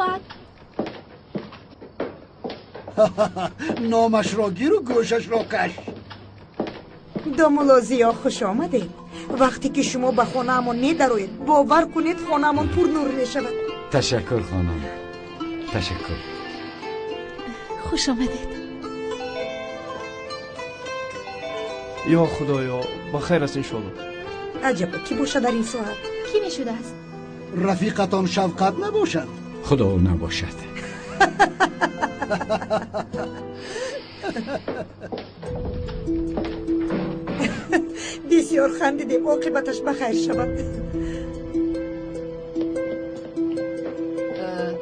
اومد. نامش را گیر و گوشش را کش. دامولازیا خوش آمده. وقتی که شما به خانه‌مون می‌دروید باور کنید خانه‌مون پر نور می‌شود. تشکر خانم، تشکر. خوش آمدید. یا خدایا بخیر است انشالله. عجبا کی باشه در این ساعت؟ کی نشده است؟ رفیقتان شفقت نباشد؟ خدا او نباشد. بسیار خندیدیم، عاقبتش بخیر شود.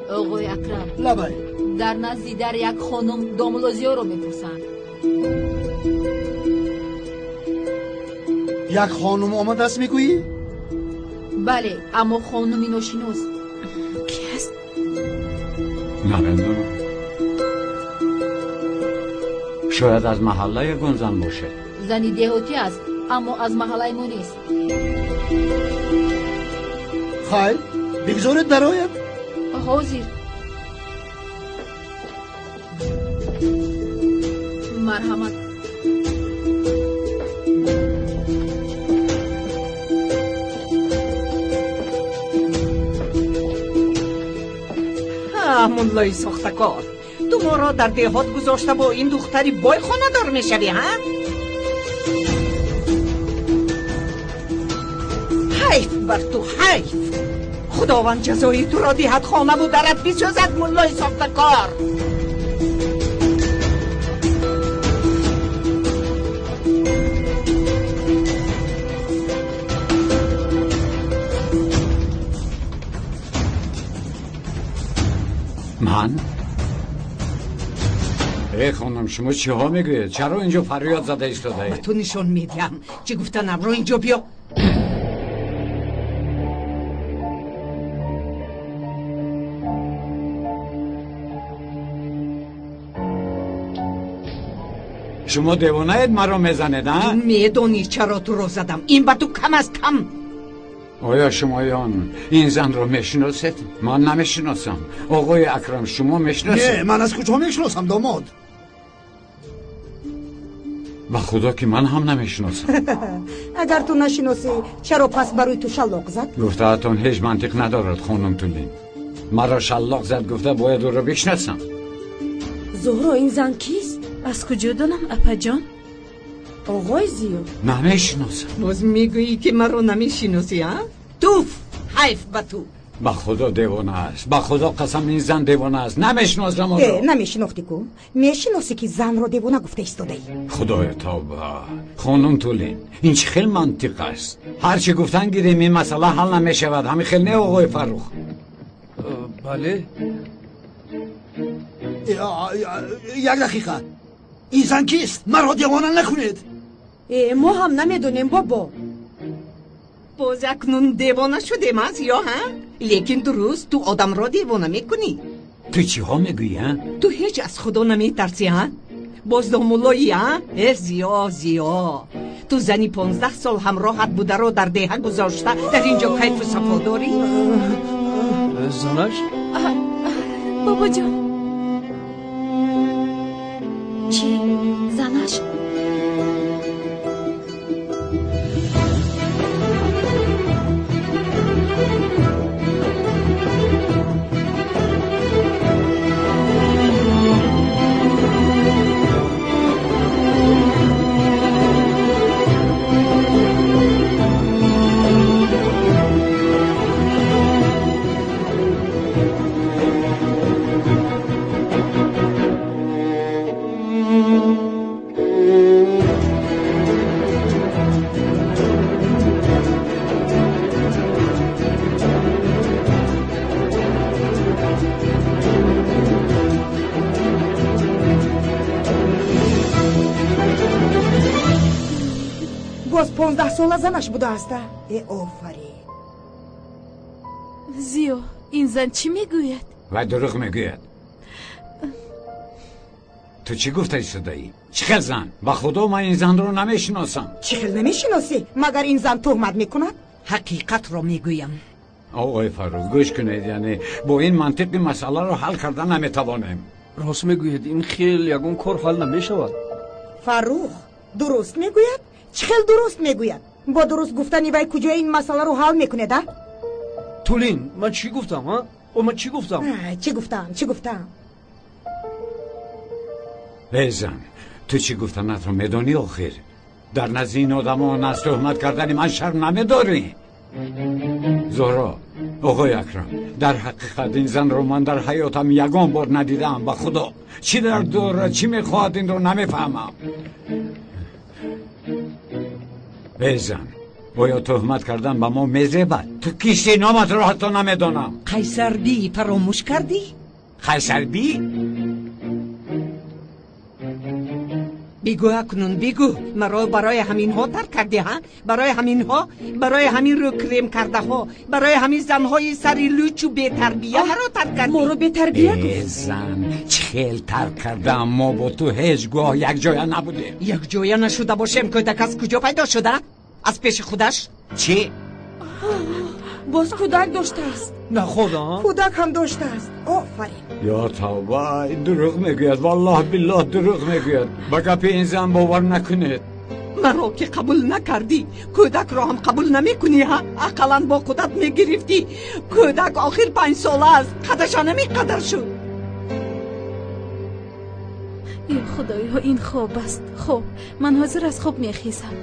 آقای اکرم، لبای در نزدی در یک خانم دامولازیا رو میپرسند. یک خانم آمده است میگویی؟ بله، اما خانمی ناشناس. کی است؟ نمیدونم. شاید از محله گنزن باشه. زنی دهاتی است، اما از محله ما نیست. خیر بگذارید درآید. حاضر. مرحمت. مولای ساختکار، تو ما را در دهات گذاشته با این دختری بای خانه دار میشوی ها؟ حیف بر تو، حیف. خداوند جزایی تو را دهت خانه بود درت بیسازد مولای ساختکار. من؟ ای خانم شما چی ها میگوید؟ چرا اینجا فریاد زده ایستاده ای؟ تو نشان میدیم چه گفتنم رو اینجا بیا. شما دیوانه اید مرا میزنید ها؟ میدونی چرا تو رو زدم؟ این با تو کم از کم. آیا شمایان این زن را میشناسید؟ من نمیشناسم. آقای اکرم شما میشناسید؟ نه من از کجا میشناسم داماد؟ با خدا که من هم نمیشناسم. اگر تو نشناسی چرا پس برای تو شلاق زد؟ گفتهاتون هیچ منطق ندارد خانم تولین. مرا شلاق زد گفته باید او را بشناسم. زهرا این زن کیست؟ از کجا دانم اپا جان؟ آقای زیو نمیشناسم. باز میگویی که من رو نمیشناسی ها؟ توف، حیف با تو. با خدا دیوانه است. با خدا قسم این زن دیوانه است. نمیشناسم او را. نمیشناختی کو؟ میشناسی که زن رو دیوانه گفته ایستاده ای. خدای توبه. خانم تولین این چه خیلی منطق است. هرچی گفتن گیریم این مسئله حل نمیشود. همین خیلی نه آقای فرخ. بله. یک دقیقه. این زن کیست؟ مرا دیوانه نکنید. ما هم نمیدونیم بابا. باز اکنون دیوانه شدیم از یا ها؟ لیکن درست تو آدم را دیوانه میکنی. تو چی ها میگویی ها؟ تو هیچ از خدا نمیترسی ها؟ باز دامولایی ها؟ زیا تو زنی 15 سال همراهت بوده رو در دیه گذاشته در اینجا کیف و صفا داری؟ زنش؟ بابا جان چی؟ زنش؟ باز 15 ساله زنش بوده است. آفرین. زیو این زن چی میگوید؟ و دروغ میگوید. تو چی گفته ایستاده ای؟ چه زن؟ با خدا من این زن رو نمیشناسم. چه خیلی نمیشناسی؟ مگر این زن تهمت میکند؟ حقیقت را میگویم. آقای فاروق گوش کنید، یعنی با این منطقی مسئله رو حل کردن نمیتوانیم. راست میگوید این خیلی یگون کار حل نمیشود. فاروق درست میگوید؟ چه خیلی درست میگوید؟ با درست گفتنی وای کجا این مسئله رو حل میکنه ده؟ تولین من چی گفتم ها؟ او من چی گفتم؟ چی گفتم؟ بیزن تو چی گفتنت رو میدونی آخر؟ در نزد این آدمان از تهمت کردن من شرم نمیداری؟ زهرا، آقای اکرم، در حقیقت این زن رو من در حیاتم یگان بار ندیدم. به خدا چی در دوره چی میخواد این رو نمیفهمم. بیزن بایا تهمت کردن به ما میزبد. تو کیستی نامت رو حتی نمیدونم. قیصر بی فراموش کردی؟ قیصر بی؟ بگو اکنون بگو، مرا برای همین ها ترک کردی ها؟ برای همین ها؟ برای همین رو کریم کرده ها؟ برای همین زنهای سری لوچ و بی تربیه مرا ترک کردی؟ ما رو بی تربیه گفت. زن چخیل ترک کردم، ما با تو هیچ گاه یک جایه نبودیم. یک جایه نشده باشم. کودک از کجا پیدا شده؟ از پیش خودش؟ چی؟ باز کودک داشته است. نه خدا کودک هم داشته است. آفرین. یا توبه، دروغ میگوید، والله بالله دروغ میگوید. با گپ این زن باور نکنید. مرا که قبول نکردی کودک را هم قبول نمی کنی ها؟ اقلا با خودت میگرفتی کودک آخر 5 ساله است، قدش نمی قدر شد. ای خدایا این خواب است. خب من حاضر از خواب میخیزم.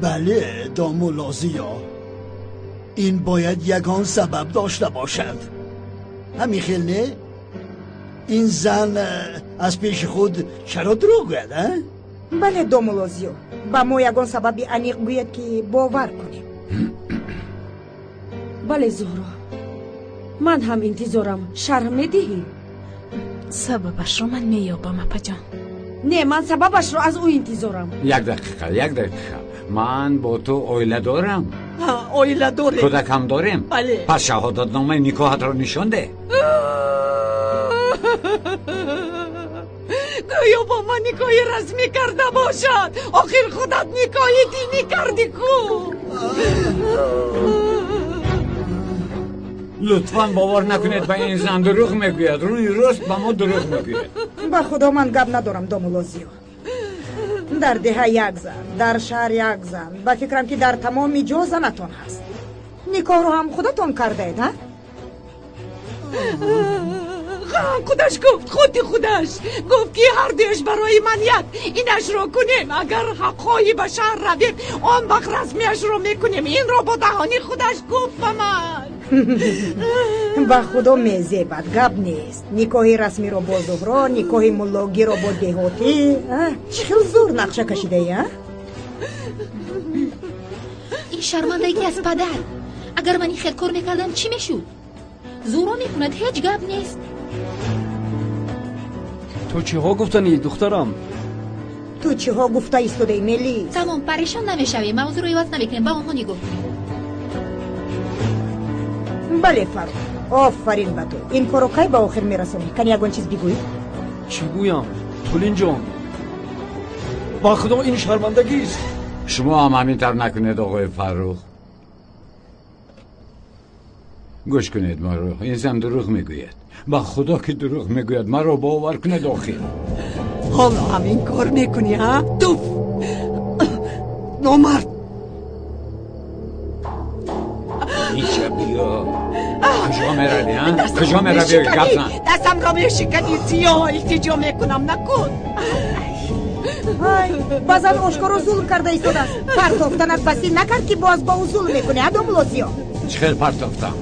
بله دامولازیا، این باید یگان سبب داشته باشد. همین خیل نه؟ این زن از پیش خود چرا دروغ گوید؟ بله دومولوزیو، با ما یگان سببی انیق گوید که باور کنیم. بله زهرا، من هم انتظارم. شرم میدهی؟ سببش رو من مییابم اپا جان. نه من سببش رو از او انتظارم. یک دقیقه من با تو اویله دارم. اویله داره؟ کودک هم داریم. بله. پس شهادت نامه نکاحت رو نشان ده. گویا با من نکاحی رسمی کرده باشد. آخر خودت نکاحی دینی کردی کو؟ لطفاً باور نکنید به این زن دروغ میگوید. روی راست به ما دروغ میگوید. با خدا من گپ ندارم دومولوزیو. در ده یک زن، در شهر یک زن، با فکرم که در تمام جا زنتون هست. نکاح رو هم خودتون کرده اید ها؟ خودش گفت، خودش گفت که هر دیش برای من یک اینش رو کنیم. اگر حقایی به شهر رویم آن وقت رسمیش رو میکنیم. این رو با دهانی خودش گفت به من. با خدا میزیبد گپ نیست. نکاح رسمی رو با زهرا، نکاح ملاگی رو با دهاتی. چه زور نقشه کشیده ای؟ این شرمندگی از پدر. اگر من این خیلی کار میکردم چی میشود؟ زورا میکند، هیچ گپ نیست. تو چی ها گفتنی دخترم؟ تو چی ها گفته ایستاده ای ملی؟ تمام پریشان نمیشوی، موضوع رو عوض نمیکنیم، با اونها نگفتیم. بله فاروق، آفرین به تو. این کارو کی به آخر میرسونی؟ کنی یگان چیز بگویی؟ چی گویم؟ تولین جان با خدا این شرمندگی است. شما هم همینطور نکنید آقای فاروق. گوش کنید ما رو. این زن دروغ میگوید. با خدا که دروغ میگوید. ما رو باور کنید آخر. حالا همین کار میکنی ها؟ تو نامرد. ایچه بیا. کجا میروی ها؟ کجا میروی گفتن؟ دستم را میشکنی سیاه. التجا میکنم نکن. بازم اشکار ظلم کرده ایستاده است. پرتافتنت بسی نکرد که باز با او ظلم میکنی ها دومولوزیو؟ چخیل پرتافتم؟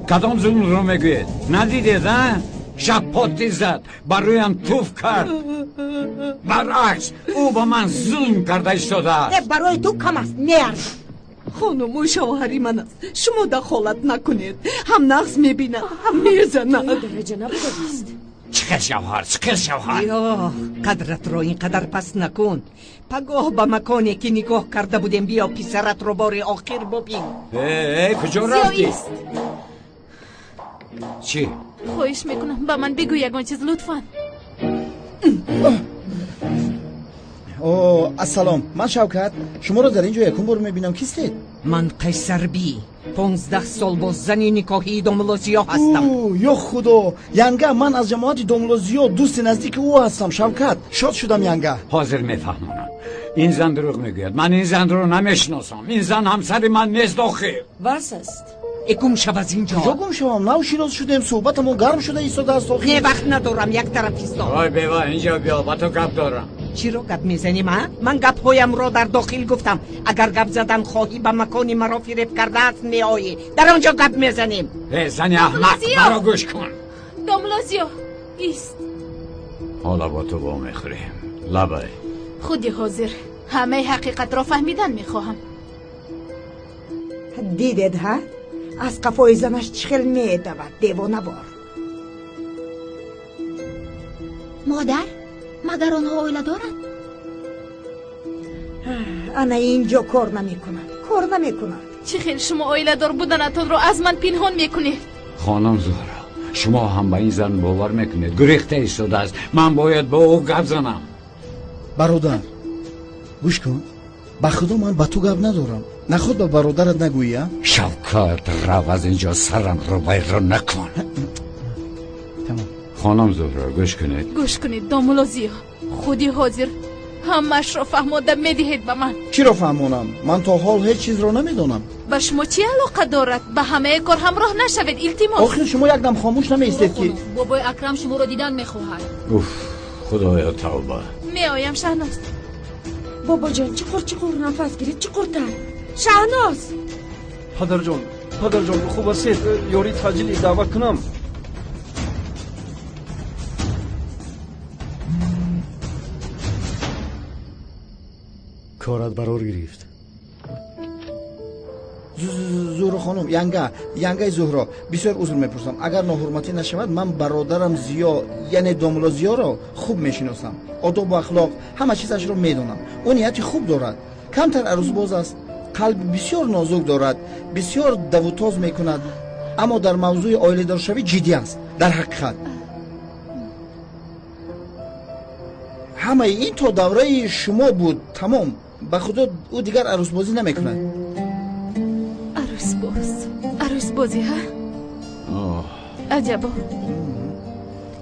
کدام ظلم رو میگوید؟ ندیدید ها؟ شب پاتی زد، برویم توف کرد. برعکس او با من ظلم کرده ایستاده است. برای تو کم است. نیارد خانم شوهری من است. شما دخالت نکنید. هم نقص میبینه هم میزنه. درجه نبوده است. چخیل شوهر یا قدرت رو اینقدر پس نکن. پگاه به مکانی که نگاه کرده بودیم بیا پسرت رو بار آخر ببین. کجا رفتی؟ چی؟ خواهش میکنم با من بگو یگان چیز لطفا. اوه السلام، من شوکت. شما رو در اینجا یکم بار میبینم. کیستید؟ من قیصر بی 15 سال با زنی نکاحی دوملوزیا هستم. اوه یا خدا، ینگه من از جماعت دوملوزیا دوست نزدیک او هستم. شوکت، شاد شدم ینگه. حاضر میفهمونم این زن دروغ میگوید. من این زن رو نمیشناسم. این زن همسر من نیست آخه. واس است؟ گم شو از اینجا. کجا گم شوم؟ نو شیراز شدیم، صحبتمون گرم شده ایستاده است آخه. نه وقت ندارم، یک طرف ایستاد. آی بیوا اینجا بیا، با تو گپ دارم. چی رو گپ میزنی؟ من گپ هایم رو در داخل گفتم. اگر گپ زدن خواهی به مکانی مرا فریب کرده است میایی. در آنجا گپ میزنیم. زن احمق، مرا گوش کن. دوملوزیو ایست. حالا با تو با میخوریم. لبای خودی حاضر. همه حقیقت را فهمیدن میخواهم. دیدید ها؟ از قفای زنش چخل میدود دیوانه بار. مادر مگر آنها اویله دارند؟ انا اینجا کار نمیکند. چه خیلی شما اویله دار بودنتان را از من پنهان میکنید؟ خانم زهرا، شما هم به این زن باور میکنید؟ گریخته ایستاده است. من باید با او گپ زنم. برادر گوش کن، به خدا من با تو گپ ندارم. نخود به برادرت نگویی. شوکت، رو از اینجا، سرم رو رو نکن. تمام. خانم زهرا گوش کنید. دوملوزیو خودی حاضر همش را فهمانده میدهید به من. چی را فهمونم؟ من تا حال هیچ چیز را نمیدونم. به شما چی علاقه دارد؟ به همه کار همراه نشوید التماس. آخه شما یک دم خاموش نمیستید که. بابای اکرم شما را دیدن میخواهد. اوف، خدایا توبه. میآیم شهناز. بابا جان چقدر نفس گیرید، چقدر شهناز. پدر جان خوب است یاری تاجیلی دعوت کنم. کارت برار گرفت. زهرا خانم، ینگه زهرا، بسیار عذر میپرسم. اگر ناحرمتی نشود، من برادرم زیا یعنی دوملوزیا را خوب میشناسم. آداب و اخلاق همه چیزش را میدونم. او نیتی خوب دارد، کمتر عروسباز است، قلب بسیار نازک دارد، بسیار دوتاز میکند، اما در موضوع عائله دار شوی جدی است. در حقیقت همه این تا دوره شما بود. تمام. به خدا او دیگر عروسبازی نمیکند. عروسبازی ها؟ عجبا.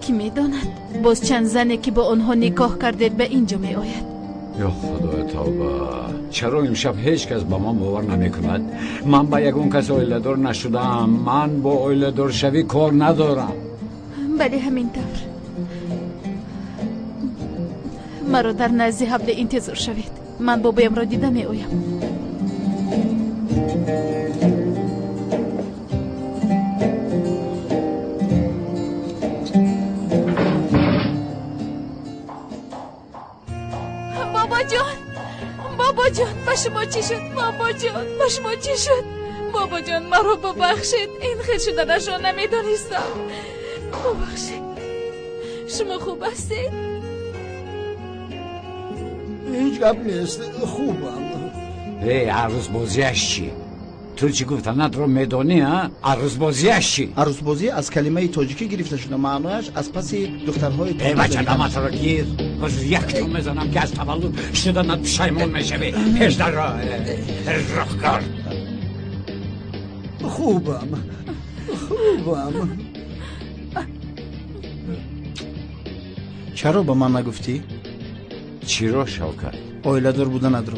کی میداند باز چند زنی که با آنها نکاح کردید به اینجا می آید. یا خدا توبه. چرا امشب هیچ کس با من باور نمیکند؟ من با یگون کس عائله دار نشدم. من با عائله دار شوی کار ندارم. بله همینطور. مرا در نزد حبل انتظار شوید. من بابایم را دیده می آیم. بابا جان به شما چی شد؟ بابا جان مرا ببخشید. این خیل شدنش را نمیدانستم. ببخشید. شما خوب هستید؟ هیچ گپ نیست، خوبم. عروسبازیش چی؟ تو چی گفتنت رو میدونی ها؟ عروسبازیش چی؟ عروسبازی از کلمه تاجیکی گرفته شده، معنایش از پس دخترهای تاجیک. بچه دمت رو گیر. باز یک تو میزنم که از تولد شدنت پشیمون میشوی. پیش در راه کار. خوبم. چرا با من نگفتی؟ چی رو شوکت؟ عائله دار بودنت رو.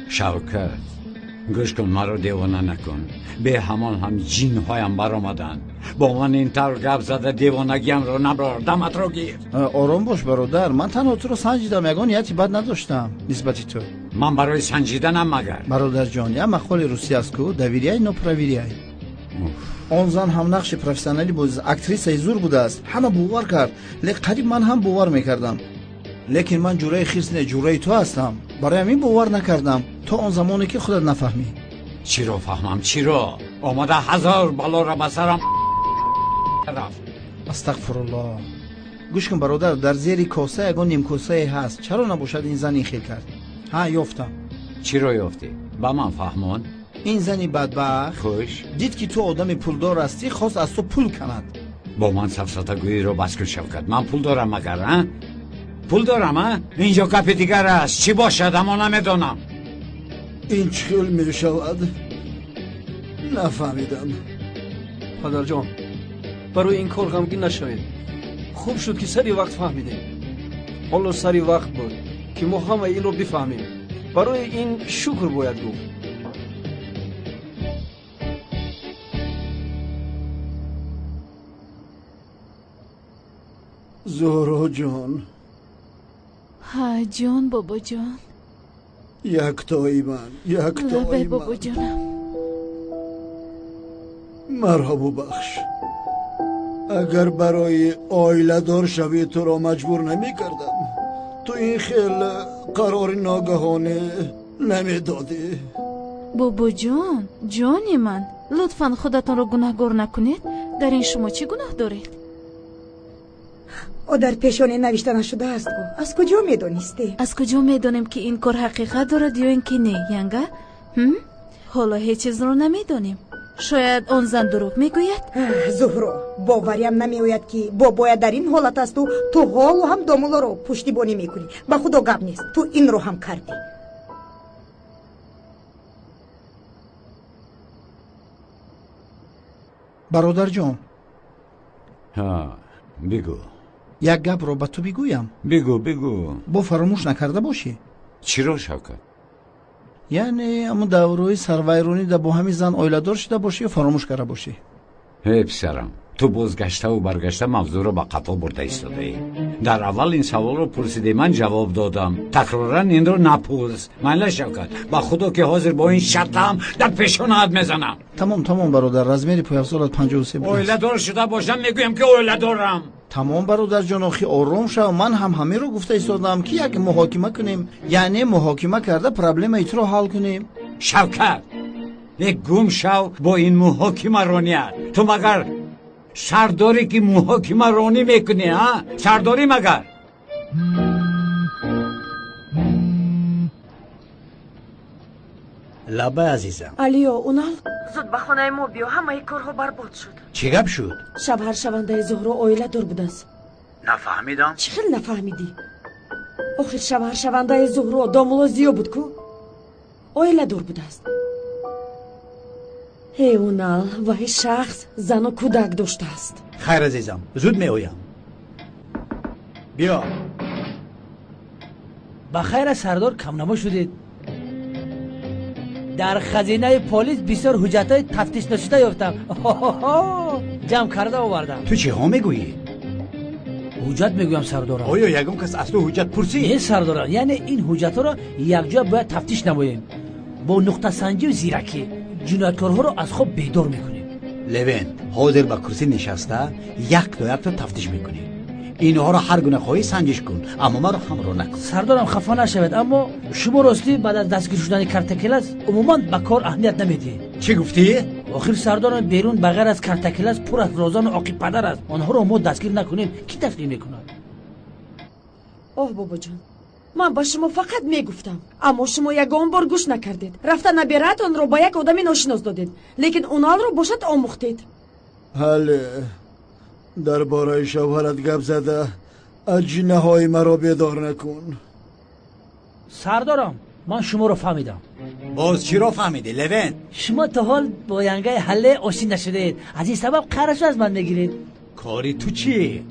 شوکت گوش کن، مرا دیوانه نکن. به همان هم جین هایم بر آمدن. با من این طور گپ زده دیوانگیم رو نبرار. دمت رو گیر. آرام باش برادر، من تنها تو رو سنجیدم، یگان نیتی بد نداشتم نسبتی تو. من برای سنجیدنم مگر برادر جان یا مقال روسی است کو دویریای نوپرویریای. آن زن هم نقش پروفسیونالی بود، اکتریس زور بوده است. همه باور کرد، لیکن قریب من هم باور میکردم. لیکن من جورای خیرس نه، جورای تو هستم. برای همین باور نکردم تا اون زمانی که خودت نفهمی. چی رو فهمم؟ چی رو؟ آمده هزار بلا را بسرم رفت. استغفرالله. گوش کن برادر، در زیر کاسه یگان نیم کاسه هست. چرا نباشد این زن این خیل کرد؟ ها یافتم. چی رو یافتی؟ با من فهمون؟ این زنی بدبخت خوش دید که تو آدم پولدار هستی، خواست از تو پول کند. با من سفسطه گویی رو بس کن شوکت. من پول دارم مگر ها؟ پول دارم ها؟ اینجا کپ دیگر است. چی باشد اما نمیدونم. این چخیل می شود؟ نفهمیدم. پدر جان برای این کار غمگین نشوید. خوب شد که سری وقت فهمیدیم. حالا سری وقت بود که ما همه این رو بفهمیم. برای این شکر باید گفت. زهرا جان. ها جان بابا جان. یکتایی من بابا جانم. مرحبا بخش. اگر برای آیله دار شوی تو را مجبور نمی کردم. تو این خیل قرار ناگهانه نمی دادی. بابا جان جانی من لطفاً خودتان را گناهگار نکنید. در این شما چی گناه دارید؟ او در پیشانی نوشته نشده است. از کجا میدونستی؟ از کجا میدونیم که این کار حقیقت دارد یا اینکه نه ینگا؟ حالا هیچ چیز رو نمیدونیم. شاید آن زن دروغ میگوید. زهرا باوریم نمیآید که بابا در این حالت است و تو حال هم دامولا رو پشتیبانی میکنی. به خدا گپ نیست. تو این رو هم کردی. برادر جان. ها بگو. یک گپ رو به تو بگویم. بگو. با فراموش نکرده باشی. چی رو شوکت؟ یعنی اما دورای سروایرونی ده با همین زن آیله‌دار شده باشی یا فراموش کرده باشی؟ هی پسرم تو بازگشته و برگشته موضوع رو به قفا برده ایستاده ای. در اول این سوال رو پرسیدی من جواب دادم. تکرارا این رو نپرس. من شوکت با خدا که حاضر با این شرطم در پیشونت میزنم. تمام برادر. رزمیری پویا سالت 53 بود. آیله‌دار شده باشم میگویم که آیله‌دارم. تمام برادر جان آخی آروم شو. من هم همه رو گفته ایستادم که یک محاکمه کنیم. یعنی محاکمه کرده پرابلم ایت رو حل کنیم. شوکت یک گم شو با این محاکمه رانیت. تو مگر سرداری که محاکمه رانی میکنی ها؟ سرداری مگر؟ لبه عزیزم. علیو اونال زود به خانه ما بیا. همه کارها برباد شد. چی گپ شد؟ شب شونده زهرا آیله دار بود است. نفهمیدم. چی خیلی نفهمیدی؟ آخر شب شونده زهرا دامولا زیو بود کو؟ آیله دار بود است. هی اونال و شخص زن و کودک داشته است. خیر عزیزم زود می آیم. بیا. بخیر سردار کم نما شدید. در خزینه پلیس بسیار حجتای تفتیش نشده یافتم. جمع کرده آوردم. تو چی ها میگویی؟ حجت میگویم سردارم. آیا یکم کس از تو حجت پرسی؟ نه سردارم. یعنی این حجت ها را یک جا باید تفتیش نماییم. با نقطه سنجی و زیرکی جنایتکارها را از خواب بیدار میکنیم. لوین حاضر به کرسی نشسته یک تا تفتیش میکنیم. اینها را هر گونه خواهی سنجش کن اما ما را همراه نکن. سردارم خفا نشود اما شما راستی بعد از دستگیر شدن کارتکلاس عموما به کار اهمیت نمیدی. چی گفتی؟ آخر سردارم بیرون بغیر از کارتکلاس پر از رازان و عاقب پدر است. آنها را ما دستگیر نکنیم کی دستگیر میکنه؟ اوه بابا جان من با شما فقط میگفتم اما شما یگان بار گوش نکردید. رفتن نبیرت آن رو با یک آدمی ناشناس دادید لیکن اونال رو باشد آموختید. حاله درباره شوهرت گپ زده اجینه های مرا بیدار نکن. سردارم من شما رو فهمیدم. باز چی رو فهمیدی لوین؟ شما تا حال با ینگه حله آشنا نشدید. از این سبب قرارش از من میگیرید. کاری تو چی؟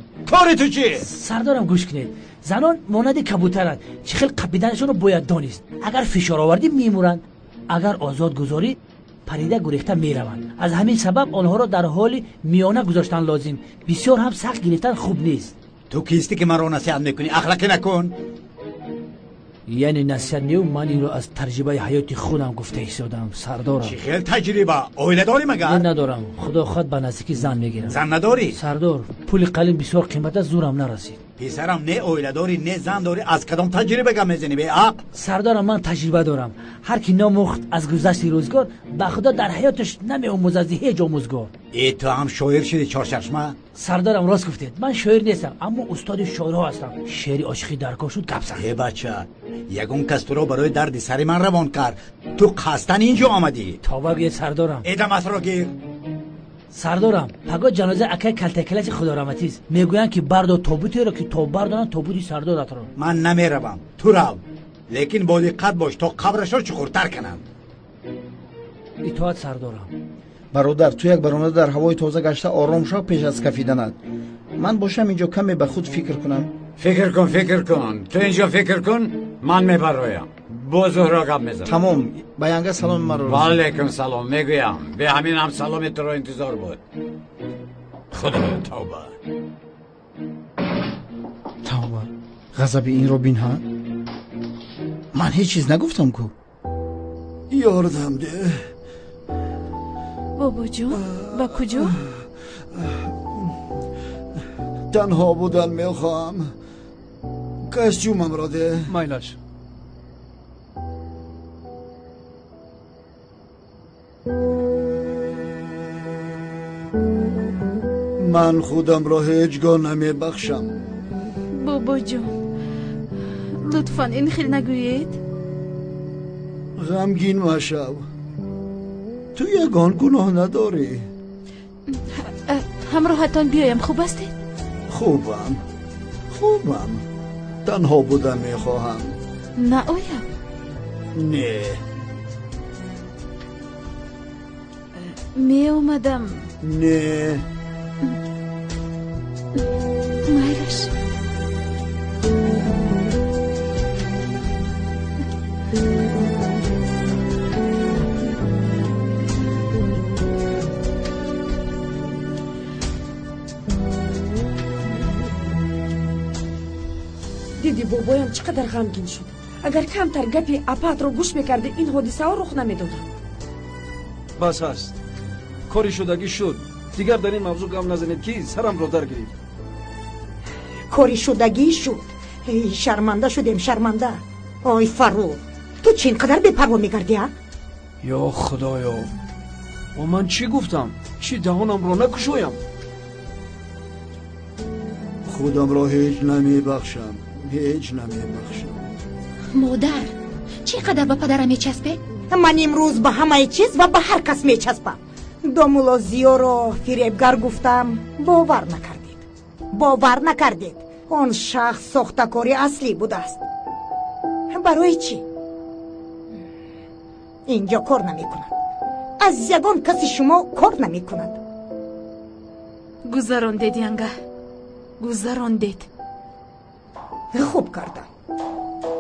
سردارم گوش کنید. زنان مانند کبوترند. چه خیلی قپیدنشون رو باید دانست. اگر فشار آوردی میمورند. اگر آزاد گذاری پریده گریخته میروند. از همین سبب آنها را در حال میانه گذاشتن لازم. بسیار هم سخت گرفتن خوب نیست. تو کیستی که من رو نصیحت میکنی؟ اخلاقی نکن. یعنی نصیحت نیو من این رو از تجربه حیاتی خودم گفته ایستادم سردارم. چی خیلی تجربه؟ اویله داری مگر؟ نه ندارم. خدا خود به نزدیکی زن میگیرم. زن نداری؟ سردار پول قلیل بسیار قیمت است زورم نرسید. پسرم نه اویله داری نه زن داری از کدام تجربه گم میزنی به عقل؟ سردارم من تجربه دارم. هر کی نامخت از گذشت روزگار به خدا در حیاتش نمیآموزد از هیچ آموزگار. ای تو هم شاعر شدی چهارچشمه؟ سردارم راست گفتید. من شاعر نیستم اما استاد شعرها هستم. شعر عاشقی در کار شد گپ زد. ای بچه یگون کس تو رو برای درد سر من روان کرد. تو قصدن اینجا آمدی؟ تا بگید سردارم. ادامت رو گیر. سردارم پگاه جنازه اکای کلتکلش خدا رحمتی است. میگویند که بردا تابوتی را که تا بردارن تابوتی سردارت را. من نمیروم، تو رو، لیکن با دقت باش تا قبرش را چخورتر کنم. اطاعت سردارم. برادر تو یک برنامه در هوای تازه گشته آرام شو پیش از کفیدنت. من باشم اینجا کمی به خود فکر کنم. فکر کن تو اینجا فکر کن، من میبرایم. با زهرا گپ میزنم. تمام. به ینگه سلام مرا. و علیکم سلام. میگویم به همین هم سلام تو را انتظار بود. خدا توبه. غضب این رو بین ها. من هیچ چیز نگفتم کو. یاردم ده. بابا جون با کجا؟ تنها بودن میخواهم. کس جومم را ده. مایلاش. من خودم را هیچگاه نمی بخشم. بابا جون لطفاً این خیلی نگویید. غمگین مشو. تو یگان گناه نداری. همراهتان بیایم خوب استید؟ خوبم. تنها بودن میخواهم. نه آیم. نه. می اومدم. نه. مایلش. دیدی بابایم چقدر غمگین شد. اگر کمتر گپی اپات رو گوش میکرده این حادثه ها رخ نمیدادن. بس هست، کاری شدگی شد. دیگر در این موضوع گام نزنید که سرم رو در گرفت. کاری شدگی شد. شرمنده شدیم شرمنده. آی فرو تو چه اینقدر بی‌پروا میگردی ها؟ یا خدایا، و من چی گفتم؟ چی دهانم رو نکشویم؟ خودم را هیچ نمی بخشم. مادر چقدر به پدرم میچسبه؟ من امروز به همه چیز و به هر کس میچسبم. دامولا زیا رو فریبگر گفتم، باور نکردید. اون شخص ساختکاری اصلی بوده است. برای چی؟ اینجا کار نمی کند. از یگان کسی شما کار نمی کند. گذراندید ینگه، گذراندید. خوب کردن.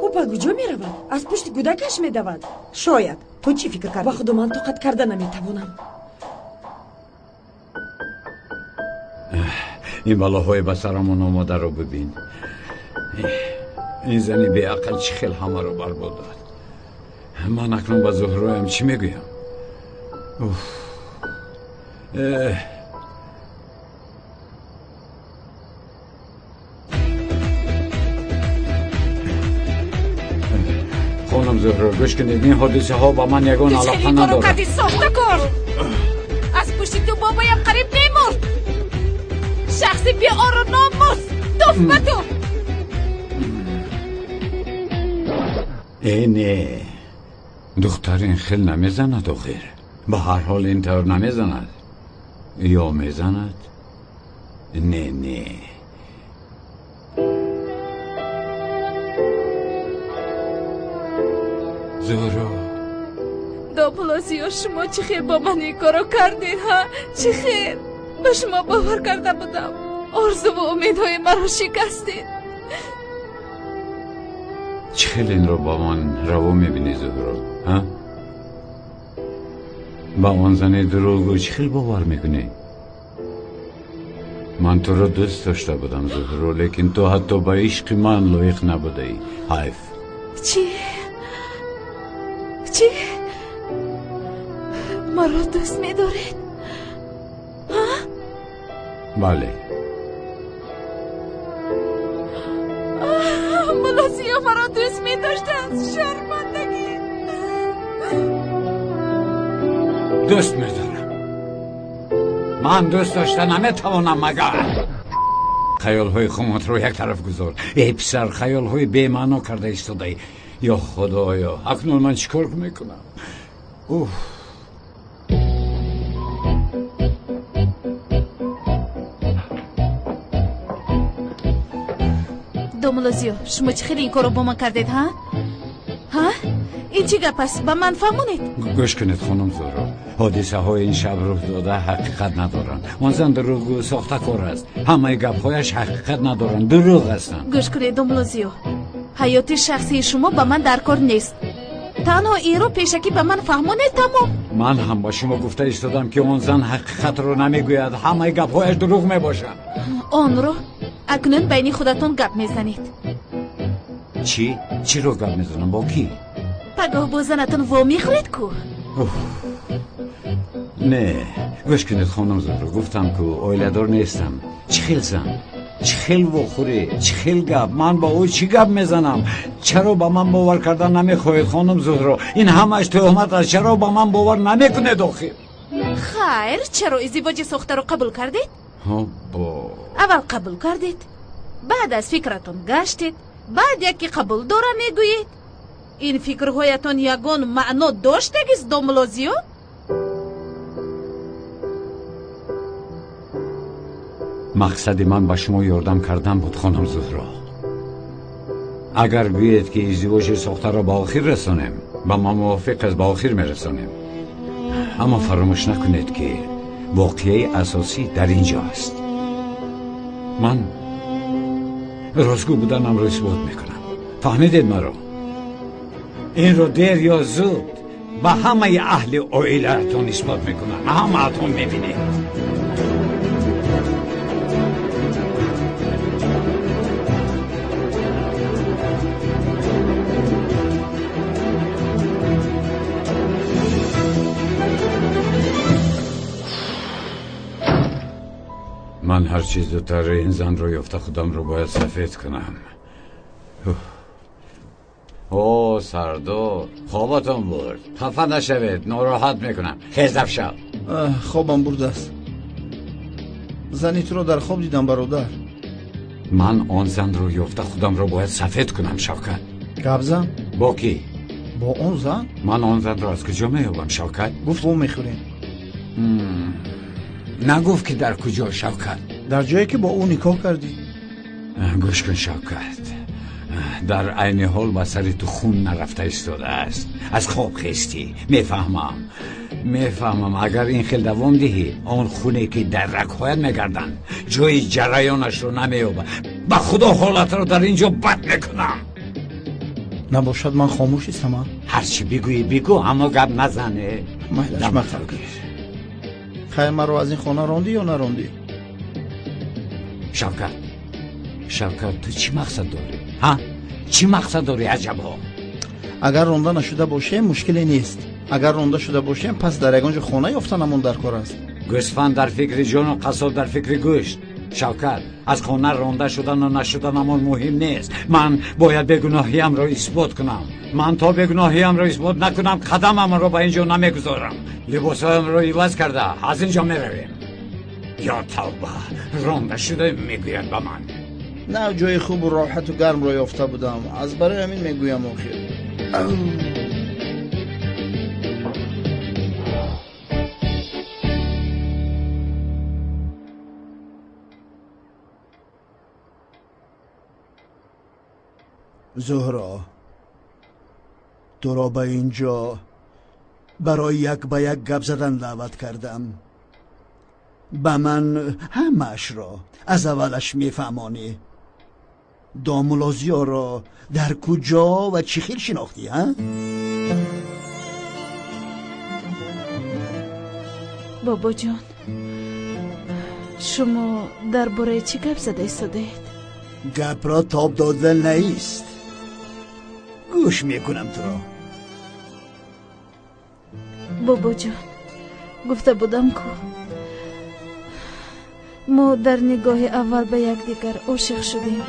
او به کجا می رود؟ از پشت کودکش می دود. شاید. تو چی فکر کردی؟ با خود من طاقت کرده نمی توانم. این بلاهای به سرمون آماده رو ببین. این زنی بی عقل چی خیل همه رو برباد داد. من اکنون با زهرایم چی میگویم؟ خانم زهرا گوش کنید، این حادثه ها با من یگان علاقه نداره. کارو کردی ساخته کن. از پشت تو بابایم قریب میمرد. شخصی بی آر و ناموس توف به تو. نه دختر این خیل نمیزند آخر. به هر حال این طور نمیزند یا میزند؟ نه زهرا دامولازیا شما چه خیر با من این کارو کردین ها؟ چه خیر به شما باور کرده بودم. آرزو و امیدهای مرا شکستین. چه خیل این رو با من روا میبینی زهرا؟ ها؟ با آن زن دروغو چه خیل باور میکنی؟ من تو رو دوست داشته بودم زهرا، لیکن تو حتی با عشق من لایق نبوده ای. حیف. چی؟ مرا دوست می‌دارید؟ ها؟ بله. ملازیا مرا دوست می‌داشته از شرمندگی. دوست می‌دارم. من دوست داشته نمیتوانم مگر. خیال‌های خودت رو یک طرف گذار. ای پسر، خیال‌های بی‌معنا کرده ایستاده. یا خدایا، اکنون من چیکار میکنم؟ دومولازیو شما چه خیلی این کارو با من کردید ها؟ این چی گپ است؟ با من فهمونید؟ گوش کنید خانم زهرا، حادثه های این شب رخ داده حقیقت ندارن. اون زن دروغ ساخته کار است. همه گپ هایش حقیقت ندارن، دروغ هستن. گوش کنید دومولازیو، حیات شخصی شما با من در کار نیست. تنها این رو پیشکی به من فهمونید تمام. من هم با شما گفته ایستادم که اون زن حقیقت رو نمیگوید، همه گپ هایش دروغ میباشن. آن رو اکنون بین خودتون گپ میزنید. چی رو گپ میزنم؟ با کی؟ پگاه با زنتون و میخورید کو؟ نه گوش کنید خانم زهرا، گفتم که اویلدار نیستم. چه خیل زن؟ چه خیل بخوری؟ چه خیل گپ؟ من با او چی گپ میزنم؟ چرا با من باور کردن نمیخواهید خانم زهرا؟ این همش تهمت است. چرا با من باور نمیکنید آخه؟ خیر، چرا ازدواج ساخته رو قبول کردید؟ اول قبول کردید، بعد از فکرتون گشتید، بعد یکی قبول داره میگویید. این فکرهایتون یگان معنا داشتگیست دومولازیو؟ مقصد من با شما یاردم کردن بود خانم زهرا. اگر گویید که ازدواج ساخته را با آخر رسانیم، با ما موافق از با آخر میرسانیم، اما فراموش نکنید که واقعه اساسی در اینجا است. من راستگو بودنم را اثبات میکنم. فهمیدید مرا؟ این رو دیر یا زود با همه اهل عائله‌تون اثبات میکنم. همه اتون میبینید. من هر چیز زودتر این زن رو یافته خودم رو باید سفید کنم. او سردار، خوابتون برد. خفه نشوید، ناراحت میکنم. خیزف شو. خوابم برد است. زنی تو رو در خواب دیدم برادر. من آن زن رو یافته خودم رو باید سفید کنم شوکت. گبزن؟ با کی؟ با اون زن؟ من آن زن رو از کجا میابم شوکت؟ گفت بو میخوریم. نگفت که در کجا شوکت؟ در جایی که با اون نکاح کردی. گوش کن شوکت، در عین حال با سر تو خون نرفته ایستاده است. از خواب خستی. میفهمم اگر این خیل دوام دهی، آن خونه که در رگ‌هایت میگردن جای جریانش رو نمیابه. با خدا حالت رو در اینجا بد میکنم. نباشد من خاموش ایستم. هرچی بگویی بگو، اما گپ نزنه. مهلش مخلوقی. خیر من رو از این خانه راندی یا نراندی؟ شوکت تو چی مقصد داری؟ ها؟ چی مقصد داری عجبا؟ اگر رانده نشده باشه مشکلی نیست. اگر رانده شده باشه پس در یگانج خانه یافتنمون در کار است. گوسفند در فکر جان و قصاب در فکر گوشت. شوکت، از خانه رانده شدن و نشدن امان مهم نیست. من باید بگناهیم را اثبات کنم. من تا بگناهیم را اثبات نکنم قدمم را به اینجا نمیگذارم. لباسایم را عوض کرده از اینجا میرویم. یا توبه، رانده شده میگوید به من. نه جای خوب و راحت و گرم را یافته بودم، از برای همین میگویم آخر. زهرا، تو را به اینجا برای یک به یک گپ زدن دعوت کردم. به من همش را از اولش میفهمانی. دومولازیو را در کجا و چی خیل شناختی ها؟ بابا جان، شما درباره چی گپ زده ایستادید؟ گپ را تاب دادن نیست. گوش میکنم تو را. بابا جان، گفته بودم که ما در نگاه اول به یکدیگر عاشق شدیم.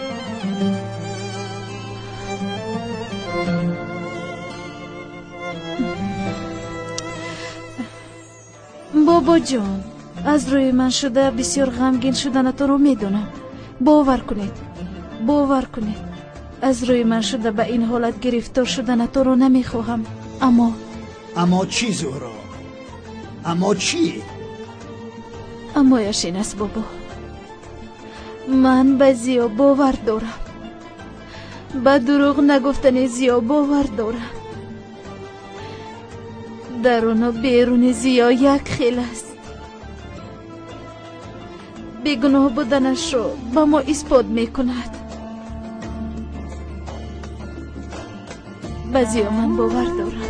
بابا جان، از روی من شده بسیار غمگین شدنتون رو میدونم. باور کنید از روی من شده به این حالت گرفتار شدنتون رو نمیخواهم. اما چی زهرا؟ اما چی؟ امایش این است بابا، من به زیو باور دارم. با دروغ نگفتن زیا باور دارم. درون و بیرون زیا یک خیل است. بیگناه بودنش رو با ما اثبات میکند. با زیا من باور دارم.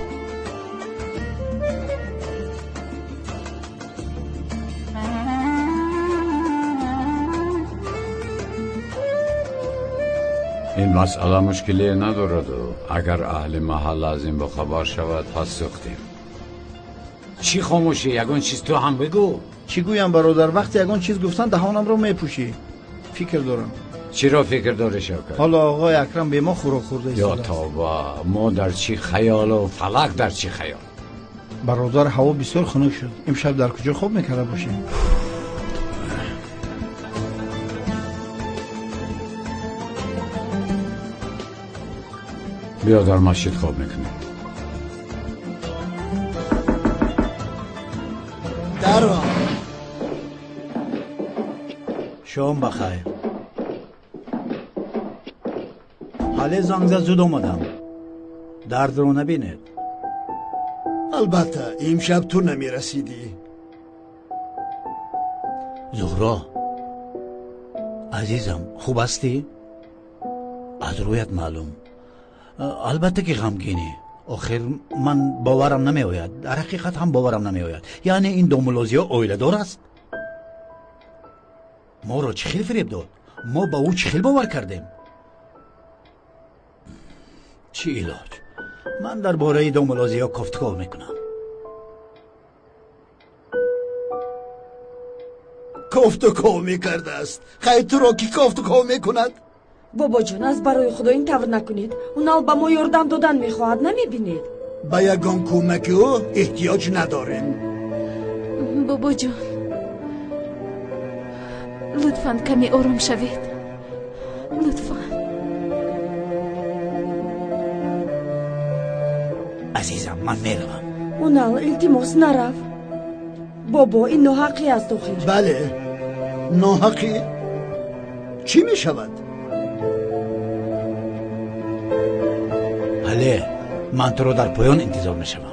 این مسئله مشکلی ندارد و اگر اهل محل از این بخبر شود پس سوختیم. چی خاموشی؟ یگان چیز تو هم بگو. چی گویم برادر؟ وقتی یگان چیز گفتن دهانم رو میپوشی. فکر دارم. چی را فکر داری شوکت؟ حالا آقای اکرم به ما خوراک خورده یا توبه، ما در چی خیال و فلک در چی خیال. برادر هوا بسیار خنک شد. امشب در کجا خواب میکرده باشیم؟ بیا در مسجد خواب میکنیم. درا شام بخیر. حالا زنگ زد زود اومدم. درد رو نبینید. البته امشب تو نمیرسیدی. زهرا عزیزم خوب هستی؟ از رویت معلوم. البته که غمگینی. آخر من باورم نمی آید. در حقیقت هم باورم نمی آید. یعنی این دومولوزی ها اویله دار است. ما رو چخیل فریب داد. ما با او چخیل باور کردیم. چی علاج؟ من در باره دومولوزی ها گفتگو میکنم. گفتگو میکرده است. خیلی تو را کی گفتگو میکند؟ بابا جان از برای خدا این طور نکنید. اون با ما یاردم دادن میخواهد نمیبینید؟ با یگان کمک او احتیاج نداریم. بابا جان لطفاً کمی آروم شوید. لطفاً. عزیزم من میروم. اونال التماس نرف. بابا این ناحقی است آخر. بله ناحقی. چی میشود؟ حالا من تو رو در پایان انتظار میشوم.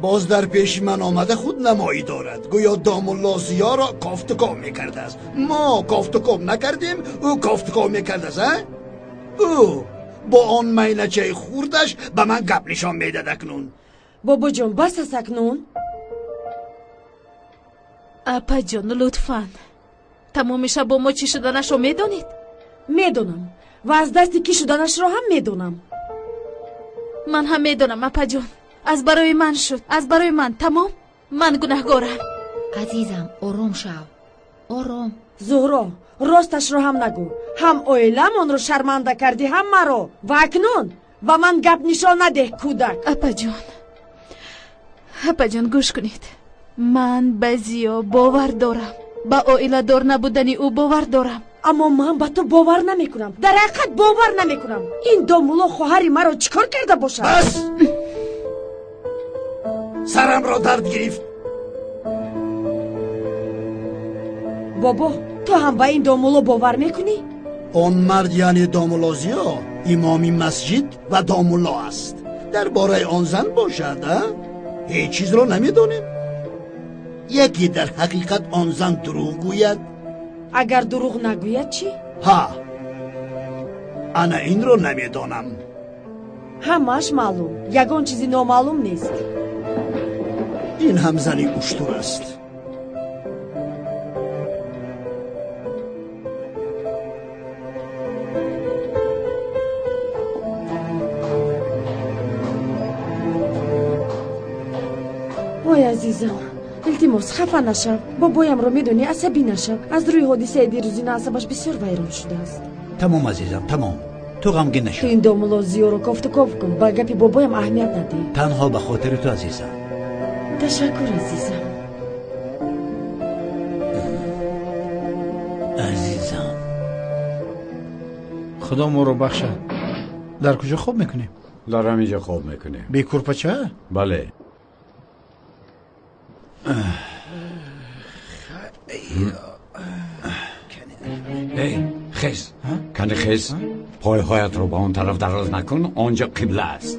باز در پیش من آمده خود نمایی دارد. گویا دامولازیا را گفتگو میکرده است. ما گفتگو نکردیم، او گفتگو میکرده است. او با آن مینچه خوردش به من گپ نشان میداد اکنون. بابا جان بس است اکنون. اپا جان لطفاً تمام شب با ما چی شدنش رو میدونید؟ میدونم و از دستی کی شدنش رو هم میدونم. من هم میدونم اپا جان. از برای من شد. از برای من تمام. من گناهگارم. عزیزم آروم شو. آروم. زهرا راستش رو هم نگو. هم اویلم اون رو شرمنده کردی هم مرا. و اکنون و من گپ نشان نده کودک. اپا جان گوش کنید. من به زیا باور دارم. با اویلا دار نبودنی او باور دارم. اما من با تو باور نمی کنم. در حقیقت باور نمی کنم. این دامولا خواهری مرا چیکار کرده باشد؟ بس سرم را درد گرفت. بابا تو هم با این دامولا باور میکنی؟ آن مرد یعنی دامولازیا امام مسجد و دامولا است. درباره آن زن باشد هیچ چیز را نمیدانیم. یکی در حقیقت آن زن دروغ گوید. اگر دروغ نگوید چی؟ ها انا این رو نمیدانم. همش معلوم. یگان چیزی نامعلوم نیست. این هم زنی اشتر است. وای عزیزم التماس خفه نشو. بابایم رو میدونی عصبی نشو. از روی حادثه دیروزی عصبش بسیار ویران شده است. تمام عزیزم تمام. تو غمگین نشو. تو این دامولازیا رو گفتگو کن. با گپی بابایم اهمیت ندی. تنها به خاطر تو عزیزم. تشکر عزیزم. عزیزم خدا ما رو بخشد. در کجا خواب میکنیم؟ دارم اینجا خواب میکنیم. بی کورپچه؟ بله. ای خیز کنی خیز پای هایت رو با اون طرف دراز نکن آنجا قبله است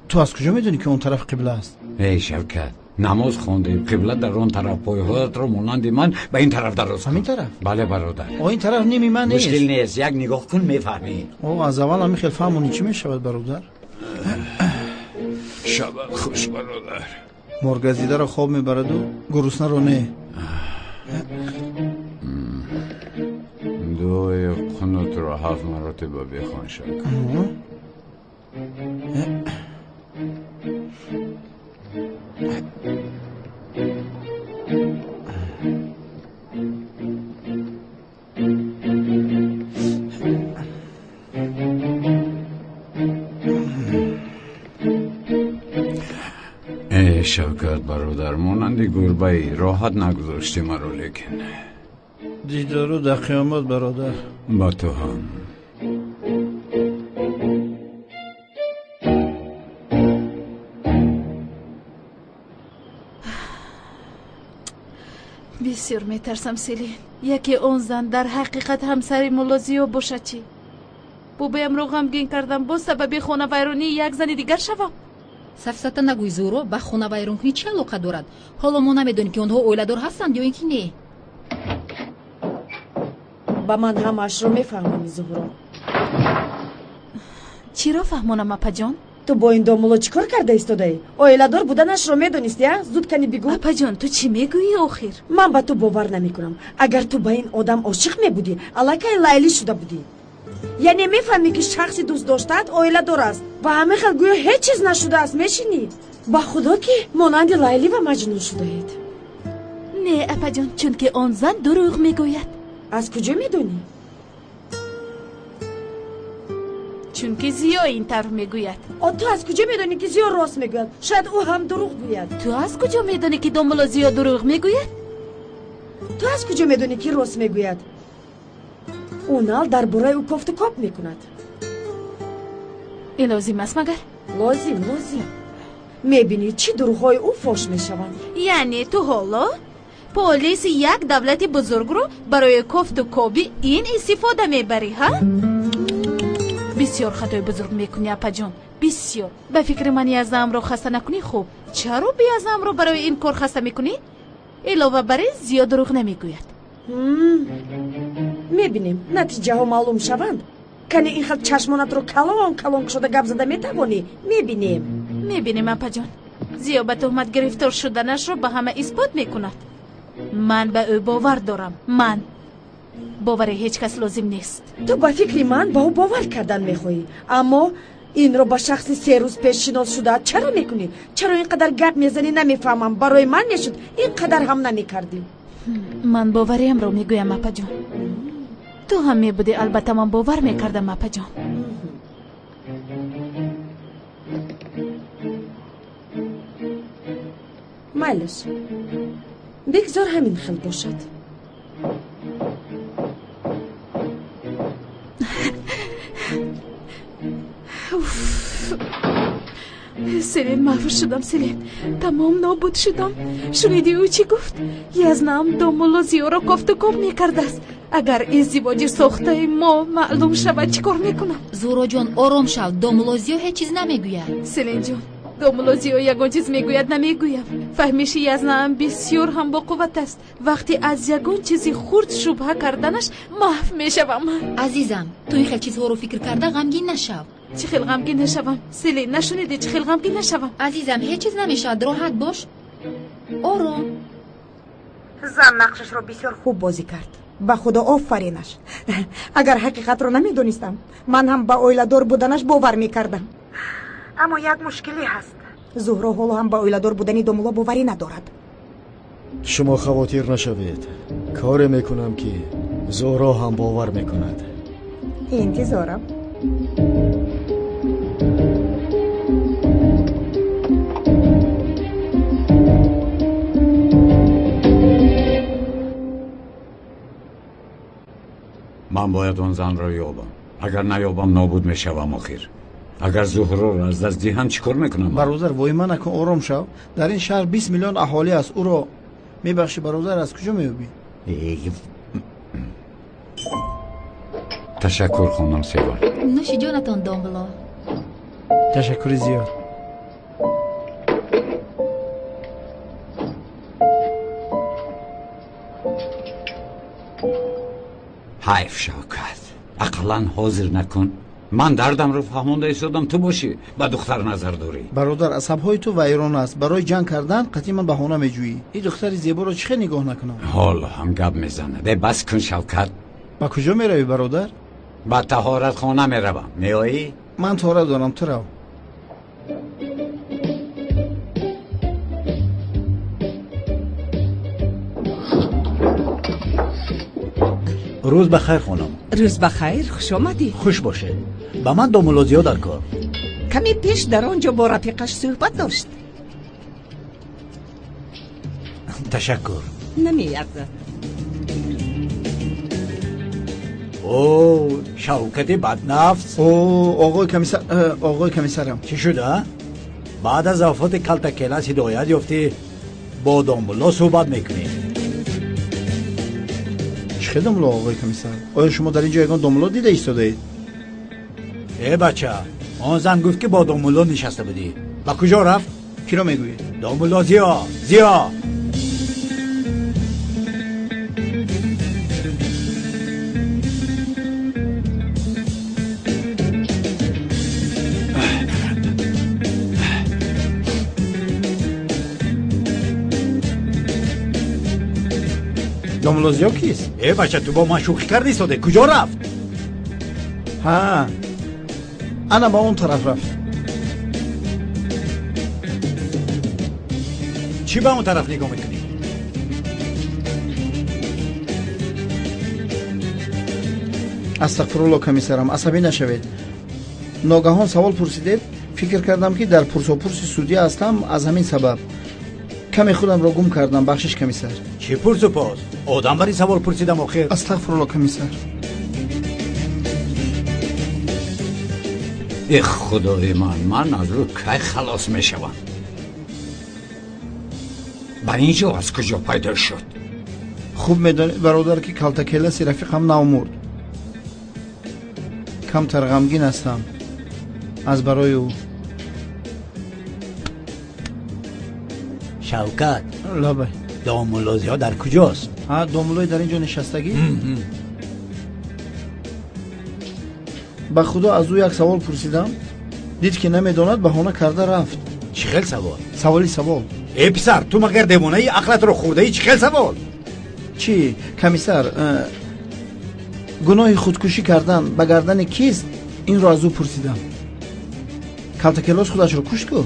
تو از کجا میدونی که اون طرف قبله است؟ ای شوکت نماز خوندیم قبله در اون طرف پای هایت رو مانند من به این طرف دراز کن همین طرف؟ بله برادر این طرف نیمی من نیست مشکل نیست یک نگاه کن میفهمی از اول همی خیلی فهمونی چی میشود برادر؟ شب خوش برادر مرگزیده رو خواب میبرد و گرسنه رو نه دوی قنوت رو 7 مرتبه بخوان شد ای شوکت برادر مانندی گربه راحت نگذاشتی مرا لیکن دیدارو در قیامت برادر با تو هم بسیار میترسم سیلین یکی اون زن در حقیقت همسر مولازیو باشه چی بوبایم رو غمگین کردم با سبب خونه ویرانی یک زن دیگر شوم сафсата нагӯй зӯро ба хонавайронкунӣ чӣ алоқа дорад ҳоло мо намедонем ки онҳо оиладор ҳастанд ё ин ки не ба ман ҳамаашро мефаҳмонӣ зуҳро чиро фаҳмонам апаҷон ту бо ин домуло чӣ кор карда истодаӣ оиладор буданашро медонистӣ а зуд кани бигӯ апаҷон ту чӣ мегӯӣ охир ман ба ту бовар намекунам агар ту ба ин одам ошиқ мебудӣ аллакай лайлӣ шуда будӣ яъне мефаҳмӣ ки шахси дӯст доштаат оиладор аст ва ҳамин хел гӯё ҳеҷ чиз нашудааст мешинӣ ба худо ки монанди лайлӣ ва маҷнун шудаед не апаҷон чунки он зан дурӯғ мегӯяд аз куҷо медонӣ чунки зиё ин тавр мегӯяд ту аз куҷо медонӣ ки зиё рост мегӯяд шояд ӯ ҳам дурӯғ гӯяд ту аз куҷо медонӣ ки домуло зиё дурӯғ мегӯяд ту аз куҷо медонӣ ки рост мегӯяд ӯ нал дар бораи ӯ кофту коп мекунад ин лозим аст магар лозим мебинӣ чӣ дурӯғҳои ӯ фош мешаванд яъне ту ҳоло полиси як давлати бузургро барои кофту коби ин истифода мебарӣ ҳа бисёр хатои бузург мекунӣ апаҷон бисёр ба фикри ман яздаамро хаста накунӣ хуб чаро бияздаамро барои ин кор хаста мекунӣ илова бар ин зиё дурӯғ намегӯяд мебинем натиҷаҳо маълум шаванд кане ин хел чашмонатро калон кушода гап зада метавонӣ мебинем апаҷон зиё ба тӯҳмат гирифтор шуданашро ба ҳама исбот мекунад ман ба ӯ бовар дорам ман бовари ҳеҷ кас лозим нест ту ба фикри ман ба ӯ бовар кардан мехоҳӣ аммо инро ба шахси 3 рӯз пеш шинос шудаат чаро мекунӣ чаро ин қадар гап мезанӣ намефаҳмам барои ман мешуд ин қадар ҳам намекардӣ ман бовариамро мегӯям апаҷон ту ҳам мебудӣ албатта ман бовар мекардам апаҷон майлаш бигзор ҳамин хел бошад селин маҳвуз шудам селин тамом нобуд шудам шунидӣ ӯ чӣ гуфт язнаам домуло зиёро кофту коб мекардааст агар издивоҷи сохтаи мо маълум шавад чӣ кор мекунам зӯроҷон ором шав домуло зиё ҳеҷ чиз намегӯяд селинҷон домуло зиё ягон чиз мегӯяд намегӯям фаҳмиши язнаам бисёр ҳам боқувват аст вақте аз ягон чизи хурд шубҳа карданаш маҳв мешавам азизам ту ин хел чизҳоро фикр карда ғамгин нашав чӣ хел ғамгин нашавам селин нашунидӣ чӣ хел ғамгин нашавам азизам ҳеҷ чиз намешавад роҳат бош ором зан нақшашро бисёр хуб бозӣ кард ба худо офаринаш агар ҳақиқатро намедонистам ман ҳам ба оиладор буданаш бовар мекардам аммо як мушкилӣ ҳаст зуҳро ҳоло ҳам ба оиладор будани домуло боварӣ надорад шумо хавотир нашавед коре мекунам ки зуҳро ҳам бовар мекунад интизорам من باید اون زن را یابم اگر نیابم نابود میشوم آخر اگر زهرا را از دست دهم چیکار میکنم؟ برادر وایما نکن، آرام شو. در این شهر 20 میلیون اهالی است. او را میبخشی برادر؟ از کجا میوبی؟ تشکر خانم سیوان. نوش جانتان دامبلا. تشکر زیاد. حیف شوکت، اقلا حاضر نکن. من دردم رو فهمونده ایستادم، تو باشی با دختر نظر داری. برادر عصبهای تو ویران است. برای جنگ کردن قطعی من بهانه میجویی. این دختر زیبا رو چه نگاه نکنم؟ حالا هم گپ میزنه. ده بس کن شوکت. با کجا میروی برادر؟ با طهارت خانه میروم. میایی؟ من طهارت دارم، تو رو. روز بخیر خانم. روز بخیر، خوش آمدی. خوش باشید. با من دومولوزیا در کار. کمی پیش در آنجا با رفیقش صحبت داشت. تشکر. نمیارزد. او شوکت بدنفس. او آقای کمیسرم چی شده؟ بعد از وفات کلتکلس هدایت یافتی با دومولا صحبت میکنی. چه دومولا آقای کمیسر؟ آیا شما در اینجا یگان دومولا دیده ایستاده اید؟ ای بچه، آن زن گفت که با دومولا نشسته بودی. با کجا رفت؟ کی را میگویی؟ دومولا زیا. دومولوزیا کیست؟ ای بچه، تو با من شوخی کردی ساده. کجا رفت؟ ها، انا با اون طرف رفت. چی با اون طرف نگاه میکنی؟ استغفرالله کمیسرم، عصبی نشوید. ناگهان سوال پرسیدید، فکر کردم که در پرسوپرس سودی هستم. از همین سبب کمی خودم را گم کردم. بخشش کمیسر. چی پرسوپرس؟ آدم بری سوال پرسیدم آخر. استغفرالله کمیسر. ای خدای من از رو کی خلاص میشوم؟ با اینجا از کجا پیدا شد؟ خوب میدانید برادر که کلتکلسی رفیقم نامرد. کم غمگین هستم از برای او. شوکت، لابه دومولوزیا در کجاست؟ ها، دومولوی در اینجا نشستگی؟ به خدا از او یک سوال پرسیدم، دید که نمیداند، بهانه کرده رفت. چی خیل سوال؟ سوال. ای پسر، تو مگر دیوانه ای؟ عقلت رو خورده ای؟ چی خیل سوال؟ چی کمیسر، گناه خودکشی کردن به گردن کیست؟ این رو از او پرسیدم. کلتکلاس خودش رو کشت کو؟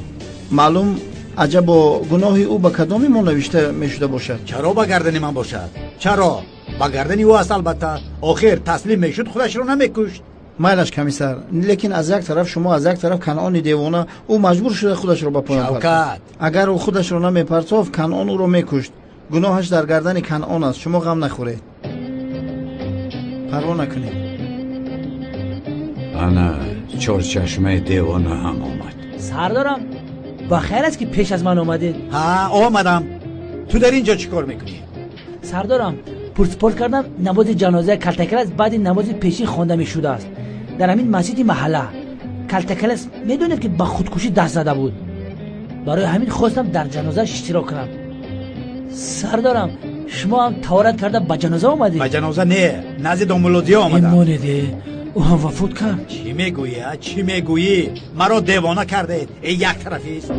معلوم عجب با گناه او به کدامی ما نوشته میشده باشد. چرا به گردن من باشد؟ چرا؟ به گردن او است. البته آخر تسلیم میشد خودش رو نمیکشت. مایلش کمیسر، لیکن از یک طرف شما، از یک طرف کنعان دیوانه، او مجبور شده خودش رو به پایان پرتافت. اگر او خودش رو نمیپرتافت، کنعان او رو میکشت. گناهش در گردن کنعان است. شما غم نخورید، پروا نکنید. انا چرچشمه دیوانه هم آمد. سردارم با خیر است که پیش از من آمده. ها، آمدم. تو در اینجا چی کار میکنی؟ سردارم پرسپورت کردم نماز جنازه کلتکلس بعد نماز پیشین خوانده می شده است در همین مسجد محله. کلتکلس میدونید که با خودکشی دست زده بود. برای همین خواستم در جنازه اشتراک کنم. سردارم شما هم طهارت کرده با جنازه آمدید؟ با جنازه نه، نزد دومولوزیا آمدم. این مانده او هم وفات کرد. چی میگویی؟ مرا دیوانه کرده. ای یک طرفی است.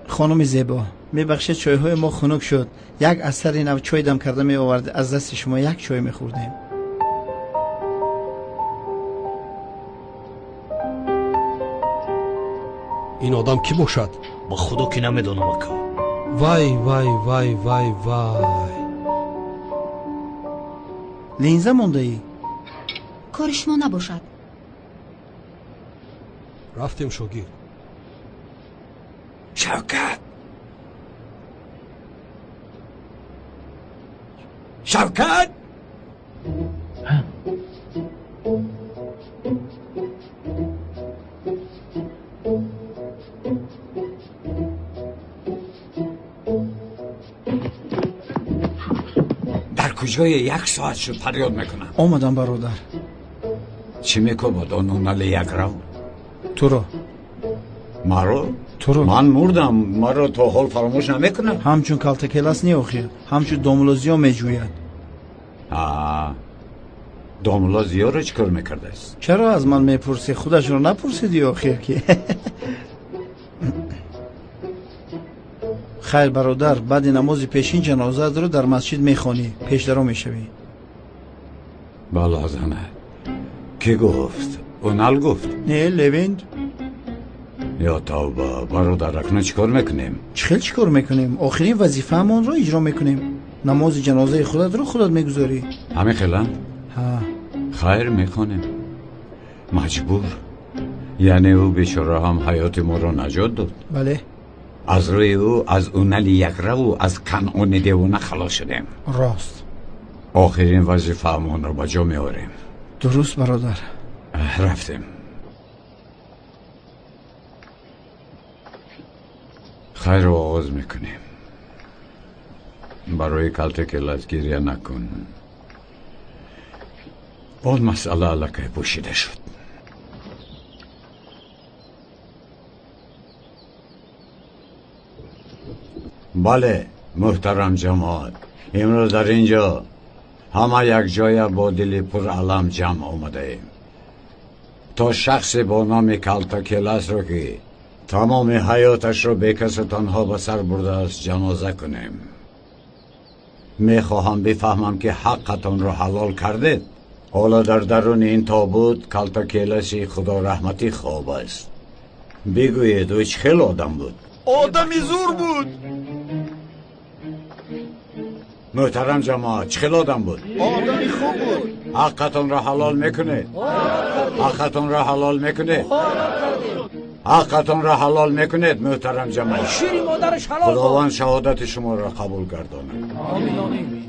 خانم زیبا، میبخشید چایهای ما خنک شد. یک اثری نو چای دم کرده می آورد. از دست شما یک چای میخوردیم. این آدم کی باشد؟ با خدا که نمیدونم اکا. وای لینزه مونده ای؟ کار شما نباشد. رفتیم شاگرد. شوکت در کجای 1 ساعت شد فریاد میکنم. آمدم برادر. چی میکند اونال یگرو؟ تو رو. مرا؟ تو رو. من مردم، مرا تا حال فراموش نمیکنم. همچون کالتا کلاس نیوخی، همچون دوملوزیو میجوید. دوملوزیو رو چکار میکرده است؟ چرا از من میپرسی؟ خودش رو نپرسیدی آخر که. خیر برادر، بعد نماز پیشین جنازه رو در مسجد میخوانی، پیش درو میشوی. بالا زنه کی گفت؟ اونال گفت؟ نه لویند. یا توبه برادر، اکنون چیکار میکنیم؟ چیکار میکنیم؟ آخرین وظیفه‌مون رو اجرا میکنیم. نماز جنازه خودت رو خودت میگذاری. همین خیلی؟ ها. خیر میکنیم. مجبور. یعنی او بیچاره هم حیات ما رو نجات داد. بله. از روی او از اونال یگرو از کنعان دیوانه خلاص شدیم. راست. آخرین وظیفه‌مون رو بجا میاریم. درست برادر. رفتیم. خیر رو آغاز میکنیم. برای کالتا کلاس گریه نکن. اون مسئله علاقه پوشیده شد. بله محترم جماعت، امروز در اینجا همه یک جای با دل پر علم جمع آمده ایم تا شخص با نام کالتا کلاس رو که تمام حیاتش رو به کس تنها به سر برده است جنازه کنیم. میخواهم بفهمم که حقتان رو حلال کردید. حالا در درون این تابوت کالتا کلاسی خدا رحمتی خواب است. بگویید او چه آدم بود؟ آدمی زور بود. محترم جماعت، چه آدم بود؟ آدمی خوب بود. حقتان را حلال میکنه. حقتان را حلال میکنه. حقتان را حلال میکنید محترم جماعت. شیری مادرش حلال. خداوند شهادت شما را قبول گرداند. آمین آمین.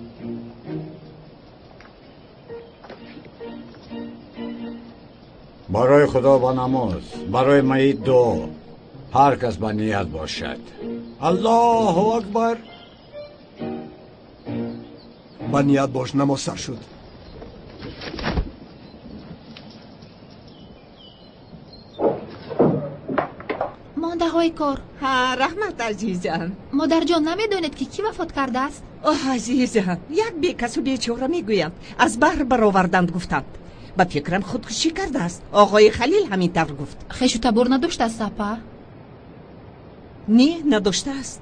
برای خدا با نماز، برای میت دعا، هر کس با نیت باشد. الله اکبر. با نیت باش، نماز سر شد. مانده های کار. ها رحمت عزیزم. مادر جان نمیدونید که کی وفات کرده است؟ عزیزم، یک بیکس و بیچاره میگویند از بحر برآوردند گفتند. با فکرم خودکشی کرده است. آقای خلیل همین طور گفت. خیش و تبر نداشته است سپا؟ نه نداشته است.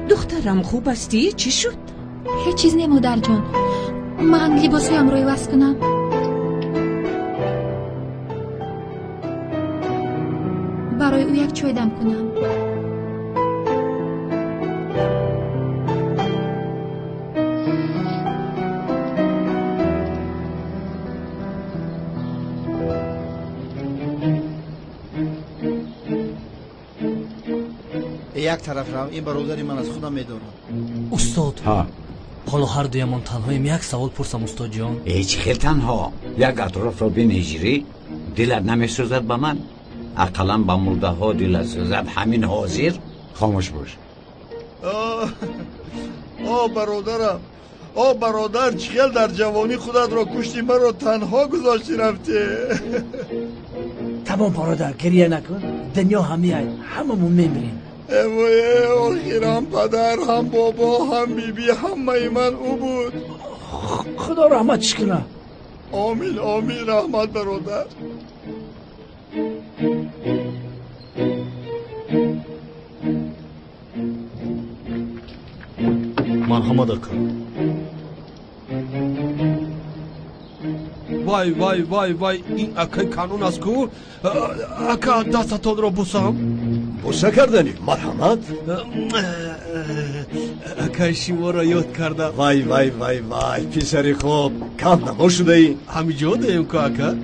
دخترم خوب استی؟ چی شد؟ هیچ چیز نی مادر جان. من لباسویم روی وصل کنم. برای او یک چای دم کنم. یک طرف رو این برادری من از خودم میدارم. استاد ها حالا هر دویمان تنهاییم. یک سوال پرسم استاد جان. هیچ خیلی تنها یک اطراف رو بینیجری دلت نمیسوزد به من؟ اقلا با مرده ها دلت سوزد همین حاضر؟ خاموش باش. برادرم، برادر چخیل در جوانی خودت را کشتی، من را تنها گذاشتی رفتی. تمام برادر گریه نکن. دنیا هممون میمیریم. آخرم پدر هم بابا هم بیبی همه من او بود. خدا رحمتش کنه. آمین آمین. رحمت برادر. مرحمت اکا. وای وای وای وای، این اکای کانون است کو. اکا دستتون رو بوسم. بوسه کردنی مرحمت اکای شما را یاد کرده. وای وای وای وای پسری خوب کم نما شده ای؟ همینجا دیم که اکا.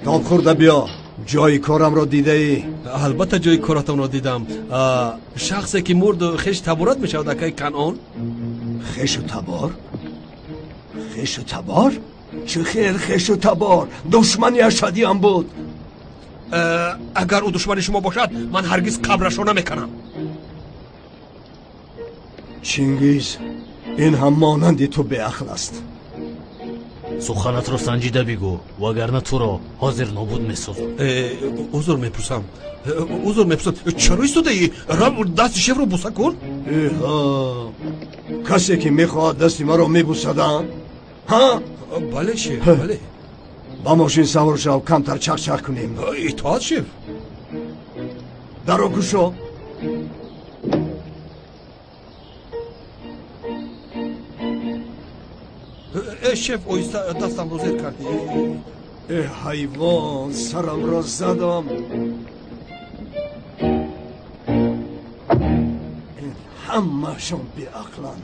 تاب خورده بیا جای کارم را دیده ای؟ البته جای کارتم را دیدم. شخصی که مرد خیش تبارت می شود اکای کنعان. خیش و تبار؟ خیش و تبار؟ چه خیر خیش و تبار؟ دشمنی اشدی هم بود. اگر او دشمن شما باشد من هرگز قبرش را نمیکنم. چینگیز این هم مانندی تو به عقل است. سخنت را سنجیده بگو وگرنه تو را حاضر نابود میسازم. عذر میپرسم چرا ایستاده ای؟ دست شیف رو بوسه کن. کسی که میخواد دستی ما رو میبوسدن؟ ها؟ بله شیف بله. با ماشین سوار شو کمتر چک چک کنیم. اطاعت شیف. درو گوشو. شیف اویسته دستم رو زیر کردی. ای حیوان سرم را زدم. این همه شون بی عقلند.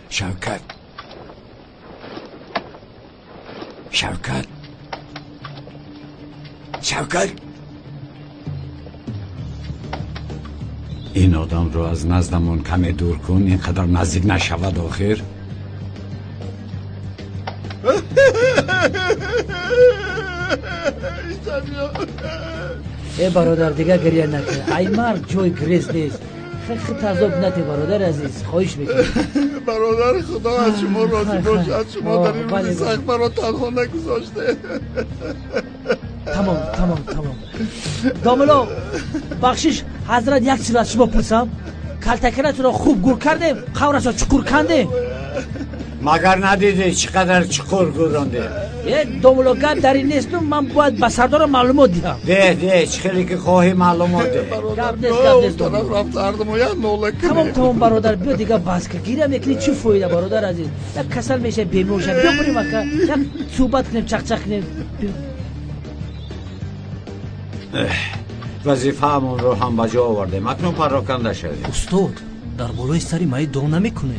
شوکت این آدم رو از نزدمون کمی دور کن اینقدر نزدیک نشود آخر. ای برادر دیگه گریه نکن. ای مرد جای گریز نیست. خیلی تذاب نتی برادر عزیز خواهش میکنم. برادر خدا از شما راضی باشد. شما در این روز سخت برا تنها نگذاشته. تمام داملو بخشش حضرت یک چیز از شما پرسم. کلتکنت را خوب گور کردیم قورش را چکور کنده مگر ندیده چقدر چکور گورانده. داملو گپ در این نیست. من باید به سردار معلومات دیم. ده خیلی که خواهی معلومات ده. گپ نیست تمام برادر بیا دیگه بس که گیرم یکی چی فایده برادر عزیز. یک کسل میشه بیمور شد. بیا بریم اکا یک صحبت کنیم چک کنیم. وظیفه همون رو هم بجا آورده. اکنون پراکنده شده. استاد در بالای سری مایی دعا نمیکنه.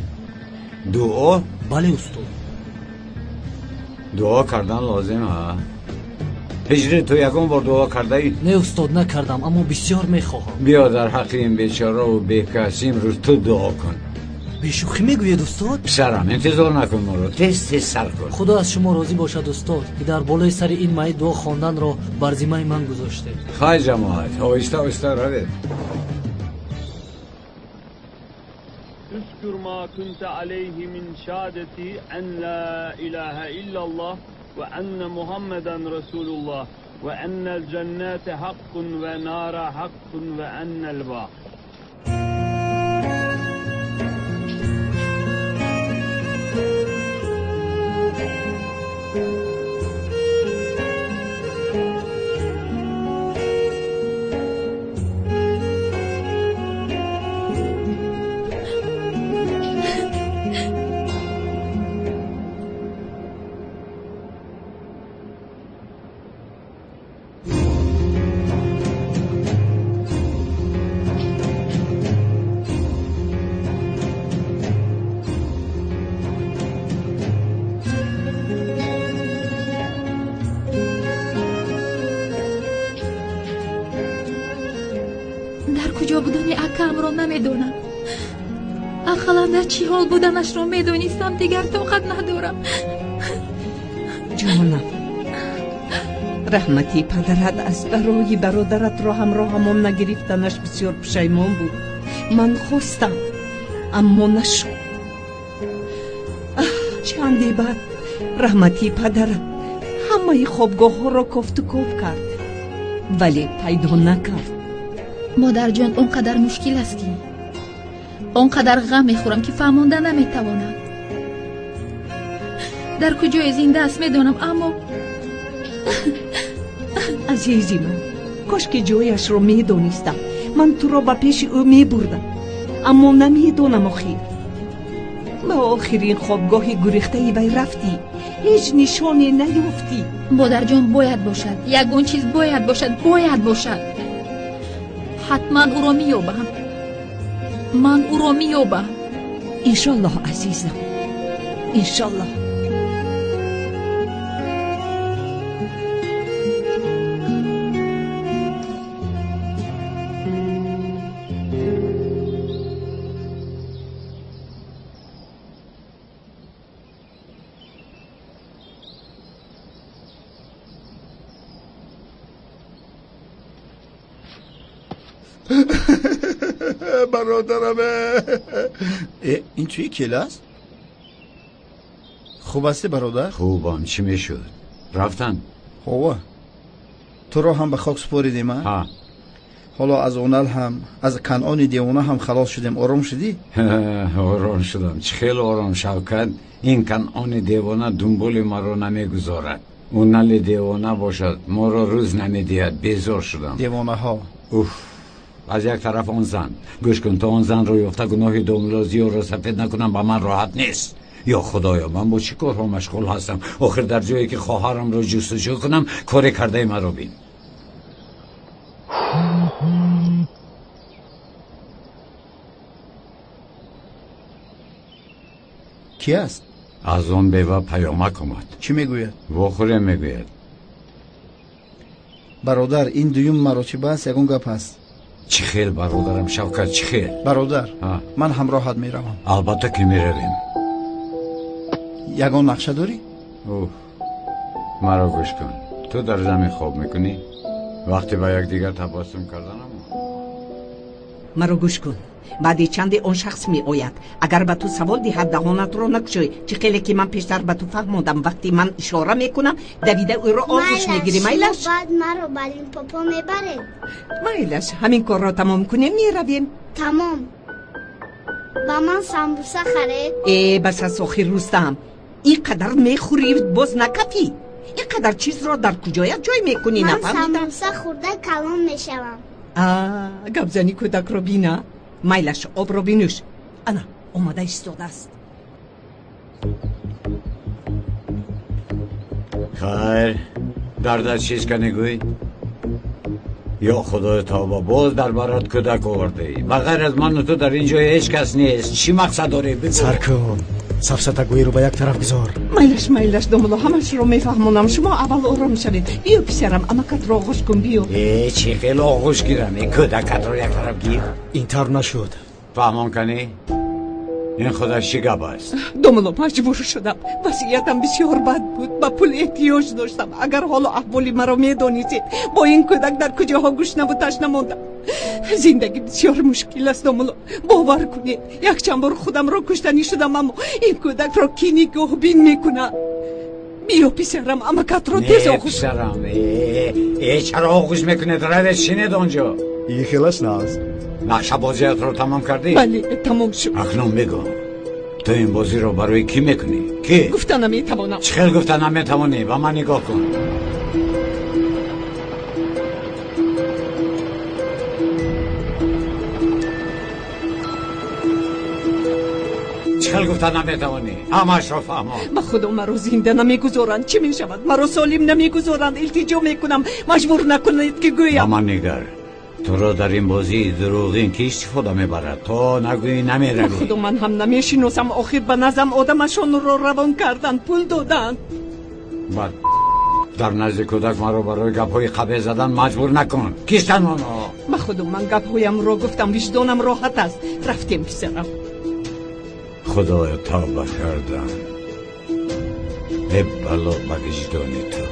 دعا؟ بله استاد. دعا کردن لازم ها. هجری تو یکم بار دعا کرده ای؟ نه استاد نکردم اما بسیار میخواهم. بیا در حق این بیچاره و بیکس امروز تو دعا کن. بیشوخی میگوید استاد؟ پسرم انتظار نکن ما رو تست سر کن. خدا از شما راضی باشد استاد که در بالای سر این مای دعا خواندن را بر ذمه من گذاشته. خواهی جماعت آهسته روید. اذكر ما كنت عليه من شهادتي أن لا إله إلا الله وأن محمدا رسول الله وأن الجنات حق ونار حق وأن الباقي. کجا بودن اکم را نمیدونم. اقلا در چی حال بودنش را میدونستم دیگر طاقت ندارم. جانم رحمتی پدرت از برای برادرت را همراهمان نگرفتنش بسیار پشیمان بود. من خواستم اما نشد. چندی بعد رحمتی پدرت همه خوابگاه ها را کفت و کف کرد ولی پیدا نکرد. مادر جان اونقدر مشکل است که اونقدر غم میخورم که فهمانده نمیتوانم. در کجای زنده است میدونم اما عزیزی من کاش که جایش رو میدونستم. من تو را به پیش او میبردم اما نمیدونم آخیر. به آخرین خوابگاه گریخته وی رفتی، هیچ نشانی نیافتی. مادر جان باید باشد، یگان چیز باید باشد. حتما او را مییابم. من او را مییابم. انشالله عزیزم، انشالله. برادرمه. این توی کلاس؟ خوب هستی برادر؟ خوبم. چی میشد؟ رفتن؟ خوبه. تو رو هم به خاک سپاریدیم ها؟ حالا از اونال هم از کنعان دیوانه هم خلاص شدیم. آرام شدی؟ آرام شدم. چه خیلی آرام. شوکت این کنعان دیوانه دنبال ما رو نمیگذارد. اونال دیوانه باشد ما رو روز نمیدید. بیزار شدم. دیوانه ها از یک طرف آن زن. گوش کن، تا آن زن رو یافته گناه دوملازی رو سفید نکنم با من راحت نیست. یا خدایا من با چی کارها مشغول هستم؟ آخر در جایی که خواهرم رو جستجو کنم کاری کرده مرا بین. کی است؟ از آن بیوه پیامک اومد. چی میگوید؟ واخوره میگوید. برادر این دویم مراتبه است. یکون گپ است. چی خیل برادرم شوکت؟ چی خیل؟ برادر من همراهت میروم. البته که میرویم. یگان نقشه داری؟ مرا گوش کن. تو در زمین خواب میکنی؟ وقتی با یک دیگر تباسم کردنم. مرا گوش کن. بعد چند اون شخص می آید. اگر به تو سوال دهد دهانت رو نکشوی. چه خیلی که من پیشتر به تو فهموندم وقتی من اشاره میکنم دویده او رو آغوش میگیری. میلش بعد مرا بالین پاپا میبره. میلش همین کار را تمام کنیم میرویم. تمام. با من سمبوسه خرید. بس از آخر روستم. این قدر میخوری باز نکفی. این قدر چیز را در کجایت جای میکنی؟ من سمبوسه خورده کلام میشوم. گبزنی کودک رو بینه. میلش آب رو بینوش. انا اومده ایستاده است. خیر دردت چیز که نگوی؟ یا خدای توبه باز در برات کودک آورده ای. بغیر از من و تو در اینجا هیچ کس نیست. چی مقصد داری؟ بگو. سر کن. سفسطه گویی رو به یک طرف بذار. میلش دوملو همش رو میفهمونم. شما اول آرام شوید. بیا پسرم امکت رو آغوش کن. بیا. چی خیلی آغوش گیرم. این کودکت رو یک طرف گیر. این طور نشد. فهمان کنی؟ این خودش چی گپ است؟ دوملو مجبور شدم. وصیتم بسیار بد بود. با پول احتیاج داشتم. اگر حالا احوالی مرا میدانستید با این کودک در کجاها گوش نبودش نماندم. زندگی بسیار مشکل است دوملو. باور کنید یک چند بار خودم را کشتنی شدم اما این کودک را کی نگاه بین میکنه. بیا پسرم امکت رو تیز آغوش. پسرم چرا آغوش میکنه؟ روش شنید آنجا. این خیلش ناز. نقشه بازیت رو تمام کردی؟ بله تمام شد. اکنون بگو تو این بازی رو برای کی میکنی؟ کی؟ گفتن نمیتوانم. چه خیلی گفتن نمیتوانی؟ با من نگاه کن. چخل گفتن نمیتوانی؟ همش رو فهمان. به خدا مرا زنده نمیگذارند. چی میشود؟ مرا سالم نمیگذارند. التجا میکنم مجبور نکنید که گویم. من نگر تو را در این بازی دروغین که استفاده میبرد. تو نگویی نمیروی. خدا من هم نمیشناسم. آخر به نظم آدمشان را روان کردن پول دادن. بعد در نزد کودک ما رو برای گپ‌های خبه زدن مجبور نکن. کیستن اونا؟ به خدا من گپ‌هایم را گفتم. وجدانم راحت است. رفتیم پسرم. خدای توبه کردم. ای بلا به وجدان تو.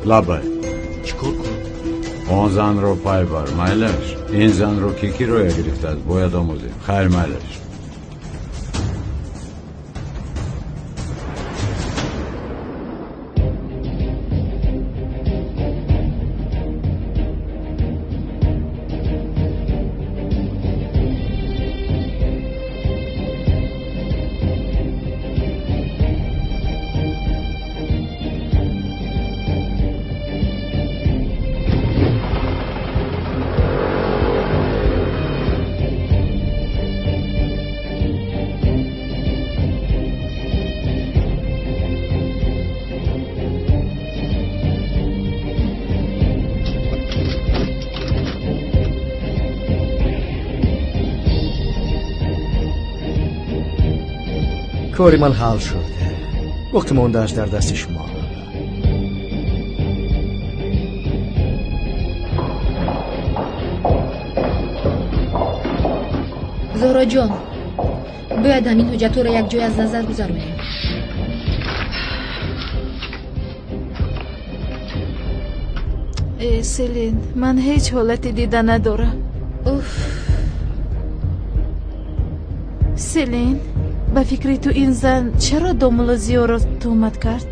لبه چیکار کنم؟ آن زن رو پای بر. میلش این زن رو کی رو گرفته است؟ باید آموزیم. خیر میلش. کاری من حل شد. وقت موندهش در دست شما. زهرا جان، باید همین حجت رو یک جای از نظر گذارونیم. سلین، من هیچ حالتی دیده ندارم. سلین، به فکری تو این زن چرا دومولوزیو رو تهمت کرد؟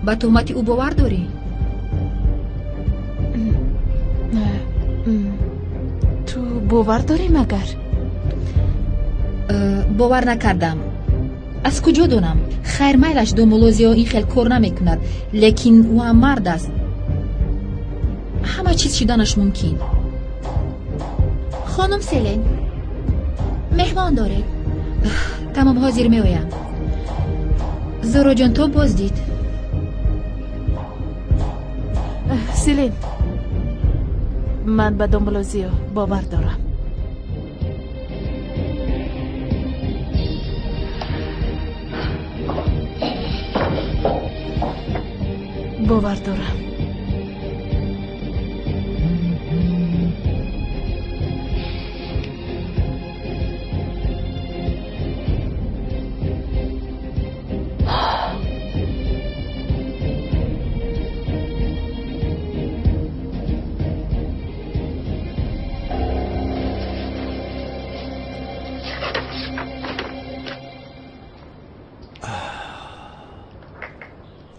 با تهمتی او باور داری؟ تو باور داری مگر؟ باور نکردم. از کجا دونم؟ خیر میلش دومولوزیو این خیلی کار نمیکند، لیکن او هم مرد است. همه چیز شدنش ممکن. خانم سلین، مهمان دارید. تمام حاضر می آیم. زهرا جان تو بازدید. سلین، من به دومولوزیو باور دارم. باور دارم.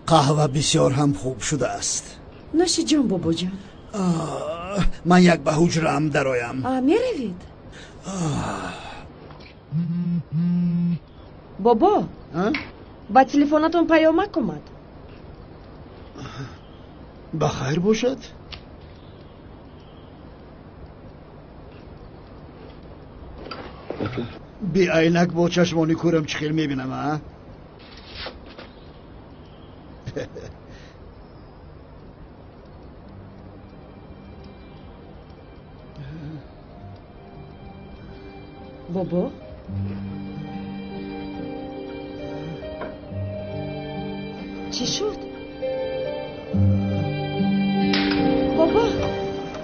قهوه بسیار هم خوب شده است. نوش جان بابا جان. من یک به حجرم درایم. می روید بابا. با تلفنتون پیامک اومد. بخیر باشد. بی عینک با چشمانی کورم چه خیلی میبینم ها؟ بابا چی شد؟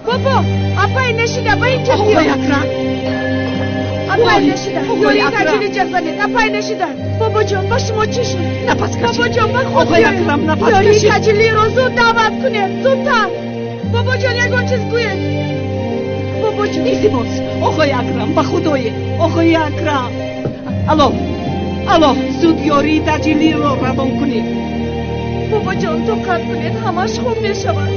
بابا اپای نشیده با این چه بیاد اپای نشیده یوری تجیلی جزنید اپای نشیده. بابا جان با شما چی شد؟ نفس کشید. بابا جان من خود آقای اکرم نفس یوری کشید. تجیلی رو زود دعوت کنید زودتر. بابا جان یکون چیز گوید. بابا جان ایزی باز. آقای اکرم به خدای آقای اکرم. الو زود یوری تجیلی رو روان کنید. بابا جان تو قد کنید همش خوب می شود.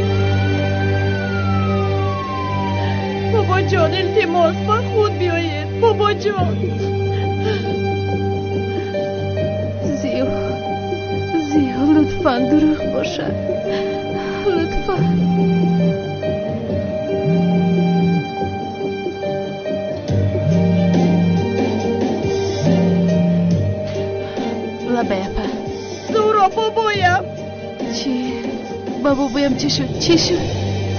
بابا جان التماس با خود بیایید. بابا جان زیو لطفاً دروغ باشد. لطفاً لبیپا زورا بابایم. چی؟ بابایم چی شد؟ چی شد؟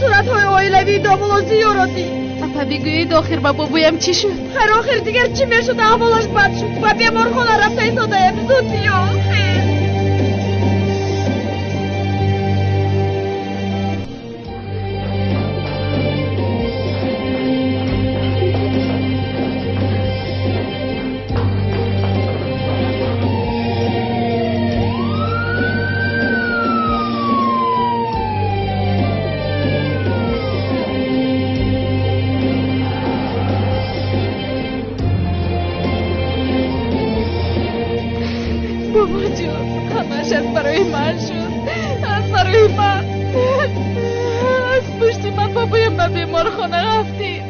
صورت های آیلوی دومولوزیو رو دید. اپا بگویید آخر بابایم چی شد؟ خیر آخر دیگر چی میشد؟ احوالش بد شد و بیمارخانه رفته ایستاده‌ایم. زود بیا آخر. بابا جان همش از برای من شد. از برای من. از پشتی من بابایم به بیمارخانه رفتیم.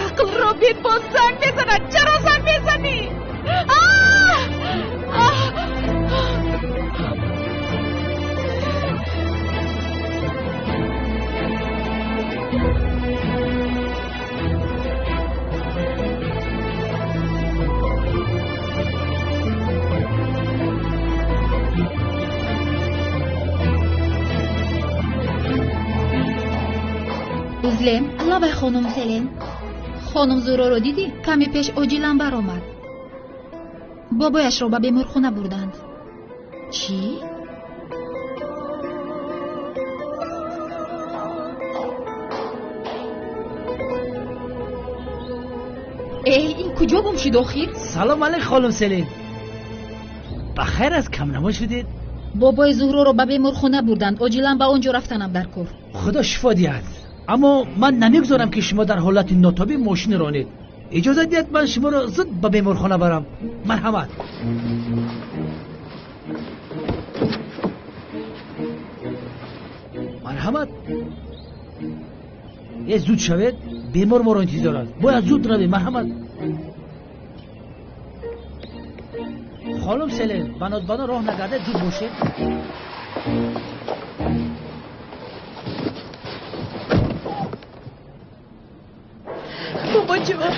عقل رو بین باز زنگ بزند. چرا زنگ بزنی؟ узлем лабай хонум селен. خانم زورا رو دیدی؟ کمی پیش اوجیلم برآمد. بابایش رو به بیمارخانه بردند. چی؟ این کجا گم شد آخر؟ سلام علیک خانم سلیم. بخیر از کم نما شدید؟ بابای زهرا رو به بیمارخانه بردند. اوجیلم به اونجا رفتنم در کار. خدا شفا دهد. اما من نمیگذارم که شما در حالت ناتابی ماشین رانید. اجازه دید من شما رو زود به بیمارخانه برم. مرحمت. مرحمت. یه زود شوید. بیمار ما رو انتظار است. باید زود روید. مرحمت. خانم سلیم بنا راه نگرده زود باشید. بابا جان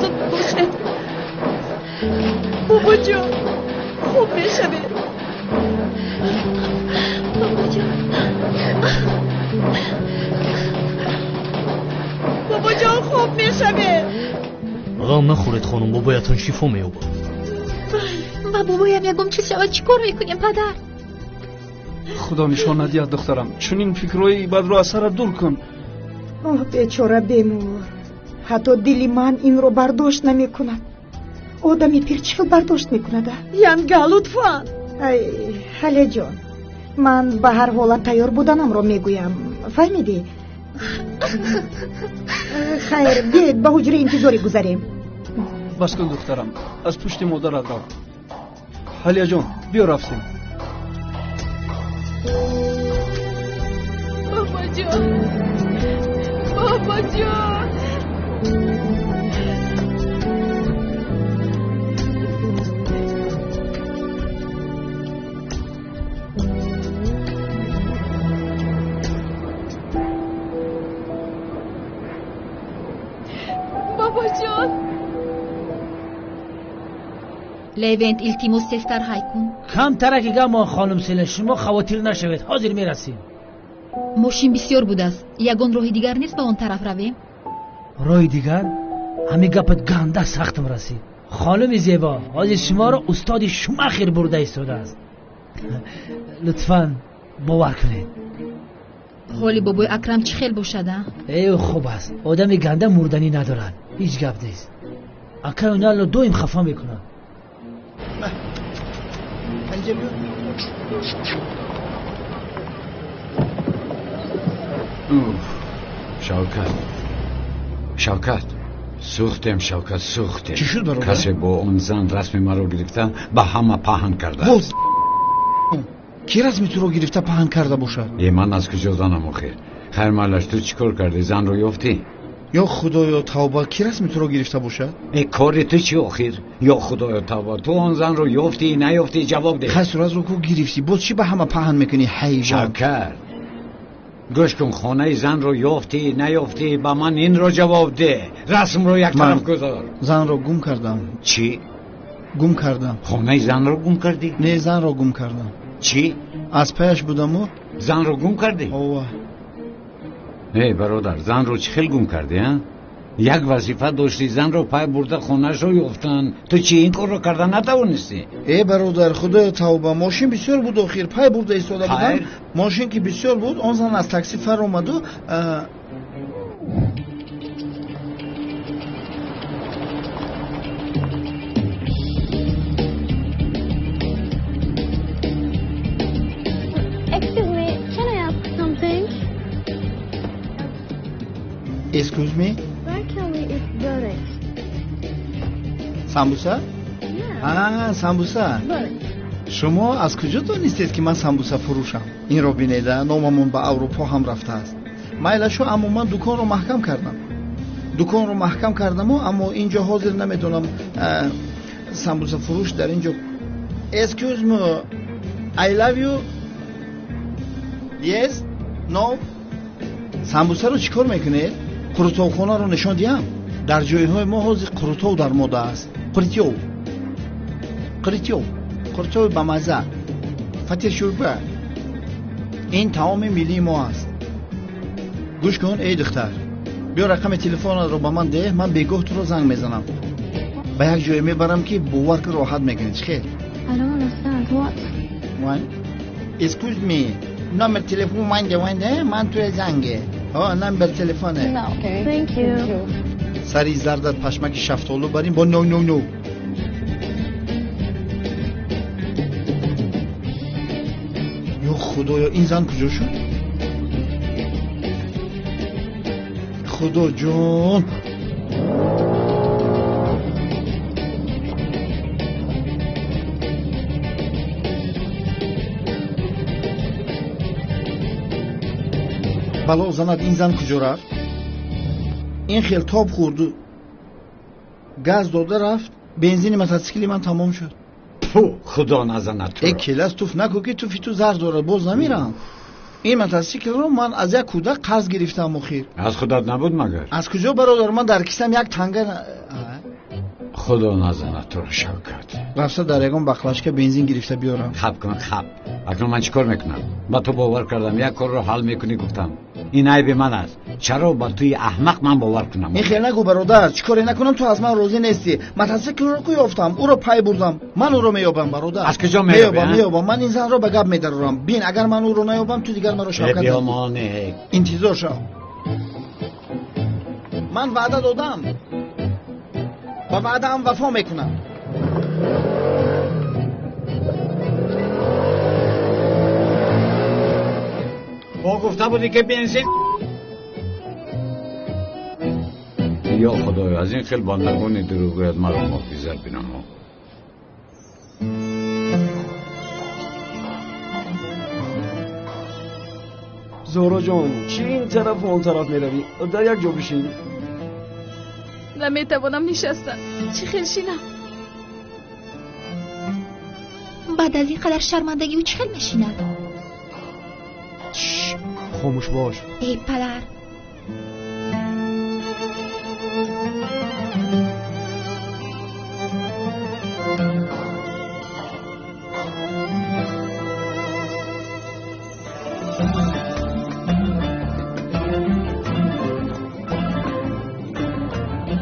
زود باشید. بابا جان خوب میشه بید. بابا جان بابا جان خوب میشه بید. غم نخورید خانم بابایتون شفا میابد. با بابایم یکم چیز شود چی کار میکنیم پدر؟ خدا نشان ندهد دخترم. چون این فکرهای بد رو از سرت دور کن. اوه بیچاره بیمار. حتی دلی من این رو برداشت نمی کند. آدمی پیر چی برداشت می کند؟ ینگا لطفا. ای حاله جان من به هر حالت تیار بودنم رو میگویم. فهمیدی؟ خیر بیاید به حجره انتظاری گذاریم. بس کن دخترم از پشت مادر رو. حالیا جان بیا رفتیم. بابا جان بابا جان بابا جان لیونت التیموس سستر های کن. کم ترکیگه ما خانم سلیم شما خواتیر نشوید. حاضر میرسیم. ماشین بسیار بود است. یگان راه دیگر نیست به اون طرف رویم؟ راه دیگر؟ همین گپت گنده سختم رسید. خانم زیبا حاضر شما را استاد شوماخر برده ایستاده است. لطفاً باور کنید. حالی بابای اکرم چه خیل باشده؟ ای خوب است. آدم گنده مردنی ندارد. هیچ گپ نیست. اکرم اینا رو دویم خفا میکنن. شوکت سوختم. شوکت سوختم. چی شد برادر؟ کسی با اون زن رسم مرا گرفتن به همه پهن کرده. باز کی رسمی تو رو گرفته پهن کرده باشد؟ من از کجا دانم آخر؟ خیر مالش تو چی کار کردی؟ زن رو یافتی؟ یا خدایا توبه کی رسمی تو رو گرفته باشد؟ ای کاری تو چی آخر؟ یا خدایا توبه تو اون زن رو یافتی نیافتی جواب ده. خیر صورت رو کو گرفتی باز چی به همه پهن میکنی حیوان؟ شوکت گوش کن خانه زن رو یافتی نیافتی به من این رو جواب ده. رسم رو یک طرف گذار. زن رو گم کردم. چی؟ گم کردم. خانه زن رو گم کردی؟ نه زن رو گم کردم. چی؟ از پیش بودم و زن رو گم کردی؟ اوه ای برادر زن رو چه خیلی گم کردی ها؟ یک وظیفه داشتی زن رو پای برده خونش رو یافتن. تو چی این کار رو کردن نتوانستی؟ ای برادر خدا توبه ماشین بسیار بود آخر پای برده ایستاده بودم. ماشین که بسیار بود آن زن از تاکسی فر اومد و Excuse me? Where can we eat burek? سامبوسا؟ نه سامبوسا. شما از کجا دانستید که من سامبوسا فروشم؟ این رو بینیده ناممون به اروپا هم رفته است. مایلشو اما من دکان رو محکم کردم اما اینجا حاضر نمیدونم سامبوسا فروش در اینجا. Excuse me, I love you. Yes? No? سامبوسا رو چیکار میکنید؟ قروتوخانه رو نشان دیم. در جایهای ما حاضر قروتو در موده است. قروتو با مزه. فتح شوربه. این تمام ملی ما است. گوش کن ای دختر، بیا رقم تلفن رو به من ده، من بگاه تو رو زنگ میزنم. به یک جای میبرم که باور که راحت میکنی. چخیر؟ I don't understand. What? One. Excuse me. نمبر تلفن من ده من توی زنگه. نمبر تلفنه. No. Okay. Thank you. سری زردت پشمک شفتالو بریم با نو نو نو. یا خدایا این زن کجا شد؟ خدا جان. بلا زند این زن کجا رفت؟ این خیلی تاب خورد و گاز داده رفت، بنزین موتورسیکلی من تمام شد. خدا نزند تو. یک کلاس توف نکو که توفی تو زر داره، باز نمیرم. این موتورسیکل رو من از یک کودک قرض گرفتم اخیر. از خودت نبود مگر؟ از کجا برادر؟ من در کیسم یک تنگه خدا نزند تو رو شوکت. رفته در یگان بخلاشکه بنزین گرفته بیارم. خب کن خب. اکنون من چیکار میکنم؟ با تو باور کردم یک کار رو حل میکنی، گفتم این عیب من است. چرا با توی احمق من باور کنم؟ این خیلی نگو برادر، چیکاری نکنم تو از من راضی نیستی. موتورسیکل رو کو یافتم، او رو پای بردم. من او رو مییابم برادر. از کجا مییابم؟ من این زن رو به گپ میدرم. بین اگر من او رو نیابم تو دیگر مرا شوکت نکنی. انتظار شو. من وعده دادم. با وعده هم وفا میکنم. با گفته بودی که بنزین. یا خدایا از این خیلی بندگان دروغگویت مرا محافظت بنما. زهرا جان چی این طرف و اون طرف میروی؟ در یک جا بشین. نمیتوانم نشستن. چی خیلشینم؟ بعد از این قدر شرمندگی و چی خیل میشیند؟ خاموش باش. ای پدر.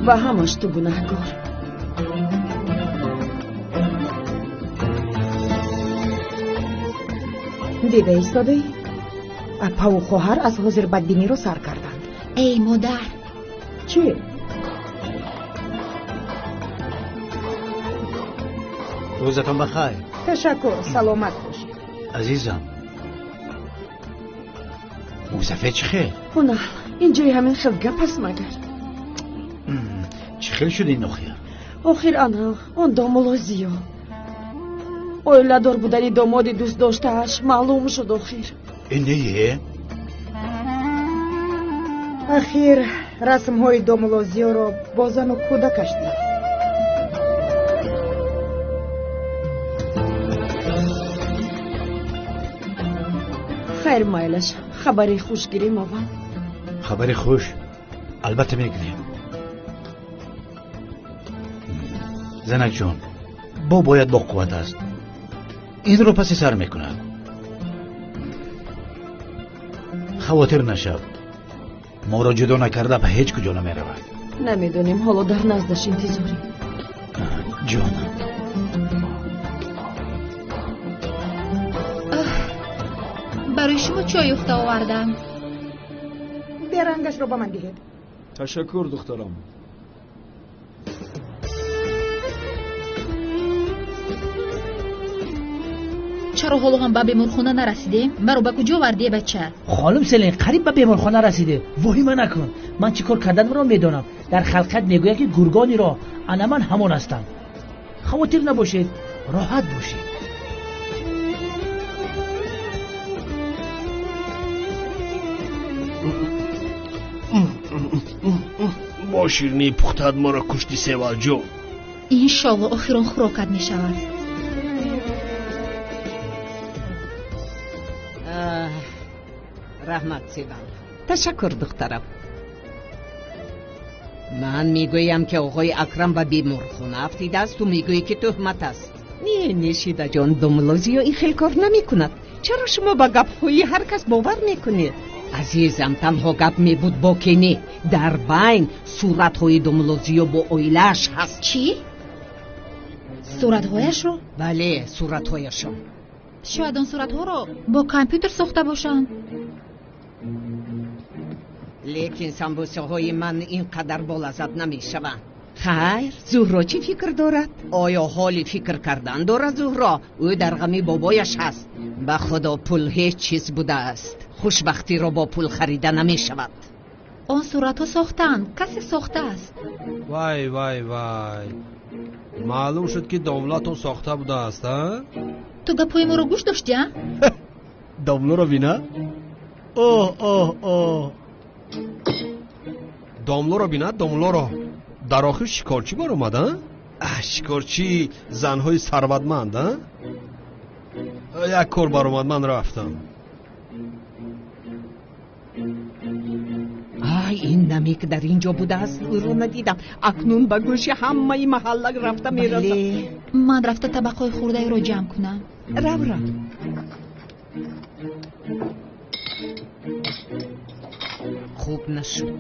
و همش تو گناهکار. دیده ایستاده ای؟ اپا و خواهر از حاضر بدبینی رو سر کردند. ای مادر. چی؟ روزتان بخیر. تشکر، سلامت باشی. عزیزم موزفه چی خیل؟ نه اینجای همین خیل گپ هست مگر؟ چی خیل شد این اخیر؟ آخر آنها اون دامولازیا اویلادور بودنی دامادی دوست داشتهش معلوم شد آخر. اینه؟ اخیر رسم های دامولازیا رو با زن و کودکش دید. خیر مایلش خبری خوش گیریم آقا. خبری خوش البته میگیریم. زنک جان با باید با قوت است. این رو پس سر میکند. خواطر نشد ما را جدا نکرده به هیچ کجا نمی رود. نمیدونیم حالا در نزدش انتظاریم. جانم برای شما چای افته آوردم. بیرنگش رو با من دهید. تشکر دخترم. چرا حالا هم به بیمارخانه نرسیدیم؟ مرا به کجا وردی بچه؟ خانم سلین قریب به بیمارخانه رسیده. وحیم نکن. من چیکار کردن را میدانم. در خلقت میگوید که گرگانی را انا من همان هستم. خواطر نباشید، راحت باشید. با شیرنی پختت ما را کشتی سیوال جو. انشالله آخران خوراکت می شود. رحمت سیوال. تشکر دخترم. من میگویم که آقای اکرم به بیمارخانه افتیده است. تو میگویی که تهمت است. نه نشیده جان، دامولازیا این خیلی کار نمی کند. چرا شما با گپ‌های هر کس باور میکنید؟ عزیزم تنها گپ می بود با کنی در بین صورت‌های دوملوزیو با اویلش هست. چی؟ صورت‌هایش رو؟ بله صورت‌هایشون. شاید اون صورت‌ها رو با کامپیوتر ساخته باشن. لیکن سمبوسه‌های من اینقدر بالازد نمی شوند. خیر زهرا چی فکر دارد؟ آیا حالی فکر کردن دارد زهرا؟ او در غم بابایش هست. به خدا پول هیچ چیز بوده است. خوشبختی را با پول خریده نمی شود. آن صورت‌ها ساختن کسی ساخته است. وای وای وای معلوم شد که دولت اون ساخته بوده است. تو گپای ما رو گوش داشتی؟ داملو رو بینه؟ اوه داملو رو بینه داملو رو. در آخر شکارچی بار اومد شکارچی زنهای ثروتمند یک کار بار اومد من رفتم. این نمی که در اینجا بوده است او رو ندیدم. اکنون به گوش همه محله رفته میرسم. من رفته طبقای خورده رو جمع کنم. رو خوب نشد.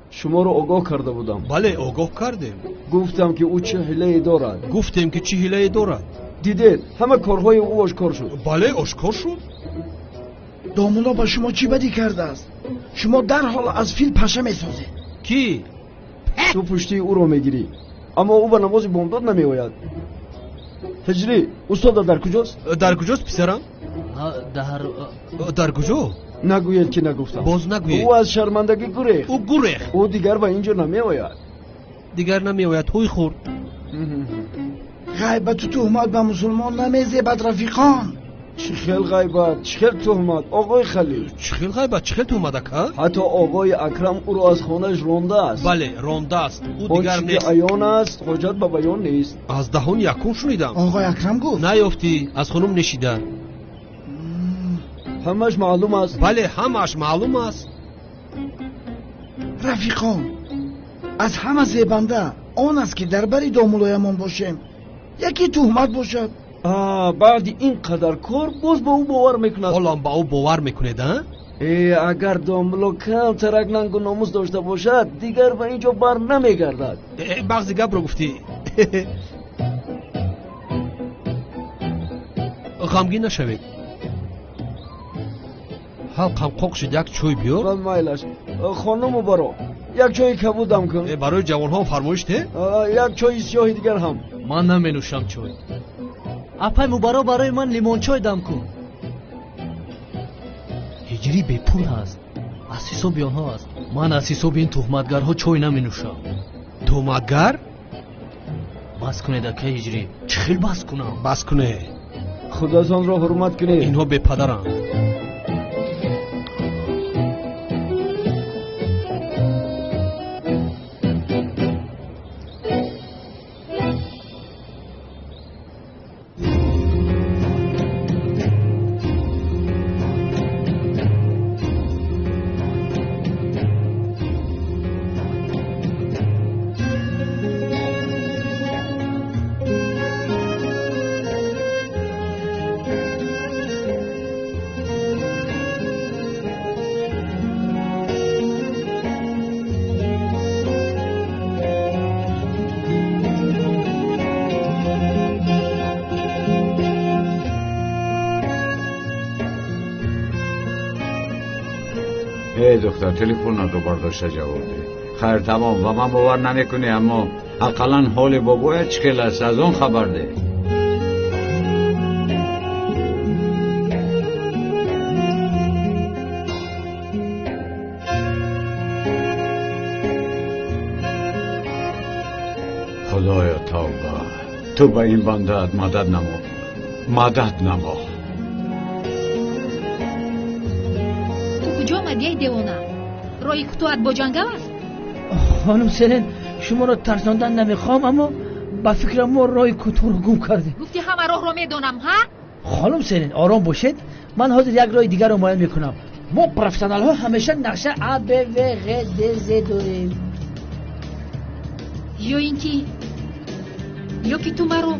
شما رو آگاه کرده بودم. بله آگاه کردیم. گفتم که او چه حیله دارد. گفتیم که چه حیله دارد. دیدید همه کارهای او آشکار شد. بله آشکار شد. دامولا با شما چی بدی کرده است؟ شما در حال از فیل پشه میسازید. کی؟ تو پشتی او رو میگیری اما او به نماز بامداد نمی آید. هجری استاد در کجاست؟ در کجاست پسرم؟ در کجا؟ نگوید که نگفتم. باز نگوید. او از شرمندگی گریخت. او گریخت. او دیگر به اینجا نمی آید. دیگر نمی آید. توی خورد. غیبت و تهمت به مسلمان نمیزیبد رفیقان. چه خیل غیبت، چه خیل تهمت آقای خلیل. چه خیل غیبت، چه خیل تهمت اکا؟ حتی آقای اکرم او را از خانهش رانده است. بله رانده است. او دیگر نیست. عیان است حاجت به بیان نیست. از دهان یکم شنیدم. آقای اکرم گفت نیافتی از خانم نشیده. همش معلوم است. بله همش معلوم است. رفیقان از همه زیبنده آن است که در بری دامولایمان باشیم یکی تهمت باشد. بعد این قدر کار باز با او باور میکند. حالا با او باور میکنید اگر داملو کم ترک ننگ و ناموس داشته باشد دیگر به اینجا بر نمیگردد. بغضی گپ رو گفتی. غمگین نشوید. حلقم قوق شد یک چوی بیار. مایلش خانمو برو یک چای کبودم کن. برای جوان ها فرمایش ده؟ یک چای سیاهی دیگر هم. من نمی نوشم چای. اپای مبارا برای من لیمون چای دم کن. هجری به پول هست. از حساب آنها است. من از حساب این تهمتگرها چای نمی نوشم. تهمتگر؟ بس کنه دکه هجری. چه خیلی بس کنم؟ بس کنه. خدازان را حرمت کنه. اینها به پدرم. دختر تلفن رو برداشته جواب ده. خیر تمام و من باور نمیکنی اما اقلا حال بابایت چکل است از اون خبر ده. خدایا توبه تو به این بندت مدد نما. کجا آمدی ای دیوانه؟ رای کتوات با جنگل است؟ خانم سرین شما را ترساندن نمیخوام اما با فکر ما رای کتو رو گم کرده. گفتی همه راه را میدونم ها؟ خانم سرین آرام باشید من حاضر یک رای دیگر رو معاین میکنم. ما پروفسیونال ها همیشه نقشه ا ب و غ د ز داریم. یا اینکی یا که تو مرو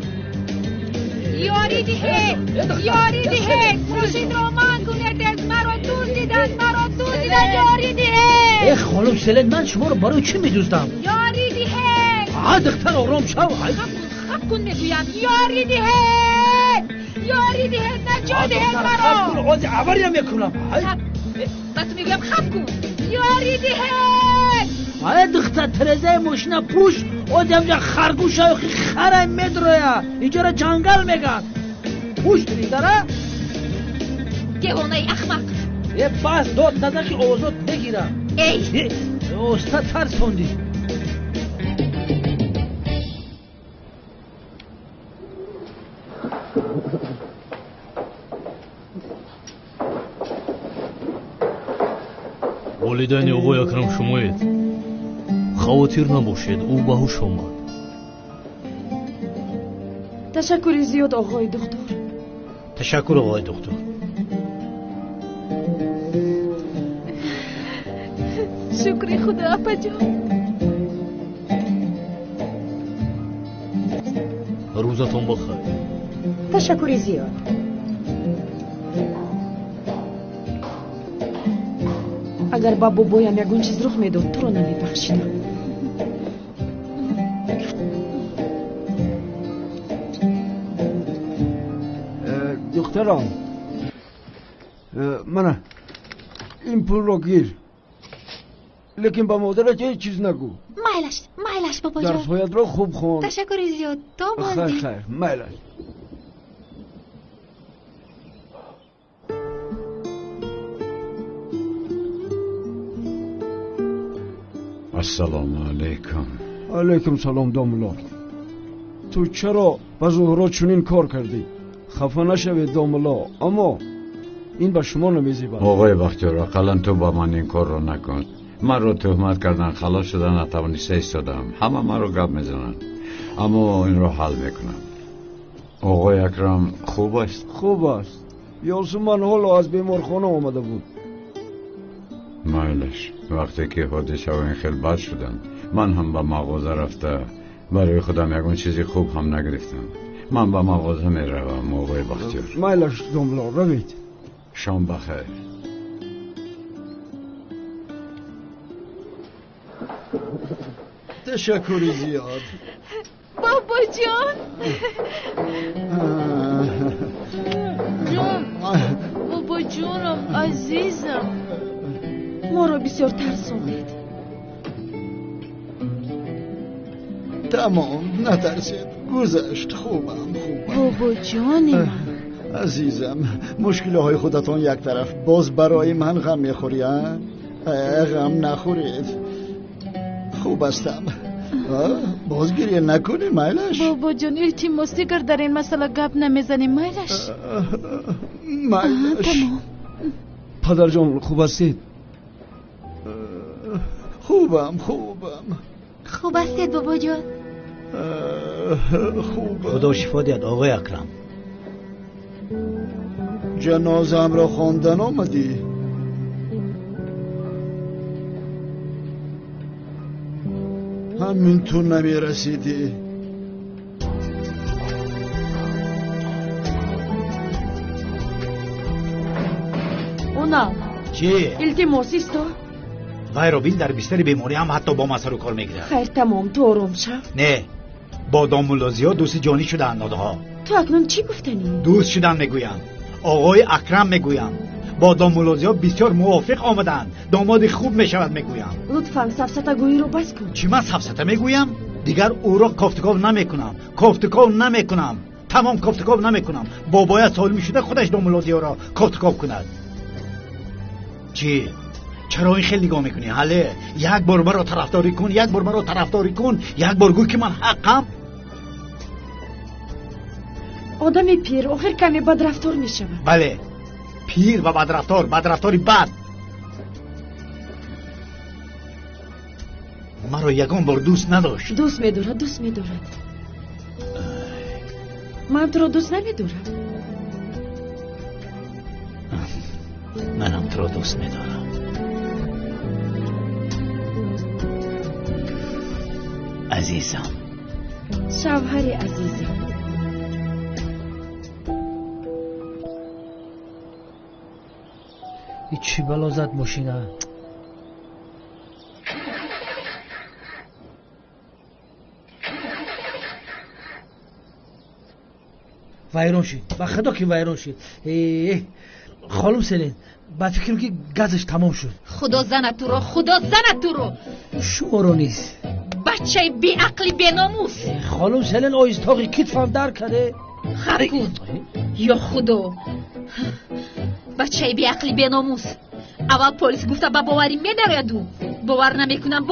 یاری دیه خورشید رو من کنه از مرو دوست دیده خانم سلن من شما رو برای چی میدوزدم؟ یاری دیه دختر آرام شو. خب کن میگویم یاری دیه نجا دیه خب کن آزی عبریم میکنم. با تو میگویم خب کن یاری دیه دختر ترزه ماشینا پوش آزی همجا خرگوش های خره میدرویا اینجا را جنگل میگن پوش داری داره؟ گوانه اخمق یه بس داد نده که آزاد بگیرم. ای استاد ترسوندی. والدین آقای اکرم شمایید. خواطر نباشید، او به هوش آمد. تشکر زیاد آقای دکتر. تشکر آقای دکتر. شکر خدا اپا جان. روزتون بخیر. تشکر زیاد. اگر با بابایم یگون چیز رخ میداد تو رو نمیبخشیدم. دخترم من این پول رو گیر، لیکن با مادرت هیچ چیز نگو. مایلش بابا جان. درس‌هایت رو خوب خون. تشکر زیاد. تو بازی. خیر مایلش. السلام علیکم. علیکم سلام داملا. تو چرا با زهرا چنین کار کردی؟ خفه نشوید داملا، اما این به شما نمیزیبد. آقای بختیار اقلا تو با من این کار رو نکن. من رو تهمت کردن، خلاص شدن، نتوانسته ایستادم. همه من رو گپ میزنن، اما این رو حل میکنم. آقای اکرم خوب است؟ خوب است. یاسمن حالا از بیمارخانه آمده بود. مایلش. وقتی که حادثه و این خیلی بد شدن من هم به مغازه رفته برای خودم یکون چیزی خوب هم نگرفتم. من به مغازه می روم آقای بختیار. مایلش داملا روید. شام بخیر. تشکری زیاد. بابا جان. بابا جانم عزیزم. ما رو بسیار ترسوندید. تمام نترسید، گذشت. خوبم. بابا جانی من عزیزم، مشکل های خودتان یک طرف، باز برای من غم میخورید؟ غم نخورید، خوب هستم. باز گریه نکنی مایلش. بابا جان التماس دیگر در این مسئله گپ نمیزنی مایلش. تمام. پدر جان خوب هستید؟ خوبم. خوب هستید بابا جان؟ خوبم. خدا شفا دهد آقای اکرم. جنازم را خواندن آمدی؟ همین تو نمی رسیدی؟ اونا چی؟ التماسی است تو؟ غیرابیل در بستر بیماری هم حتی با ما سر و کار میگیره. خیر تمام، تو آرام شو. نه، با دامولازیا دوست جانی شدن دادها. تو اکنون چی گفتنی؟ دوست شدن میگویم. آقای اکرم میگویم با دامولازیا بسیار موافق آمدند. داماد خوب میشود میگویم. لطفاً سفسطه گویی رو بس کن. چی من سفسطه میگویم؟ دیگر او را کافتکاو نمیکنم. تمام کافتکاو نمیکنم. بابای سالمی شده خودش دامولازیا را کافتکاو کند. چی؟ چرا این خیلی نگاه میکنی؟ حاله یک بار مرا طرفداری کن، یک بار گوی که من حقم. آدمی پیر آخر کمی بدرفتار میشود. بله، پیر و بدرفتاری بد. مرا یکان بار دوست نداشت. دوست میدارد. من تو را دوست نمیدارم. منم تو را دوست میدارم. عزیزم، شوهر عزیزم. این چی بلا زد ماشینه؟ ویران شد با خدا که ویران شد. خانم سلین با فکرم که گازش تمام شد. خدا زنت تو رو، خدا زنت تو رو. شما رو نیست بچه بی عقلی بی ناموس. خانم سلین آیستاقی کتفم در کرده. خرکون یا خدا بچه بی عقلی بی ناموس. اول پلیس گفته با باوری می‌نرادو. باور نمیکنم.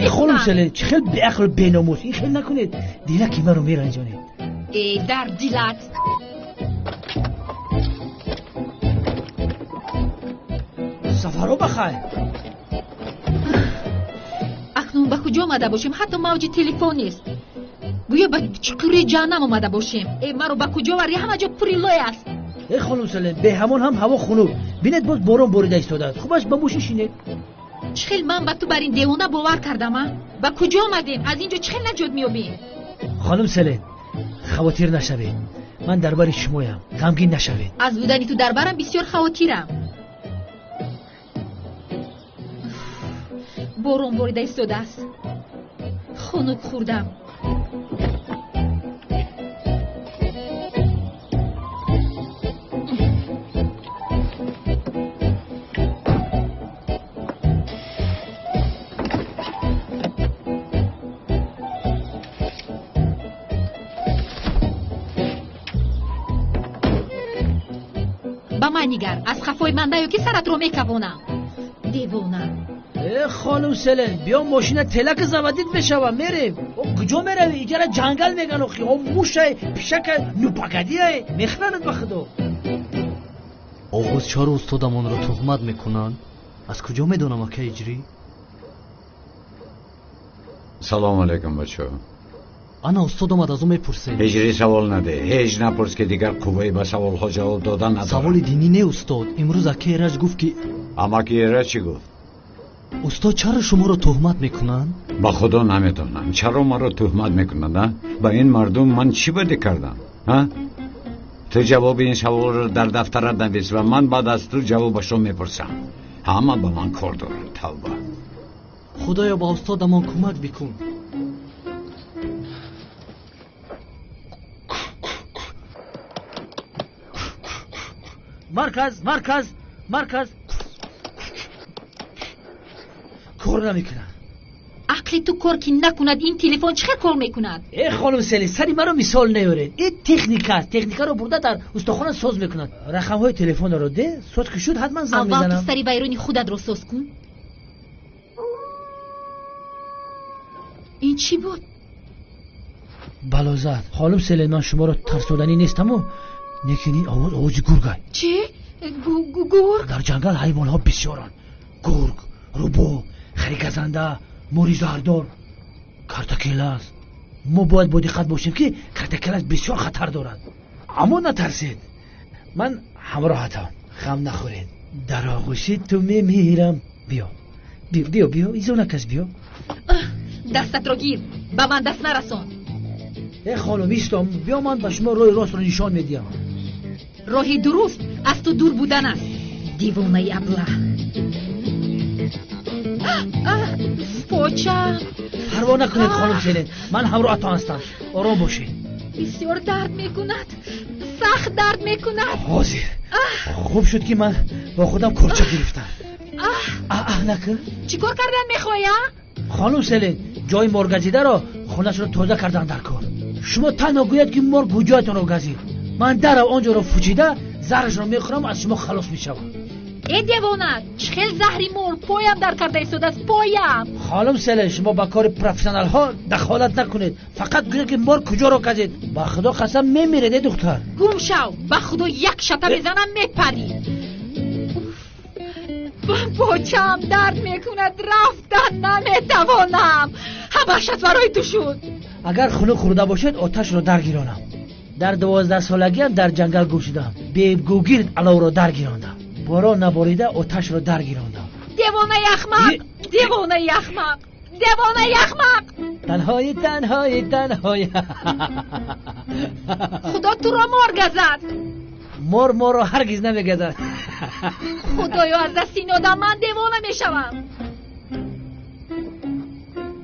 خانم سلین چه خیلی بی عقل بی ناموس. این خیلی نکنید دیگه که مرا میرنجانید. ای در دیلت. سفرو بخیر. اکنون با کجا آمده باشیم؟ حتی موج تلفن نیست. گویا با چکری جهنم آمده باشیم. ای مرا با کجا وری؟ همه جا پری لای است. ای خانم سلین به همون هم هوا خنک. بینید باز باران بریده ایستاده. خوبش با موش شینه. چخیل من با تو بر این دیوانه باور کردم. با کجا آمدیم؟ از اینجا چخیل نجات میابیم؟ خانم سلین خواطر نشوید. من دربار شمایم. غمگین نشوید. از بودنی تو دربارم بسیار خواطرم. باران بریده ایستاده است. خنک خوردم. با من نگر از خفای من نیو که سرت رو میکوانم. دیوانه. خانم سلین بیا ماشین تلک زودید بشوم میریم. کجا میروی؟ اینجا جنگل میگن اخی. موشه پیشک نوپاگدیه میخرند به خدا. آغوز چرا استادمان را تهمت میکنن؟ از کجا میدونم اکه اجری؟ سلام علیکم بچه. انا استاد آمد از اون میپرسه. اجری سوال نده. هیچ نپرس که دیگر قوی به سوال ها جواب دادن ندارم. سوال دینی نه استاد. امروز اکه ایرج گفت که اما که ایرج چی گفت؟ استاد چرا شما رو تهمت میکنن؟ با خدا نمیدونم چرا ما رو تهمت میکنن. با این مردم من چی بدی کردم؟ تو جواب این سوال رو در دفترت نویس و من بعد از تو جوابش رو میپرسم. همه با من کار دارن. توبه. خدایا با استادمان کمک بکن. مرکز کار نمیکنن. عقلی تو کار که نکند این تلفن چه کار میکند؟ ای خانم سلی سری مرا مثال نیارید. این تکنیک است. تکنیکا رو برده در استخوان ساز میکنند. رقم های تلفن رو ده صوت که شد حتما زنگ میزنم. اول تو سری بیرونی خودت رو ساز کن. این چی بود؟ بلازت خانم سلی من شما رو ترسودنی نیستم و نکنی آواز گرگه. چی؟ گرگ؟ در جنگل حیوان ها بسیارن. گرگ، روبو، خریگزنده، موری زهردار، کرتکیلس. ما باید با دقت باشیم که کرتکیلس بسیار خطر دارد. اما نترسید. من همراهتم. غم نخورید. در آغوش تو میمیرم. بیا ایزو نکس بیا. دستت رو گیر. با من دست نرسان. ای خانم ایستم. بیا من به شما راه راست رو نشان میدیم. راه درست از تو دور بودن است. دیوانه ابله. پوچم. پروا نکنید خانم سلین. من همراهتان هستم. آرام باشید. بسیار درد میکند. سخت درد میکند. حاضر. خوب شد که من با خودم کرچه گرفتم. نکن. چیکار کردن میخوایی؟ خانم سلین جای مرگزیده را خونش رو تازه کردن در کار. شما تنها گوید که مرگ کجایتون رو گزید. من در آنجا رو فوچیده زهرش رو میخورم از شما خلاص میشم. ای دیوانه چخیل زهری مرگ پایم در کرده ایستاده است. پایم. خانم سلین شما با کار پروفسیونال ها دخالت نکنید. فقط گوید که مرگ کجا رو گزید. با خدا قسم میمیرید دختر. گم شو. با خدا یک شته میزنم میپری. پاچم درد میکند. رفتن نمیتوانم. همش از برای تو شد. اگر خونه خورده باشد آتش رو درگیرانم. در 12 سالگی هم در جنگل گوشیدم. بیبگوگیرد علاو رو درگیراندم. باران نباریده آتش رو درگیراندم. دیوانه احمق. تنهای خدا تو را مرگ زد. مار رو هرگز نمیگذد. خدایا از دست این آدم من دیوانه میشوم.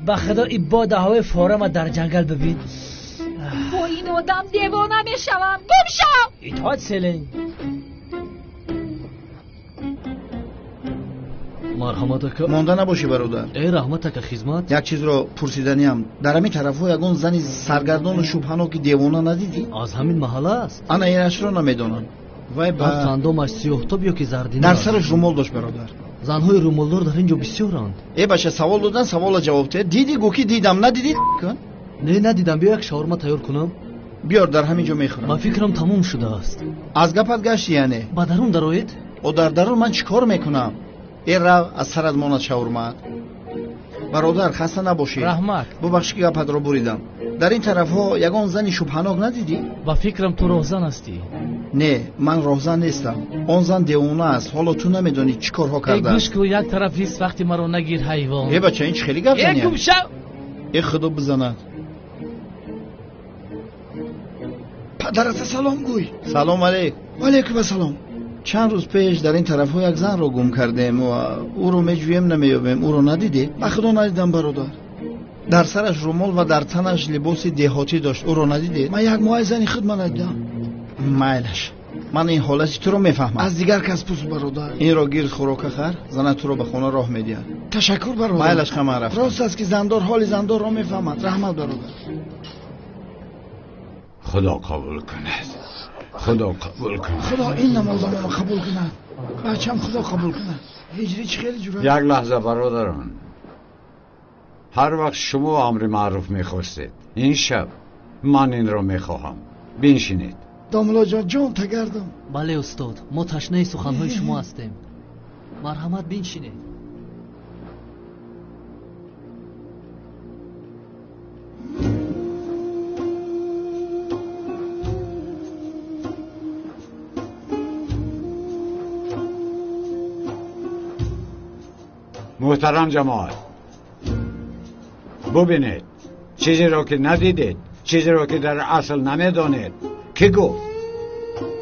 با خدا این باد هوای فارم در جنگل ببین. با این آدم دیوانه میشوم. گم شو. اطاعت سلین. مرحمتک. مانده نباشی برادر. ای رحمتک خدمت. یک چیز رو پرسیدنیم. در همین طرفو یگان زنی سرگردان و شبهناک دیوانه ندیدی؟ از همین محله است. انا اینش رو نمیدونم. وای با فندامش سیاه‌تاب یا که زردینه. در سرش رومال داشت برادر. زنهای رومالدار در اینجا بسیارند. ای باشه سوال دادن سوال جواب ده. دیدی گوکی دیدم ندیدی کن؟ نه ندیدم. بیا یک شاورما تیار کنم. بیار در همینجا میخورم. من فکرم تموم شده است. از گپت گشتی یعنی؟ با درون دروید؟ او در درون من چیکار میکنم؟ ای رو از سرت ماند شاورما. برادر خسته نباشی. رحمت. ببخش که گپت رو بریدم. در این طرفها یگان زنی شبهناک ندیدی؟ با فکرم تو راهزن هستی. نه من راهزن نیستم. آن زن دیوانه است. حالا تو نمیدونی چی کارها کرده. ای گوش کو یک طرف نیست وقتی مرا نگیر حیوان. ای بچه این چه خیلی گپ زنی. گم شو. ای خدا بزند. پدرت سلام گوی. سلام علیک. و علیکم السلام. چند روز پیش در این طرف ها یک زن رو گم کردیم و او رو میجویم نمیابیم. او رو ندیدی؟ بخدا ندیدم برادر. در سرش رومال و در تنش لباس دهاتی داشت. او رو ندیدی؟ من یک ماه زنی خود ندیدم. مایلش من این حالتی تو رو میفهمم. از دیگر کس پوست برادر. این رو گیر خوراک خر زن تو رو به خونه راه میدید. تشکر برادر. مایلش خمر رفت. راست است که زندار حال زندار رو میفهمد. رحمت برادر. خدا قبول کند. خدا قبول کند. خدا این نمازم رو قبول کند. بچم خدا قبول کند. هجری چه خیلی جوره. یک لحظه برادران. هر وقت شما امر معروف میخواستید این شب من این را میخواهم. بنشینید. داملا جان تگردم. بله استاد ما تشنه سخنهای شما هستیم. مرحمت بنشینید. محترم جماعت ببینید چیزی را که ندیدید چیزی را که در اصل نمیدانید کی گفت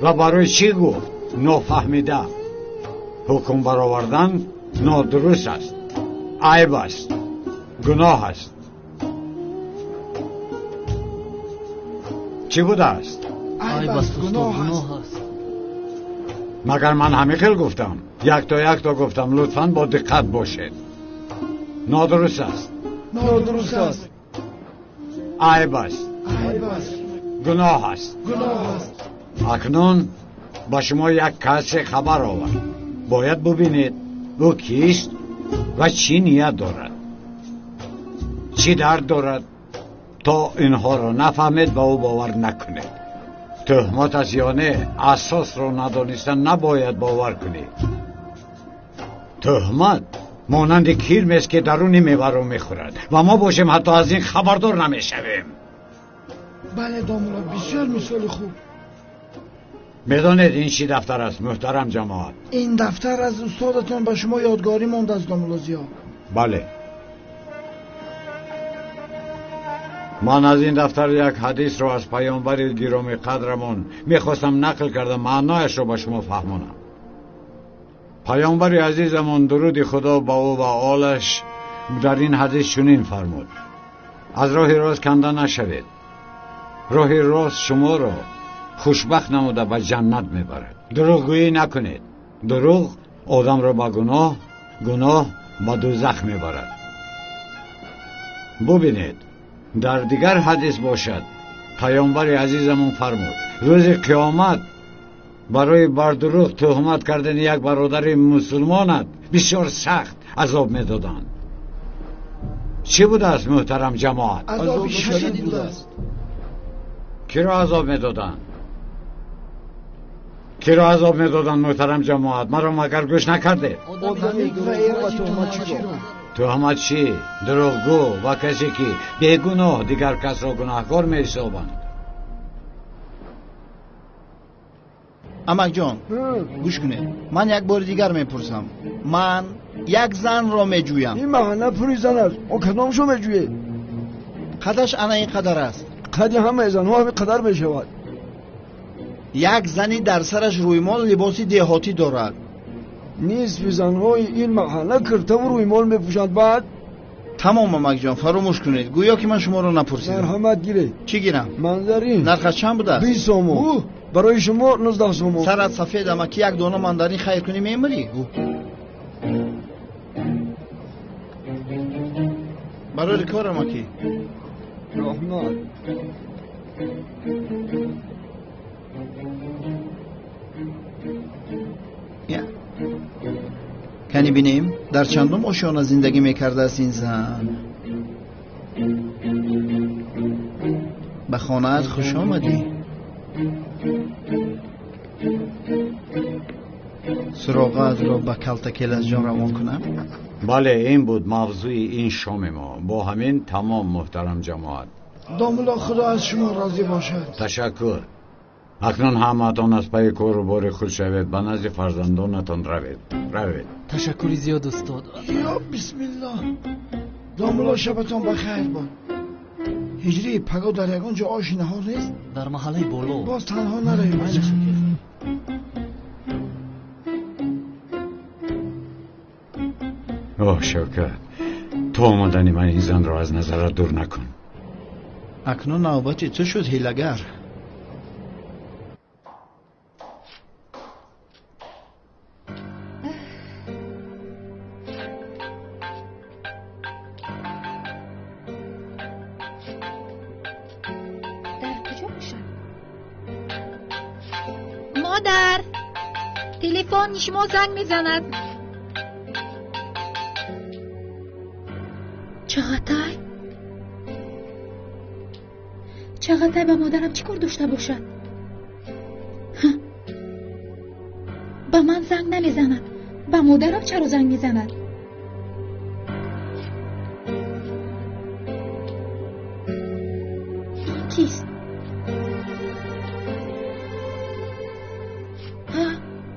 و برای چی گفت نفهمیده حکم برآوردن نادرست است عیب است گناه است چی بوده است عیب است گناه است مگر من همه خیل گفتم یک تا گفتم لطفاً با دقت باشید نادرست است نادرست است عیب است گناه است اکنون با شما یک کس خبر آورد باید ببینید او کیست و چی نیت دارد چی درد دارد تا اینها را نفهمید و او باور نکنید تهمت است یا نه اساس را ندانستن نباید باور کنید تهمت مانند کیرم است که درونی میوه را میخورد و ما باشیم حتی از این خبردار نمیشویم بله دامولا بسیار مثال خوب میدانید این چی دفتر است محترم جماعت این دفتر از استادتان به شما یادگاری مانده از دامولا زیا بله من از این دفتر یک حدیث رو از پیامبر گرامی قدرمان میخواستم نقل کردم معنایش رو به شما فهمونم پیامبر عزیزمان درود خدا با او و آلش در این حدیث چنین فرمود از راه راست کنده نشوید راه راست شما را خوشبخت نموده به جنت میبرد دروغگویی نکنید دروغ آدم را به گناه به دوزخ میبرد ببینید در دیگر حدیث باشد پیامبر عزیزمون فرمود روز قیامت برای بر دروغ تهمت کردن یک برادر مسلمانت بسیار سخت عذاب میدادند چی بوده است محترم جماعت عذاب شدید بوده است کی را عذاب میدادند کی را عذاب میدادند محترم جماعت مرا مگر گوش نکرده تهمت چی دروغگو و کسی که بیگناه دیگر کس را گناهکار می‌حسابند امک جان گوش کنید من یک بار دیگر میپرسم من یک زن را میجویم این محنه پوری زن است او کدامشو میجویه قدش انا این قدر است قدی همه زن ها همه قدر میشود یک زنی در سرش رویمال لباسی دهاتی دارد نیست زن های این محله کرتم رویمال میپوشند بعد تمام مامک جان فراموش کنید گویا که من شما رو نپرسیدم. مرحمت گیرید. چی گیرم؟ ماندارین. نرخش چند بوده؟ 20 سومو. برای شما 19 سومو. سرت سفید اما که یک دانه ماندارین خیر کنی میمری. برای کار اما کی؟ رحمت. کنی بینیم در چندم آشیانه زندگی میکرده است این زن؟ به خانه‌ات خوش آمدی. سراغت را به کلتکل از جان روان کنم. بله این بود موضوع این شام ما. با همین تمام محترم جماعت. داملا خدا از شما راضی باشد. تشکر. اکنون همتان از پای کار و بار خود شوید به نزد فرزندانتان روید. تشکری زیاد استاد. یا بسم الله. داملا شبتان بخیر باد. هجری پگا در یگان جا آشی نهار نیست؟ در محله بالا. باز تنها نرویم. اوه شوکت، تو آمدنی من این زن را از نظرت دور نکن. اکنون نوبتی تو شد هیلگر. مادر تلفن شما زنگ میزند. چقدر به مادرم چی کار داشته باشد؟ به من زنگ نمیزند. به مادرم چرا زنگ میزند؟ این کیست؟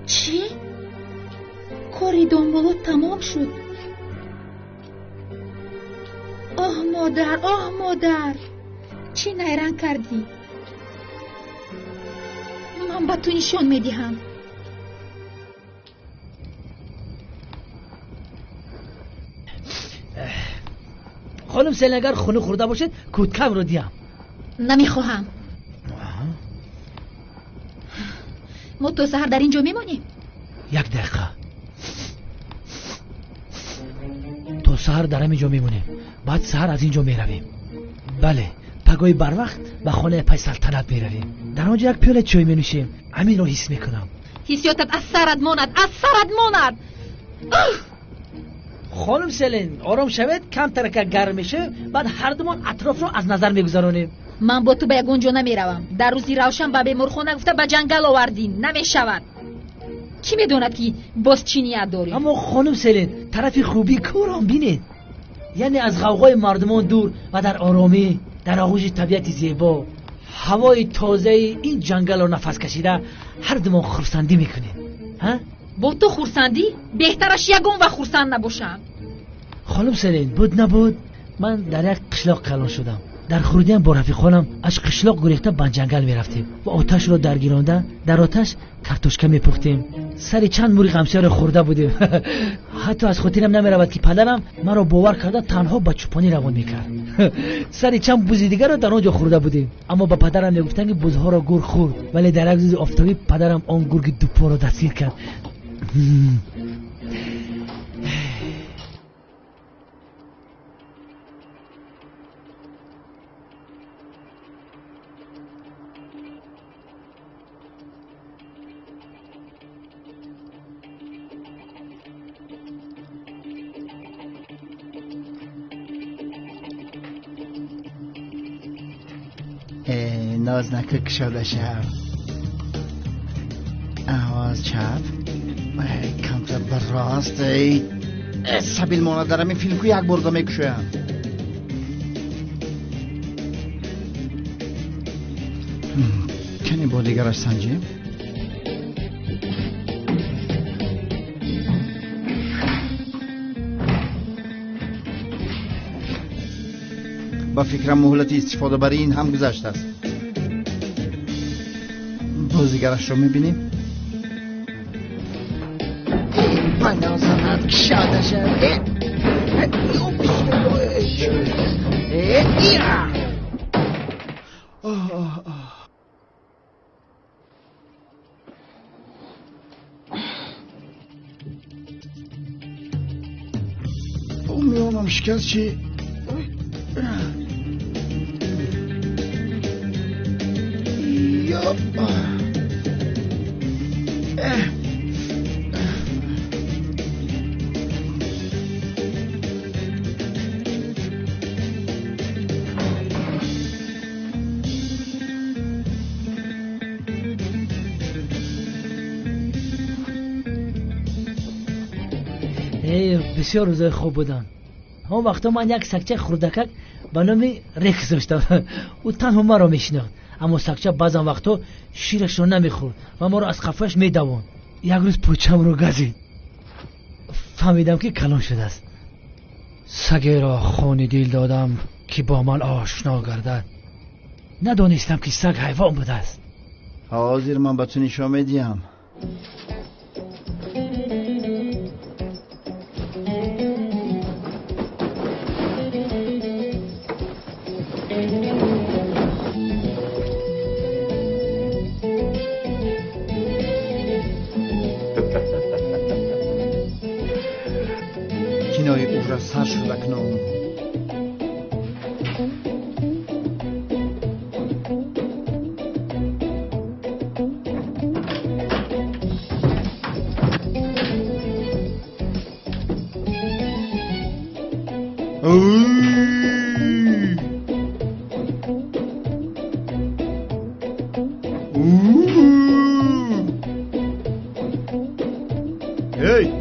چی؟ کاری دنبالو تمام شد. آه مادر چی نیرنگ کردی؟ من با تو نشان میدهم. خانم سیلن اگر خونه خورده باشد کودکم رو دیم. نمیخواهم. ما تو سهر در اینجا میمانیم. 1 دقیقه. تو سهر در اینجا میمونیم، بعد سهر از اینجا میرویم. بله پگاهی بر وقت به خانه پای سلطنت میرویم. در آنجا یک پیاله چای مینوشیم. همین رو حس میکنم. حسیاتت از سرت ماند. خانم سیلن آرام شوید، کم ترکه گرم میشه، بعد هر دومان اطراف رو از نظر میگذارونیم. من با تو به یگونجا نمیروم. در روزی روشن به بیمارخانه گفته به جنگل آوردین. نمیشود. کی میدوند که باز چی نیت داری؟ اما خانم سیلن طرف خوبی کورم بینید، یعنی از غوغای مردمان دور و در آرامی در آغوش طبیعت زیبا هوای تازه این جنگل رو نفس کشیده هر دومان خرسندی میکنید. با تو خرسندی؟ بهترش یگون و خرسند نباشم. خانم سیلن بود نبود من در یک قشلاق کلان شدم. در خرودیم با رفیقانم از قشلاق گریخته به جنگل میرفتیم و آتش رو درگیرانده در آتش کارتوشکه میپختیم. سری چند موری غمسه رو خورده بودیم. حتی از خاطرم نمیرود که پدرم مرا باور کرده تنها به چوپانی روان میکرد. سری چند بوز دیگر رو در آنجا خورده بودیم، اما با پدرم میگفتن که بوزها را گور خورد، ولی در یک روز آفتابی پدرم آن گرگ دوپا رو دستگیر کرد. نازنکه کشاده شهر آواز چپ کمتر بر راست سبیل مانه دارم این فیلم که یک برده میکشویم. کنی با دیگرش سنجیم؟ با فکرم مهلت استفاده برای این هم گذشته است. بازیگرش رو میبینیم. من نازنت کشاده شد. میامم شکست چی؟ یا بسیار روزای خوب بودن. اون وقتا من یک سگچه خردکک به نام رکس داشتم. او تنها ما را میشناخت، اما سگچه بعضا وقتا شیرش رو نمیخورد و ما را از خفش میدوان. یک روز پوچم رو گزید، فهمیدم که کلان شده است. سگی را خون دل دادم که با من آشنا گردد. ندانستم که سگ حیوان بوده است. حاضر من به تو نشان میدیم. کنای او را سر شده کنم. هی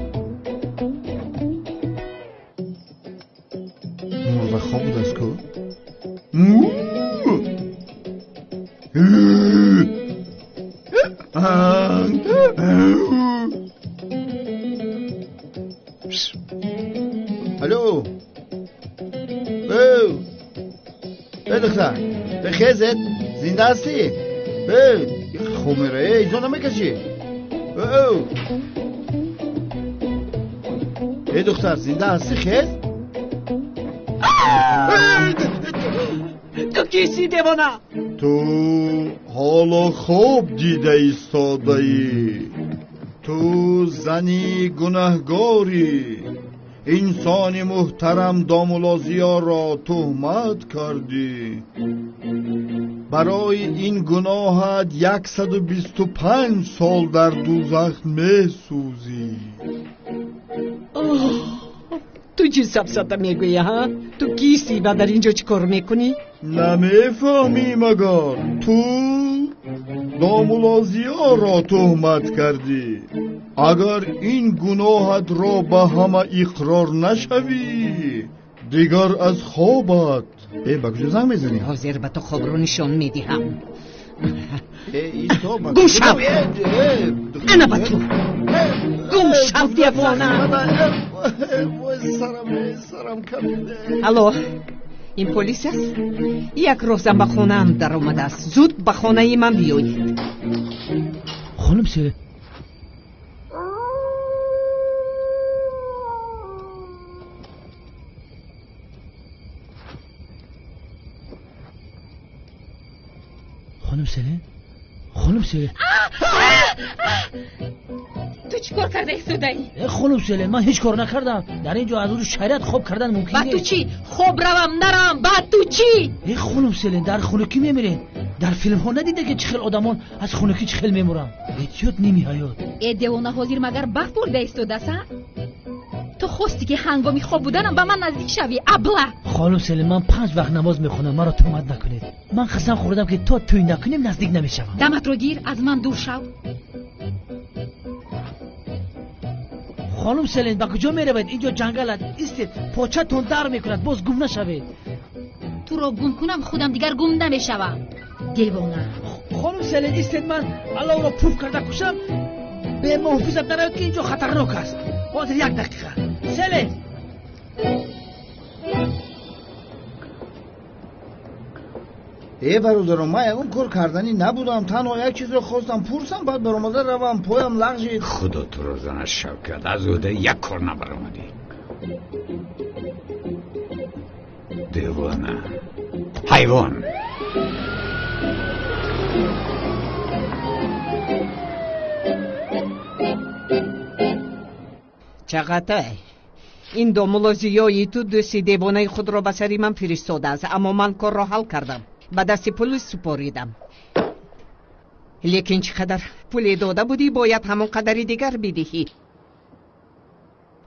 مرغ خواب دست کو الو ای دختر بخیزت زنده هستی؟ خمره ایزا نمیکشی. ای دختر زنده هستی خیز؟ تو کیسی دیوانه؟ تو حالا خوب دیده ایستاده ای. تو زنی گناهگاری، انسان محترم دامولازیا را تهمت کردی. برای این گناهت 125 سال در دوزخ میسوزی. تو چی سبسته میگویی ها؟ تو کیستی و در اینجا چی کار میکنی؟ نمیفهمی مگر تو دامولازیا را تهمت کردی. اگر این گناهت را به همه اقرار نشوی دیگر از خوابت به کجا زنگ میزنی؟ حاضر به تو خواب رو نشان میدهم. گم شو انا به تو گم شو دیوانه. سرم کمیده. الو این پلیس است؟ یک روزم به خونه هم در آمده است. زود به خانه من بیایید. خانم سیره خانم سیله تو چی کار کرده ایستاده‌ای؟ خانم سیله من هیچ کار نکردم. در اینجا از روز شریعت خواب کردن ممکنه. بعد تو چی؟ خواب روم نرم بعد تو چی؟ خانم سیله در خونه کی میمیرین؟ در فیلم ها ندیده که چخیل آدمان از خونه کی چخیل میمورن؟ ایتیوت نیمی حیات. دیوانه حاضر مگر بخت برده ایستاده است؟ تو خواستی که هنگامی خواب بودنم به من نزدیک شوی ابله. خانم سیله من 5 وقت نماز میخونم، مرا تهمت نکنید. من قسم خوردم که تا توی نکنیم نزدیک نمیشم. دمت رو گیر، از من دور شو. خانم سیلین با کجا میروید؟ اینجا جنگل است. ایستید، پاچتون در میکند، باز گم نشوید. تو رو گم کنم خودم دیگر گم نمیشوم. دیوانه. خانم سیلین ایستید، من الله را پوف کرده کشم. به محافظت نروید که اینجا خطرناک است. باز 1 دقیقه. سیلین برادرم من اون کار کردنی نبودم. تنها یک چیز رو خواستم پرسم بعد برآمده روم پایم لغزید. خدا تو رو زنش شوکت از اوده یک کار نبرآمدی. دیوانه حیوان. چقدر این دو ملازیایی تو دوستی دیوانه خود را به سری من فرستاده است، اما من کار را حل کردم، به دست پلیس سپاریدم. لیکن چقدر پول داده بودی باید همون قدری دیگر بدهی.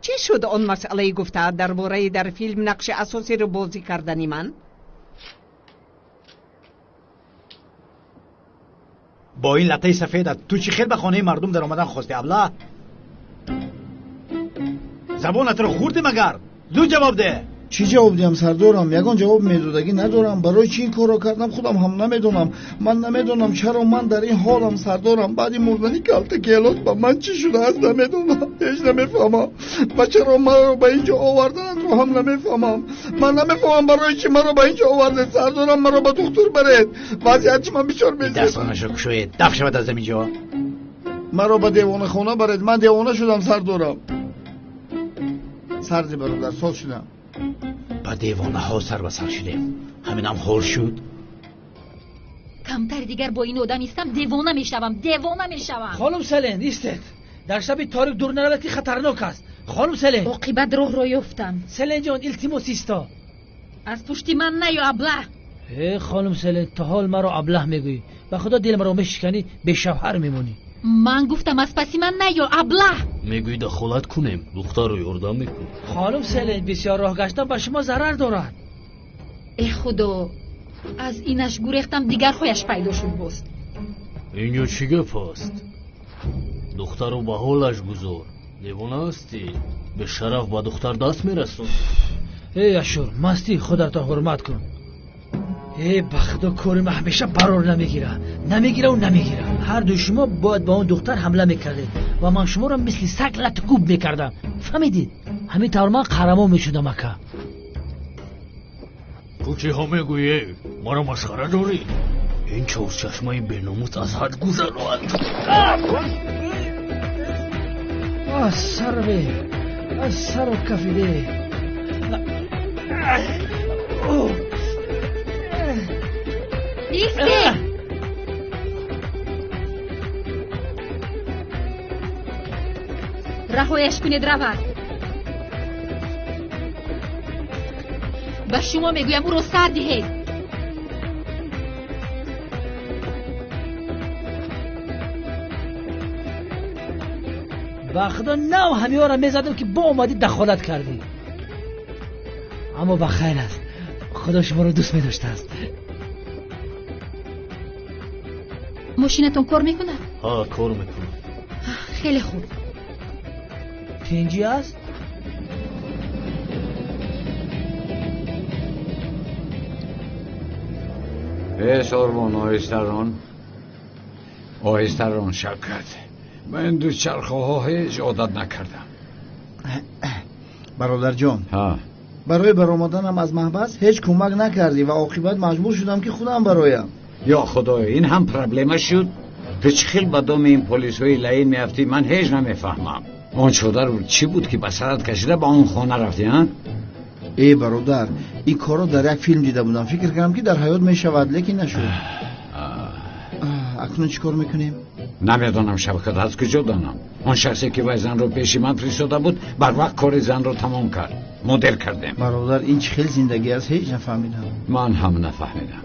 چی شد آن مسئله گفته درباره در فیلم نقش اساسی رو بازی کردنی من؟ با این لطه سفیدت تو چی خیلی به خانه مردم در آمدن خواستی ابله؟ زبانت رو خوردی مگر؟ زود جواب ده. چی جواب دیم سردارم؟ یگان جواب میدادگی ندارم. برای چی این کار را کردم خودم هم نمیدونم. من نمیدونم چرا من در این حالم سردارم. بعد مردنی کلت کیلوت با من چی شده است نمیدونم. هیچ نمیفهمم. و چرا من رو به اینجا آوردن رو هم نمیفهمم. من نمیفهمم برای چی من رو به اینجا آورده. سردارم من رو به دکتر برید. وضعیت چی من بسیار میزید. دستانشو کشوید. دفع شود از اینجا. من رو به دیوانه خانه برید. من دیوانه شدم سردارم. سردی برادر سال شدم. با دیوانه ها سر به سر شدیم. همینم خور شد. کمتر دیگر با این آدم ایستم دیوانه میشوم. خانم سلین ایستید. در شب تاریک دور نرودی خطرناک است. خانم سلین عاقبت راه را یافتم. سلین جان التماس ایستا. از پشت من نیا ابله. خانم سلین تا حال مرا ابله میگویی. به خدا دل مرا میشکنی به شوهر میمونی. من گفتم از پسی من نیا ابله. میگویی دخالت کنیم دختر رو یاردم میکن. خانم سلین بسیار راه گشتن به شما ضرر دارد. ای خدا از اینش گریختم دیگر خویش پیدا شد باز. اینجا چی گپ است؟ دختر رو به حالش گذار. دیوانه هستی؟ به شرف با دختر دست میرسون. ای اشور مستی خودت را حرمت کن. ای بخدا کارم همیشه برار نمیگیره. هر دو شما باید با اون دختر حمله میکردید و من شما را مثل سگ لطگوب میکردم. فهمیدید؟ همین طور من قهرمان میشدم اکا. تو چی ها میگویی؟ ما را مسخره داری؟ این چهار چشمای بیناموس از حد گذرند. از سر و کفیده. ایسته رهایش کنید رود. به شما میگویم او رو سر دهید. به خدا نو همه ها را میزدم که با اومدی دخالت کردی. اما بخیر است. خدا شما رو دوست میداشته است. ماشینتون کار میکنه؟ ها کار میکنه. خیلی خوب. پینجی است؟ ساربان آهستران شکر. من دو چرخه ها هیچ عادت نکردم. برادر جان برای برآمدنم از محبس هیچ کمک نکردی و عاقبت مجبور شدم که خودم برایم. یا خدای این هم پرابلم شد. تو چه خیلی با دام این پلیس های لعین میافتی من هیچ نمیفهمم. اون شده چی بود که بسرت کشیده با اون خانه رفتی ها؟ ای برادر این کارو در یک فیلم دیده بودم. فکر کردم که در حیات میشود لیکن نشد. اکنون چی کار میکنیم؟ نمیدانم شبکت از کجا دانم. اون شخصی که وای زن رو پیشی من فرستاده بود بر وقت کار زن رو تمام کرد. مدل کردیم. برادر این چه خیلی زندگی است هیچ نفهمیدم. من هم نفهمیدم.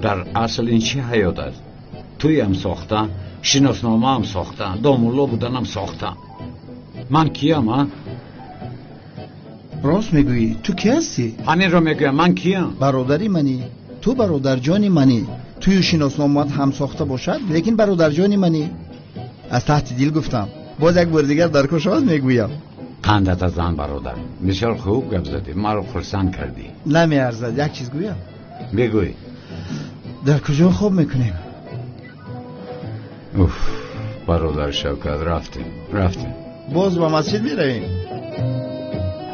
در اصل این چی حیات است؟ توی هم ساختن، شناسنامه هم ساختن، دامولا بودن هم ساختن. من کیم ها؟ راست میگویی تو کی هستی؟ همین رو میگویم من کیم؟ برادری منی. تو برادر جانی منی. توی شناسنامه هم ساخته باشد لیکن برادر جانی منی. از تحت دل گفتم. باز یک بار دیگر در کشاورز میگویم. قندت از زن برادر. بسیار خوب گپ زدی. ما رو خرسند کردی. نمیارزد یک چیز گویم. بگوی. در کجا خواب میکنیم؟ برادر شوکت رفتیم. باز با مسجد میرویم.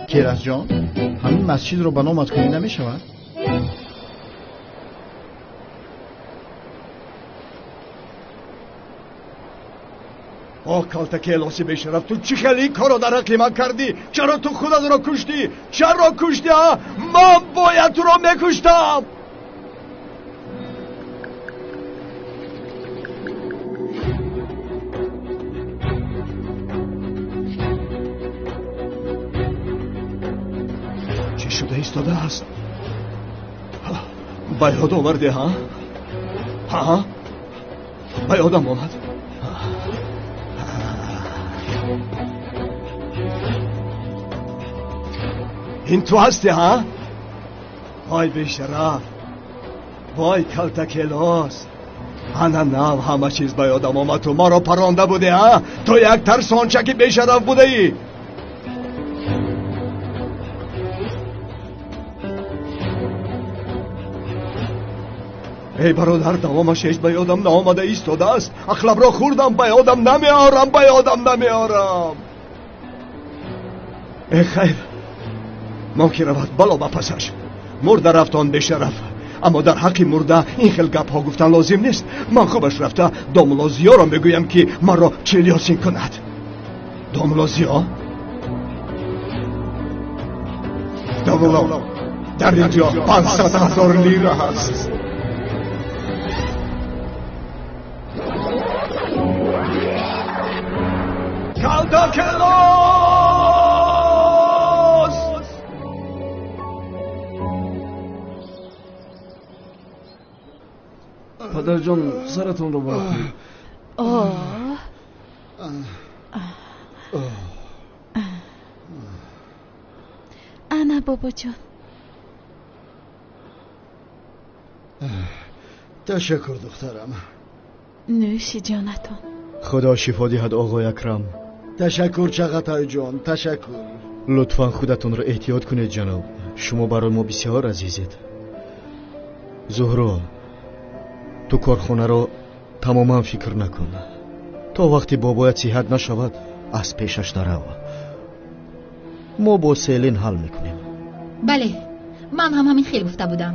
کیرش جان همین مسجد رو بنامت کنی نمیشود؟ کالتکی الاسی بشرف تو چی خیلی کارو در حق من کردی؟ چرا تو خودت رو کشتی؟ چرا کشتی ها؟ من باید تو رو میکشتم. شده ایستاده است. به یاد آورده ها؟ ها؟ به یادم آمد. این تو هستی ها؟ وای بیشرف، وای کلتکلاس، انا نام همه چیز به یادم آمد. تو ما را پرانده بوده ها؟ تو یک ترسانچک بیشرف بوده ای. ای برادر، دوامش هیچ به یادم نآمده ایستاده است. اخلب را خوردم، به یادم نمیارم، به یادم نمیارم. ای خیر، ما که رود بلا بپسش. مرده رفتان بیشرف، اما در حق مرده این خیل گپ ها گفتن لازم نیست. من خوبش رفته داملازیا را میگویم که من را چلیاسین کند. داملازیا؟ داملا در اینجا 500,000 لیره هست. کلتاکلاس! پدر جان، سرتون رو باید کنید. انا بابا جان. تشکر دخترم. نوشی جانتان. خدا شفا دهد آقای اکرم. تشکر چغتای جان، تشکر. لطفا خودتون رو احتیاط کنید جناب، شما برای ما بسیار عزیزید. زهرا، تو کارخانه رو تماما فکر نکن. تا وقتی بابایت صحت نشود از پیشش نرو. ما با سیلین حل میکنیم. بله، من هم همین خیلی گفته بودم.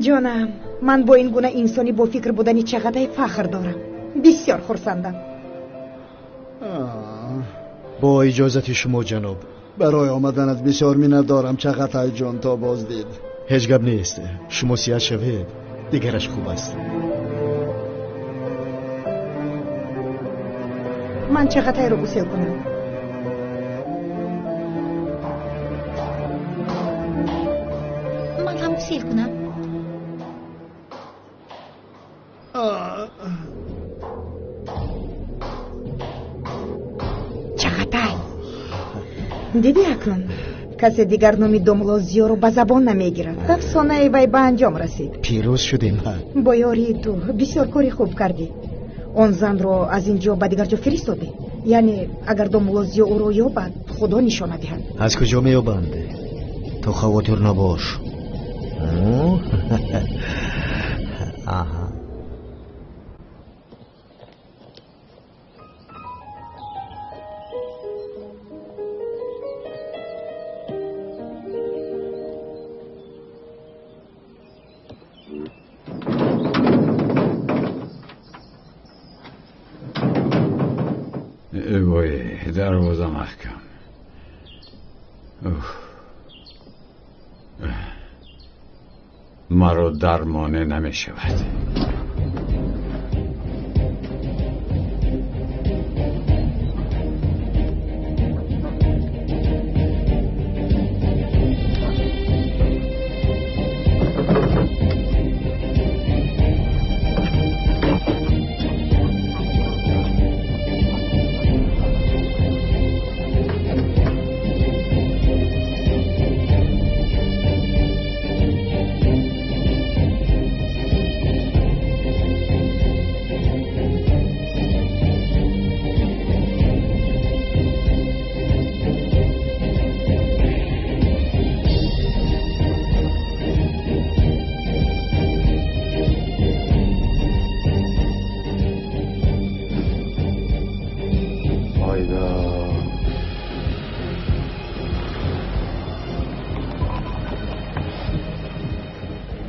جانم، من با این گونه انسانی با فکر بودنی چقدر فخر دارم. بسیار خرسندم. با اجازت شما جناب. برای آمدنت بسیار منت دارم چغتای جان. تا باز دید. هیچ گپ نیست، شما سیاه شوید دیگرش خوب است. من چغتای رو بسیار کنم. من هم بسیار کنم. چغتای دیدی اکرم؟ کسی دیگر نامی داملازیا رو به زبان نمیگیرد. افسانه وی به انجام رسید. پیروز شدیم. با یاری تو بسیار کاری خوب کردی. آن زن رو از اینجا به دیگر جا فرستادی. یعنی اگر داملازیا او رو یابد خدا نشانه دهد. از کجا میابند؟ تو خاطر نباش. آها. وای، دروازه محکم. مرا درمانه نمی شود.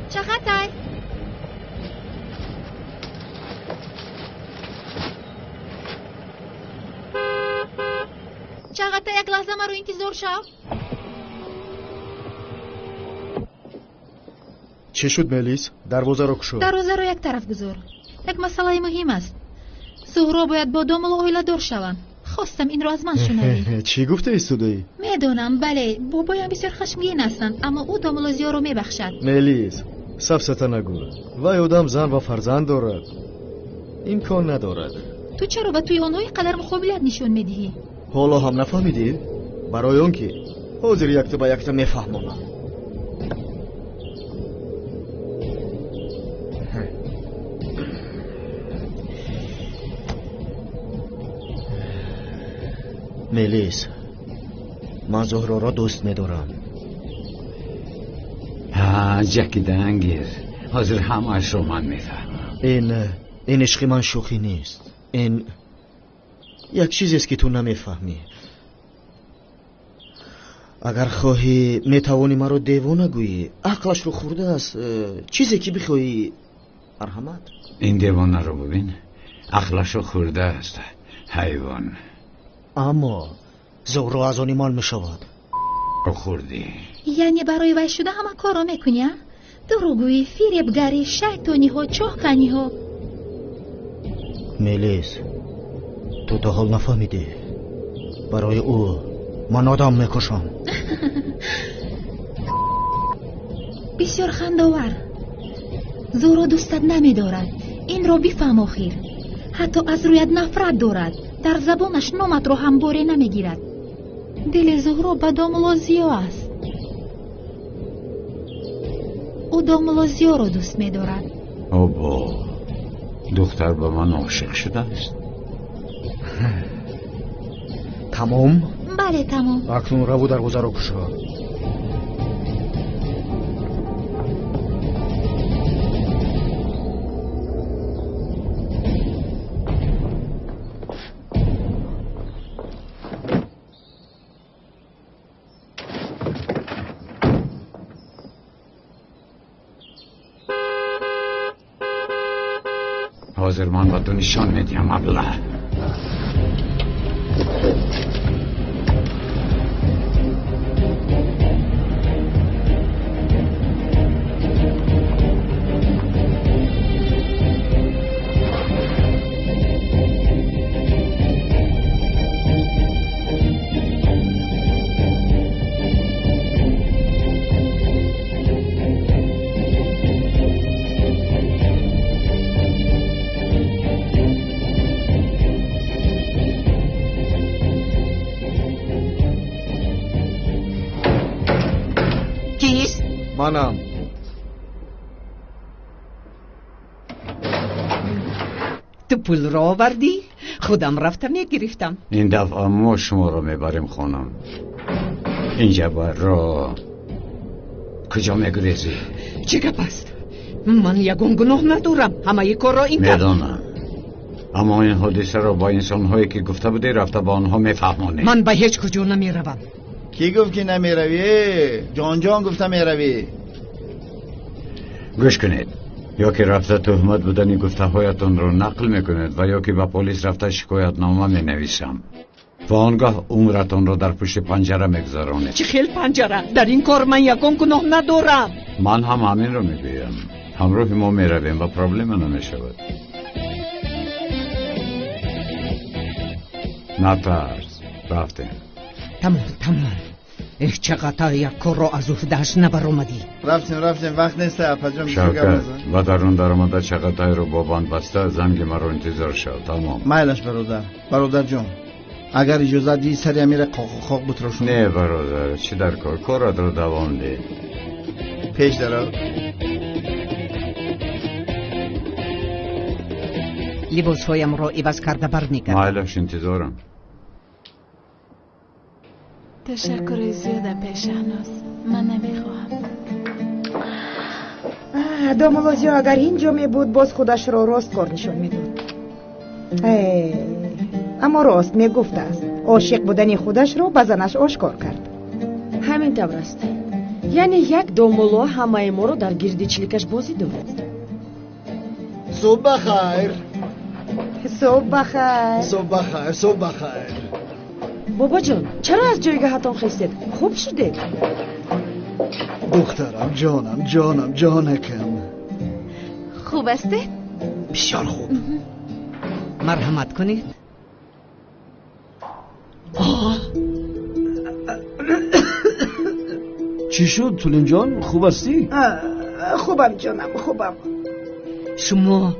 چقدر؟ چقدر یک لحظه ما رو انتظار شو. چی شد ملیس؟ دروازه رو کشو. دروازه رو یک طرف گذار. یک مسئله مهم است. زهرا باید با دامل اویلا دور شوند. خواستم این را از من شنوید. چی گفته ایستودایی؟ میدونم بله بابایم بسیار خشمگین هستند اما او دامولوزیا رو میبخشد. ملیس سفسته نگو وای آدم زن و فرزند دارد امکان ندارد. تو چرا به توی آنها قدر مقابلت نشون میدهی؟ حالا هم نفهمیدی؟ برای اون که حاضر یک تو با یک تو میفهمم. ملیس من زهرا را دوست میدارم. جکی دنگیر حاضر همش رو من میفهمم. این عشق من شوخی نیست. این یک چیزی است که تو نمیفهمی. اگر خواهی میتوانی مرا دیوانه گویی. عقلش رو خورده است. چیزی که بخوایی مرحمت. این دیوانه رو ببین عقلش رو خورده است حیوان. اما زهرا از آن مال میشود. خوردی یعنی برای وی شده همه کارا میکنی؟ دروغگویی، فریبگری، شیطانی ها، چاقکنی ها. ملیس تو تا حال نفهمیدی. برای او من آدم میکشم. بسیار خنده‌آور. زهرا دوستت نمیدارد. این را بفهم آخر. حتی از رویت نفرت دارد. در زبانش نامت را هم باره نمیگیرد. دل زهرا به دامولوزیا است. او دامولوزیا را دوست می‌دارد. بابا دختر به من عاشق شده است. تمام؟ بله تمام. اکنون رو در گذر و کشا. حاضر من با تو نشان میدیم ابله. منم. تو پول را آوردی؟ خودم رفتم گرفتم. این دفعه ما شما رو میبریم خونم. اینجا با را کجا میگریزی؟ چه گپ است؟ من یگان گناه ندارم. همه کار را این میدانم اما این حادثه را با انسان‌هایی که گفته بودی رفته با آنها میفهمانی. من به هیچ کجا نمیروم. کی گفت که نمیروی؟ جان گفته میروی. گوش کنید، یا که رفته تهمت بودنی گفته هایتون رو نقل میکنید و یا که به پلیس رفته شکایت نامه مینویسم و آنگاه عمرتون رو در پشت پنجره میگذارونید. چه خیل پنجره؟ در این کار من یکم گناه ندارم. من هم همین رو میگویم. همراه ما میرویم و پرابلم نمیشود. نترس، رفتیم. تمام. چقدر یک کار را از افتادش نبر اومدی. رفتیم وقت نیست. اپجام شوکت و درون در آمده چقدر رو با بند بسته زنگ مرا انتظار شد. تمام مایلش برادر جان اگر اجازه دی سری امیر قاق بتراشون. نه برادر چی در کارت رو دوام ده. پیش درو. لباس هایم را عوض کرده برمیگردم. مایلش انتظارم. تشکر زیاده پیشانوس. من نمیخواهم. دامولوزیا اگر اینجا می بود باز خودش را راست کار نشون میداد. اما راست میگفته است. عاشق بودن خودش را به زنش آشکار کرد. همین طور است. یعنی یک دامولو همه ما را در گردی چلیکش بازی دارد. صبح بخیر. صبح بخیر. بابا جان چرا از جایگاهتان خیستید؟ خوب شدید؟ دخترم جانکم. خوب استید؟ بسیار خوب. مرحمت کنید. چی شد تولین جان؟ خوب هستی؟ خوبم جانم خوبم. شما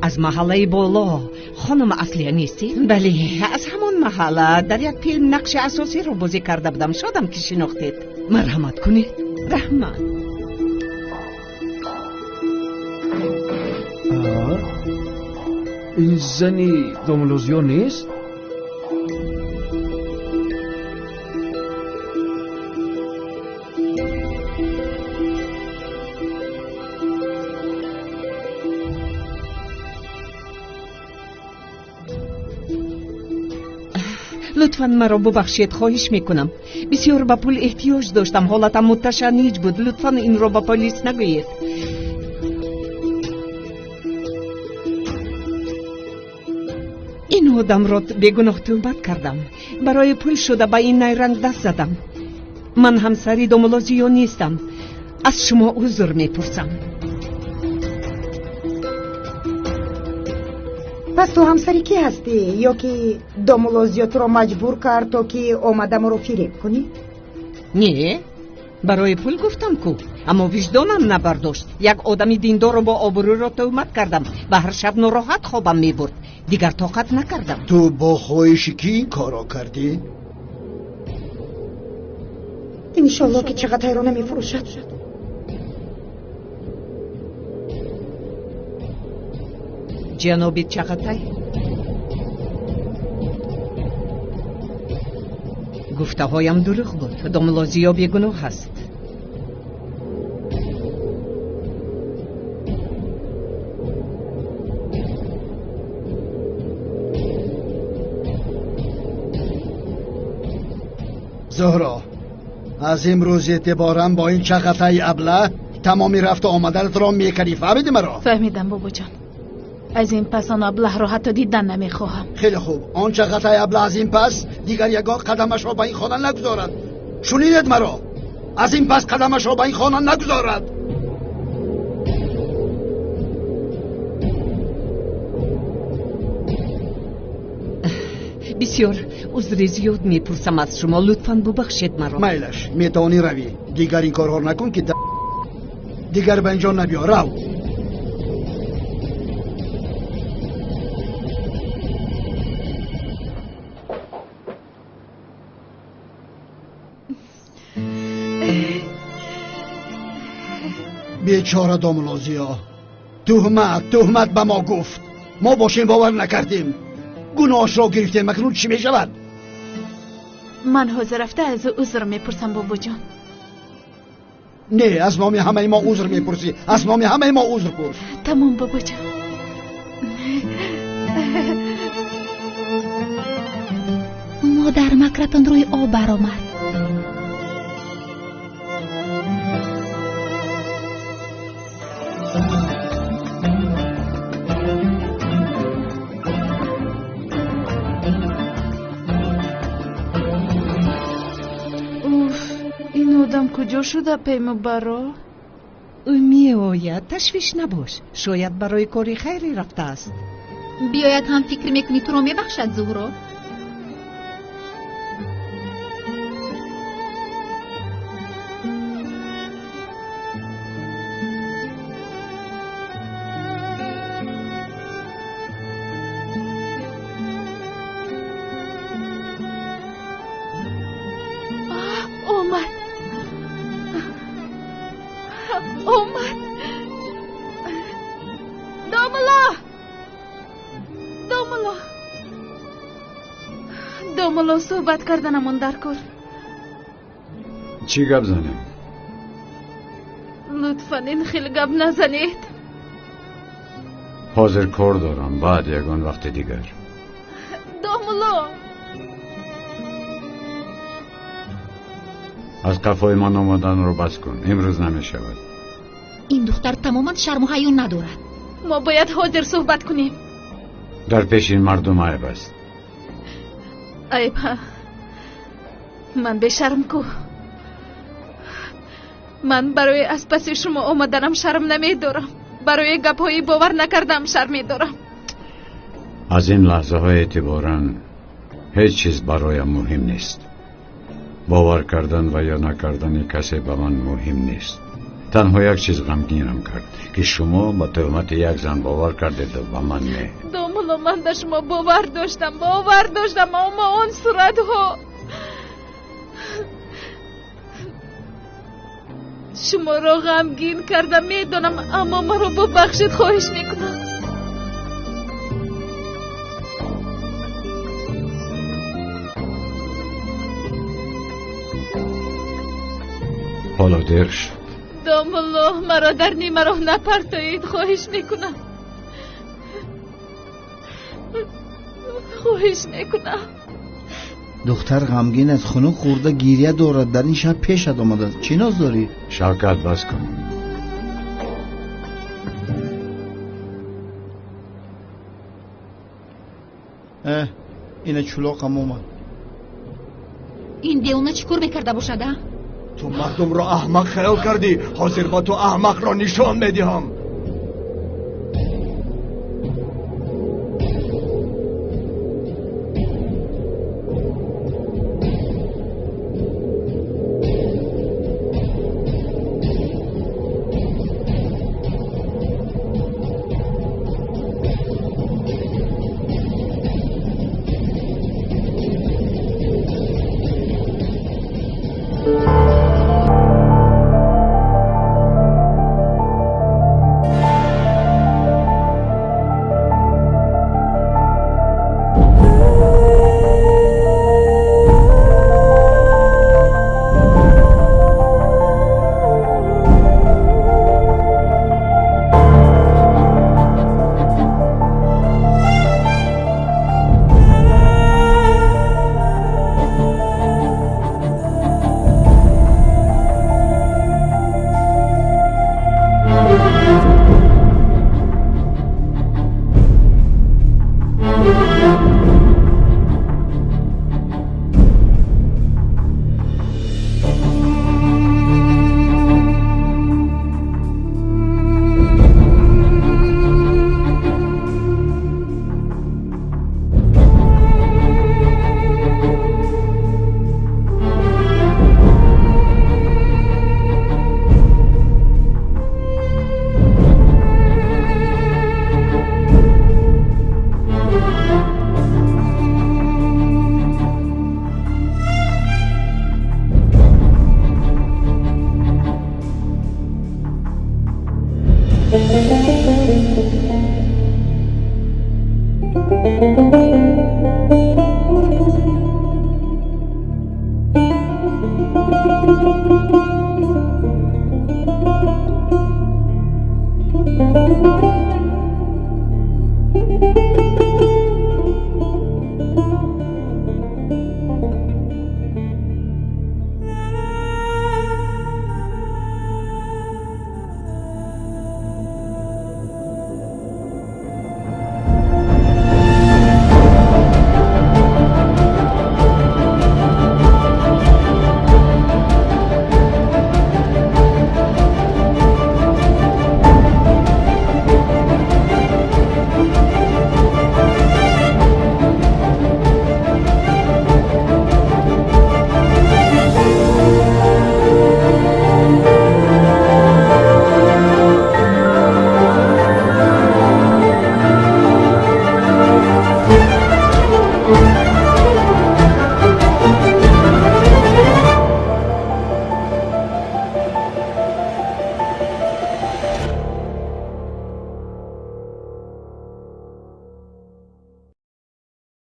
از محله بالا خانم اصلیه نیستی؟ بله از همون محله در یک فیلم نقش اساسی رو بازی کرده بودم. شادم که شناختید. مرحمت کنید. رحمت. این زنی دوملوزیو نیست؟ لطفاً مرا ببخشید خواهش میکنم. بسیار به پول احتیاج داشتم. حالتم متشنج بود. لطفاً این رو به پلیس نگویید. این آدم را بیگناه تهمت کردم. برای پول شده به این نیرنگ دست زدم. من همسری دوملوزیو نیستم. از شما عذر میپرسم. پس تو همسری کی هستی؟ یا که دوملوزیو تو رو مجبور کرد تا که آمدم رو فریب کنی؟ نه، برای پول گفتم کو، اما وجدانم نبرداشت. یک آدمی دیندار رو با آبرو را تهمت کردم و هر شب ناراحت خوابم میبرد. دیگر طاقت نکردم. تو با خواهش کی این کارا کردی؟ انشالله که چقدر رو نمیفروشد. جنابی چغتای گفته هایم دروغ بود. دوملوزیو بیگناه هست. زهرا، از امروز اعتباراً با این چغتای ابله تمامی رفت آمدنت را میکنی. فهمیدی مرا؟ فهمیدم بابا جان. از این پس آن ابله را حتی دیدن نمیخواهم. خیلی خوب. آن چغتای ابله از این پس دیگر یگاه قدمش را به این خانه نگذارد. شنیدید مرا؟ از این پس قدمش را به این خانه نگذارد. بسیار عذر زیاد میپرسم از شما. لطفاً ببخشید مرا. میلش میتونی روی. دیگر این کارها نکن که دیگر به اینجا نبیا. رو. بیچاره دوملوزیا. تهمت به ما گفت. ما باشیم باور نکردیم. گناهش را گرفتیم. مکنون چی می شود؟ من حاضر رفته از عذر میپرسم بابا جان. نه، از نام همه ما عذر میپرسی. از نام همه ما عذر پرس. تمام بابا جان. مادر مکرتان روی آب برآمد. کجا شده پیما برا؟ او می آید. تشویش نباش. شاید برای کاری خیری رفته است. بیاید هم فکر میکنی تو رو میبخشد زهرا؟ دوملو صحبت کردنمون در کن. چی گپ زنیم؟ لطفاً این خیلی گپ نزنید. حاضر کار دارم. بعد یگان وقت دیگر. دوملو، از قفای من آمدن رو بس کن. امروز نمی شود. این دختر تماما شرم و حیا ندارد. ما باید حاضر صحبت کنیم. در پیش این مردم عیب است. عیب ها؟ من به شرم کو. من برای از پس شما آمدنم شرم نمی دارم. برای گپ‌های باور نکردم شرم دارم. از این لحظه های اعتباراً هیچ چیز برایم مهم نیست. باور کردن و یا نکردن کسی به من مهم نیست. تنها یک چیز غمگینم کرد که شما با تهمت یک زن باور کردید و به من نه. داملا من به شما باور داشتم اما اون صورت ها شما را غمگین کردم میدونم، اما ما را ببخشید خواهش میکنم. حالا دیر شد. دامالله مرا در نیمه راه نپرتایید خواهش میکنم. دختر غمگین از خنک خورده گیریه دارد. در این شب پیشت آمده است. چی ناز داری؟ شوکت بس کن. اینه چلاقم اومد. این دیونه چیکار میکرده باشده؟ تو مردم را احمق خیال کردی، حاضر با تو احمق را نشان میدهم.